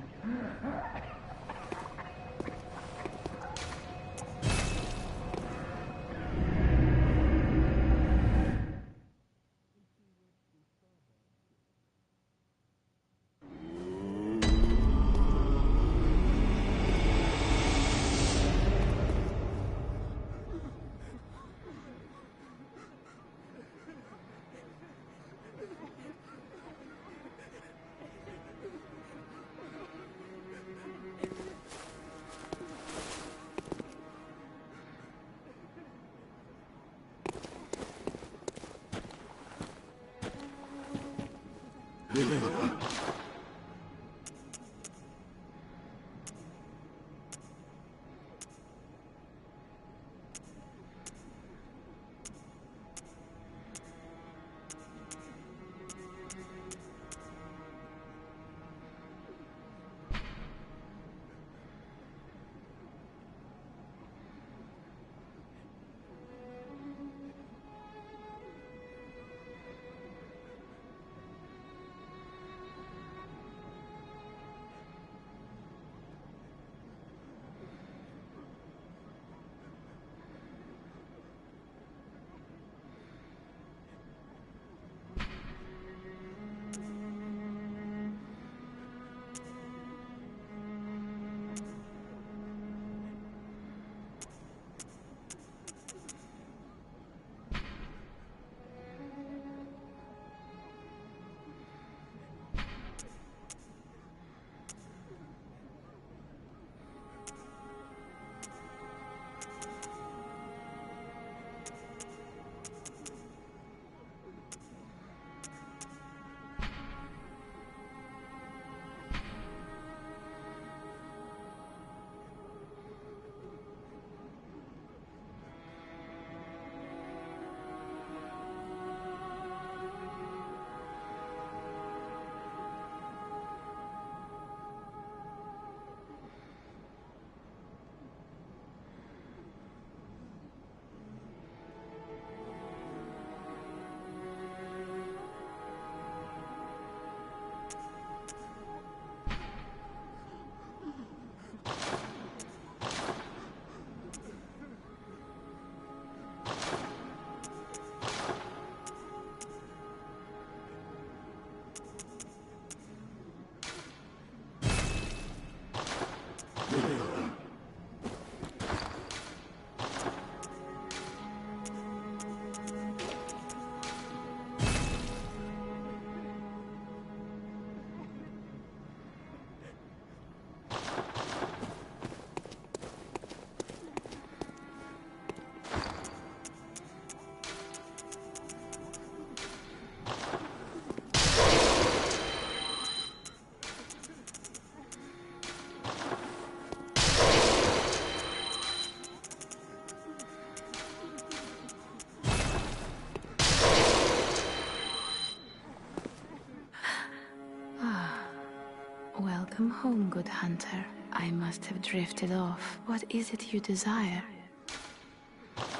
Welcome home, good hunter. I must have drifted off. What is it you desire?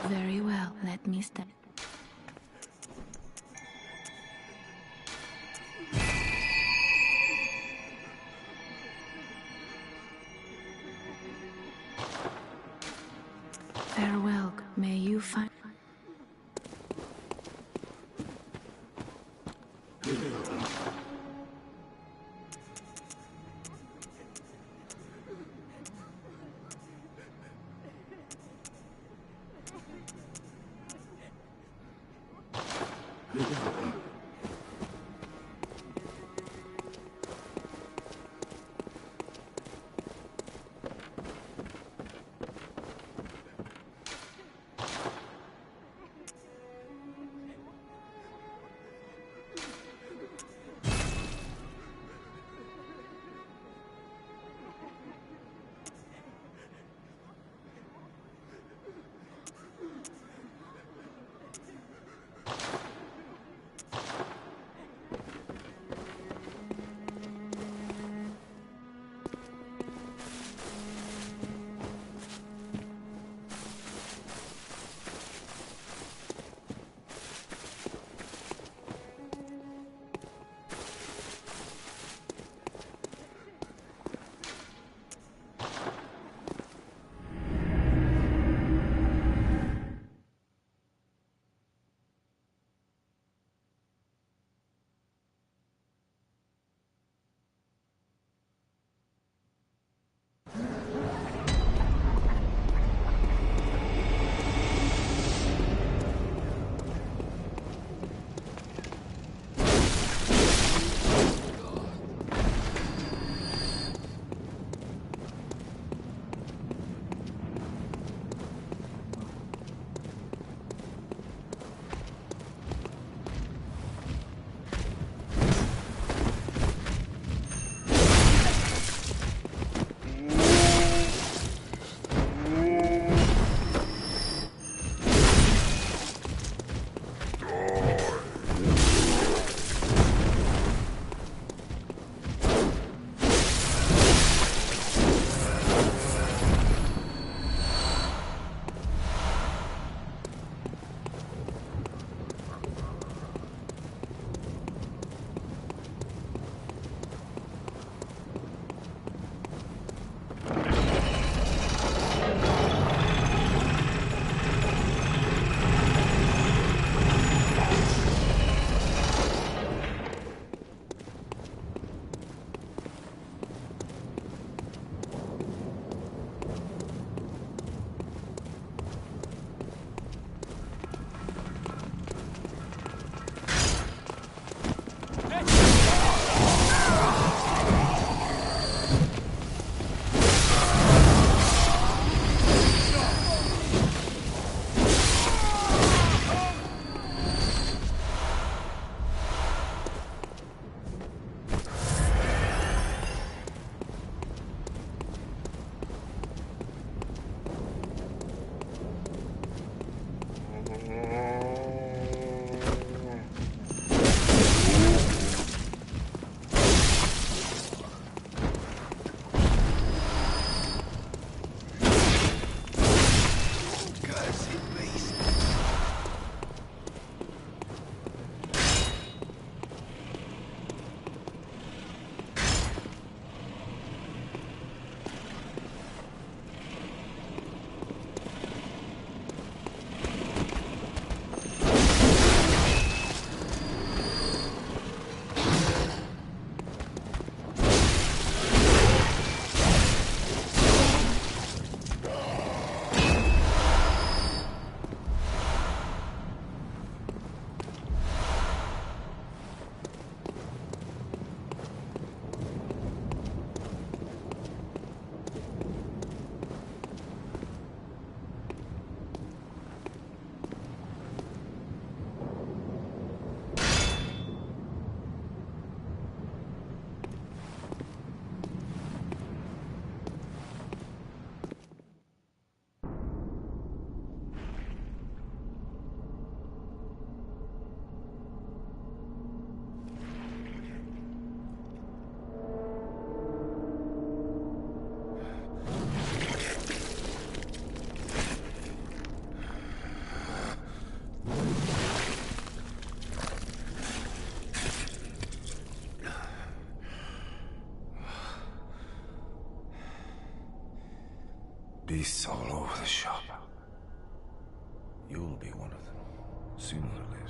Very well, let me step. Farewell, may you find... beasts all over the shop. You'll be one of them, sooner or later.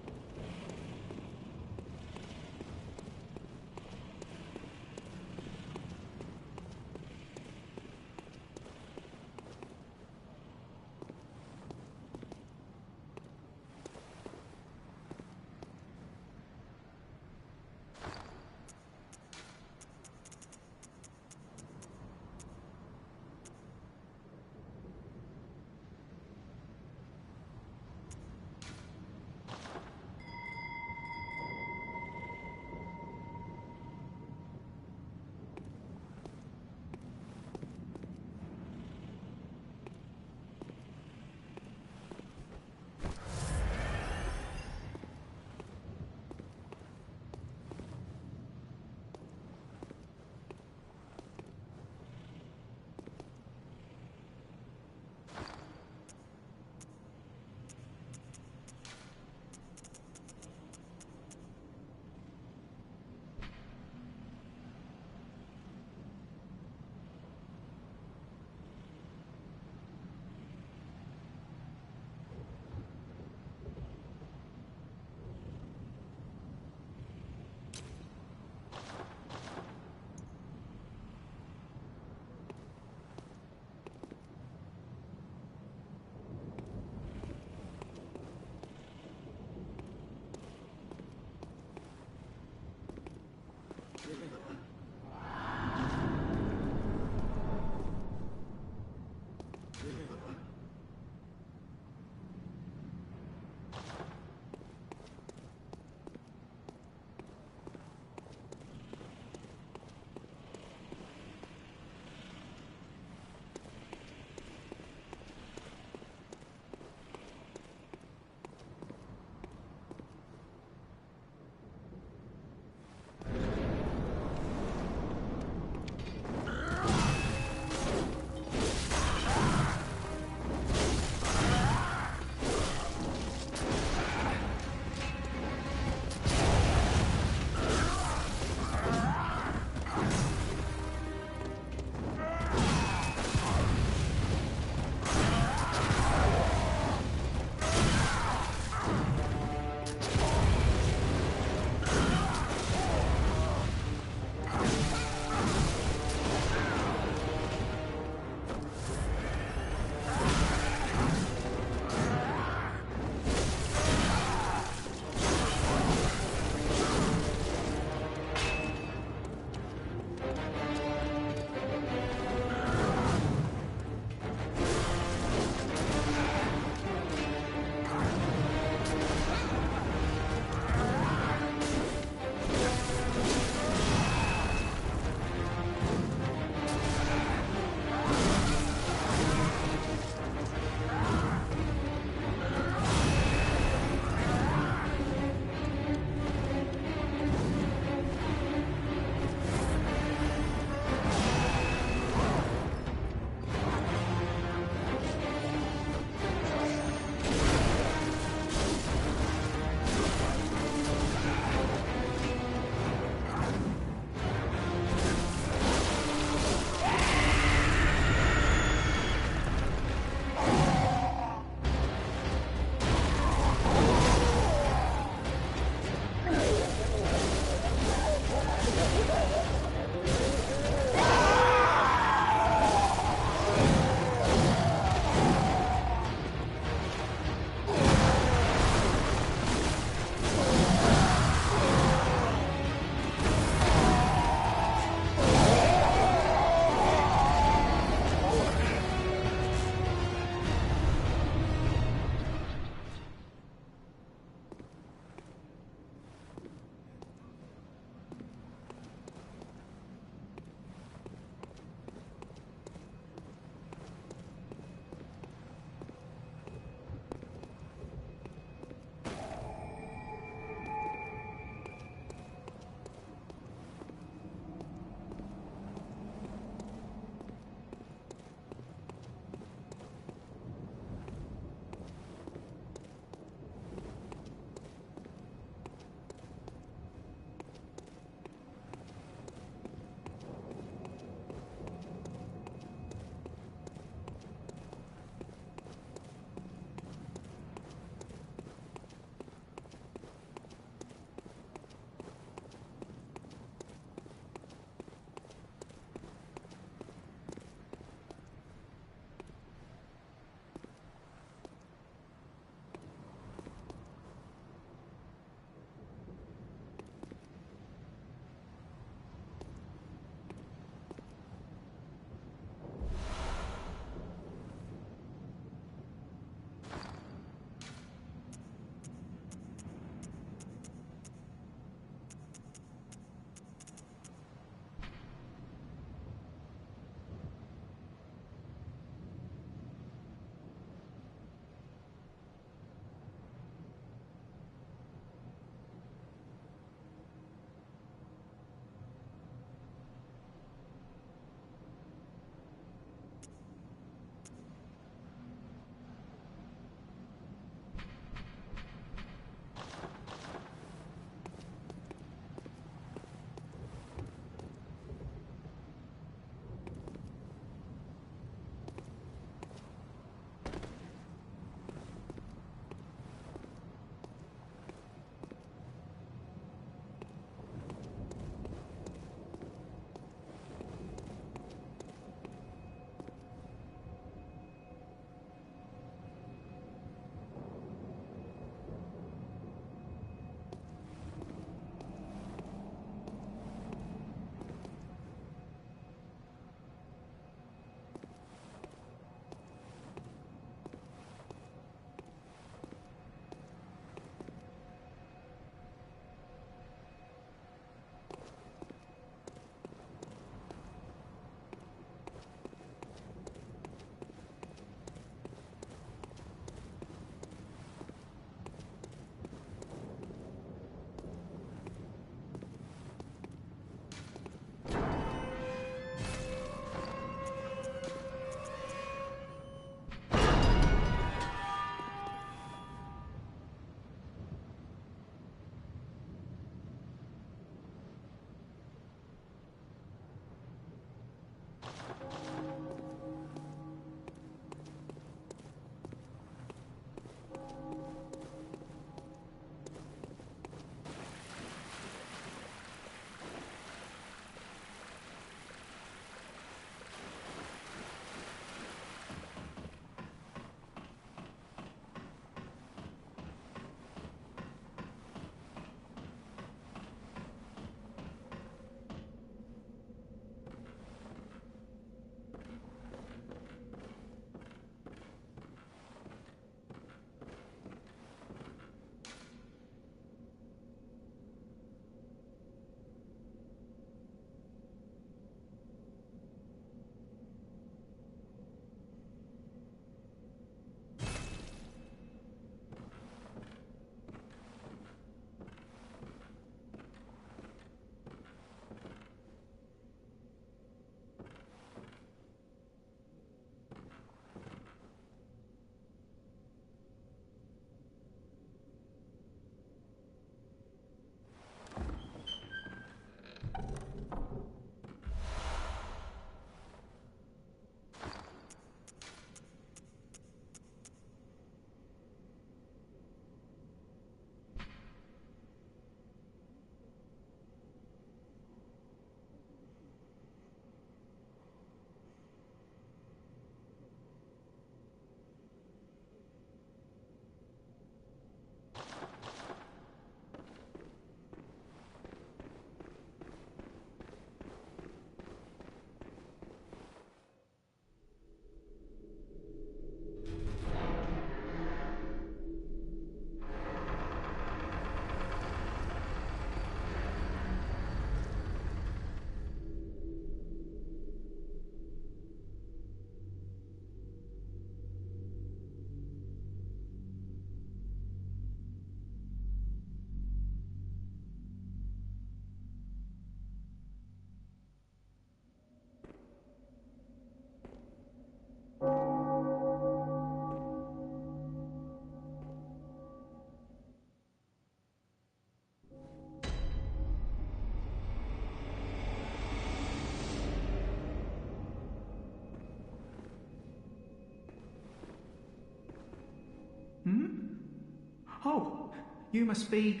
Oh, you must be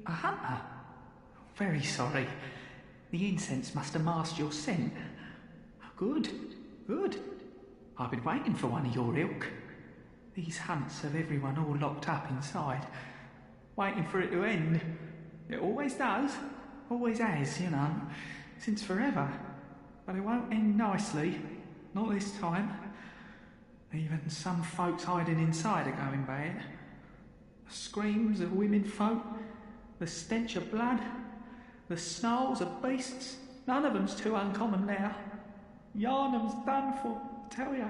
a hunter. Very sorry. The incense must have masked your scent. Good, good. I've been waiting for one of your ilk. These hunts have everyone all locked up inside, waiting for it to end. It always does. Always has, you know, since forever. But it won't end nicely. Not this time. Even some folks hiding inside are going bad. The screams of women folk, the stench of blood, the snarls of beasts, none of them's too uncommon now. Yarnum's done for, I tell ya.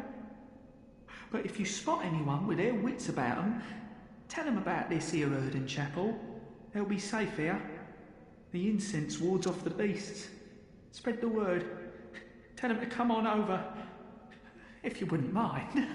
But if you spot anyone with their wits about 'em, tell 'em about this here Erden Chapel. They'll be safe here. The incense wards off the beasts. Spread the word. Tell 'em to come on over, if you wouldn't mind.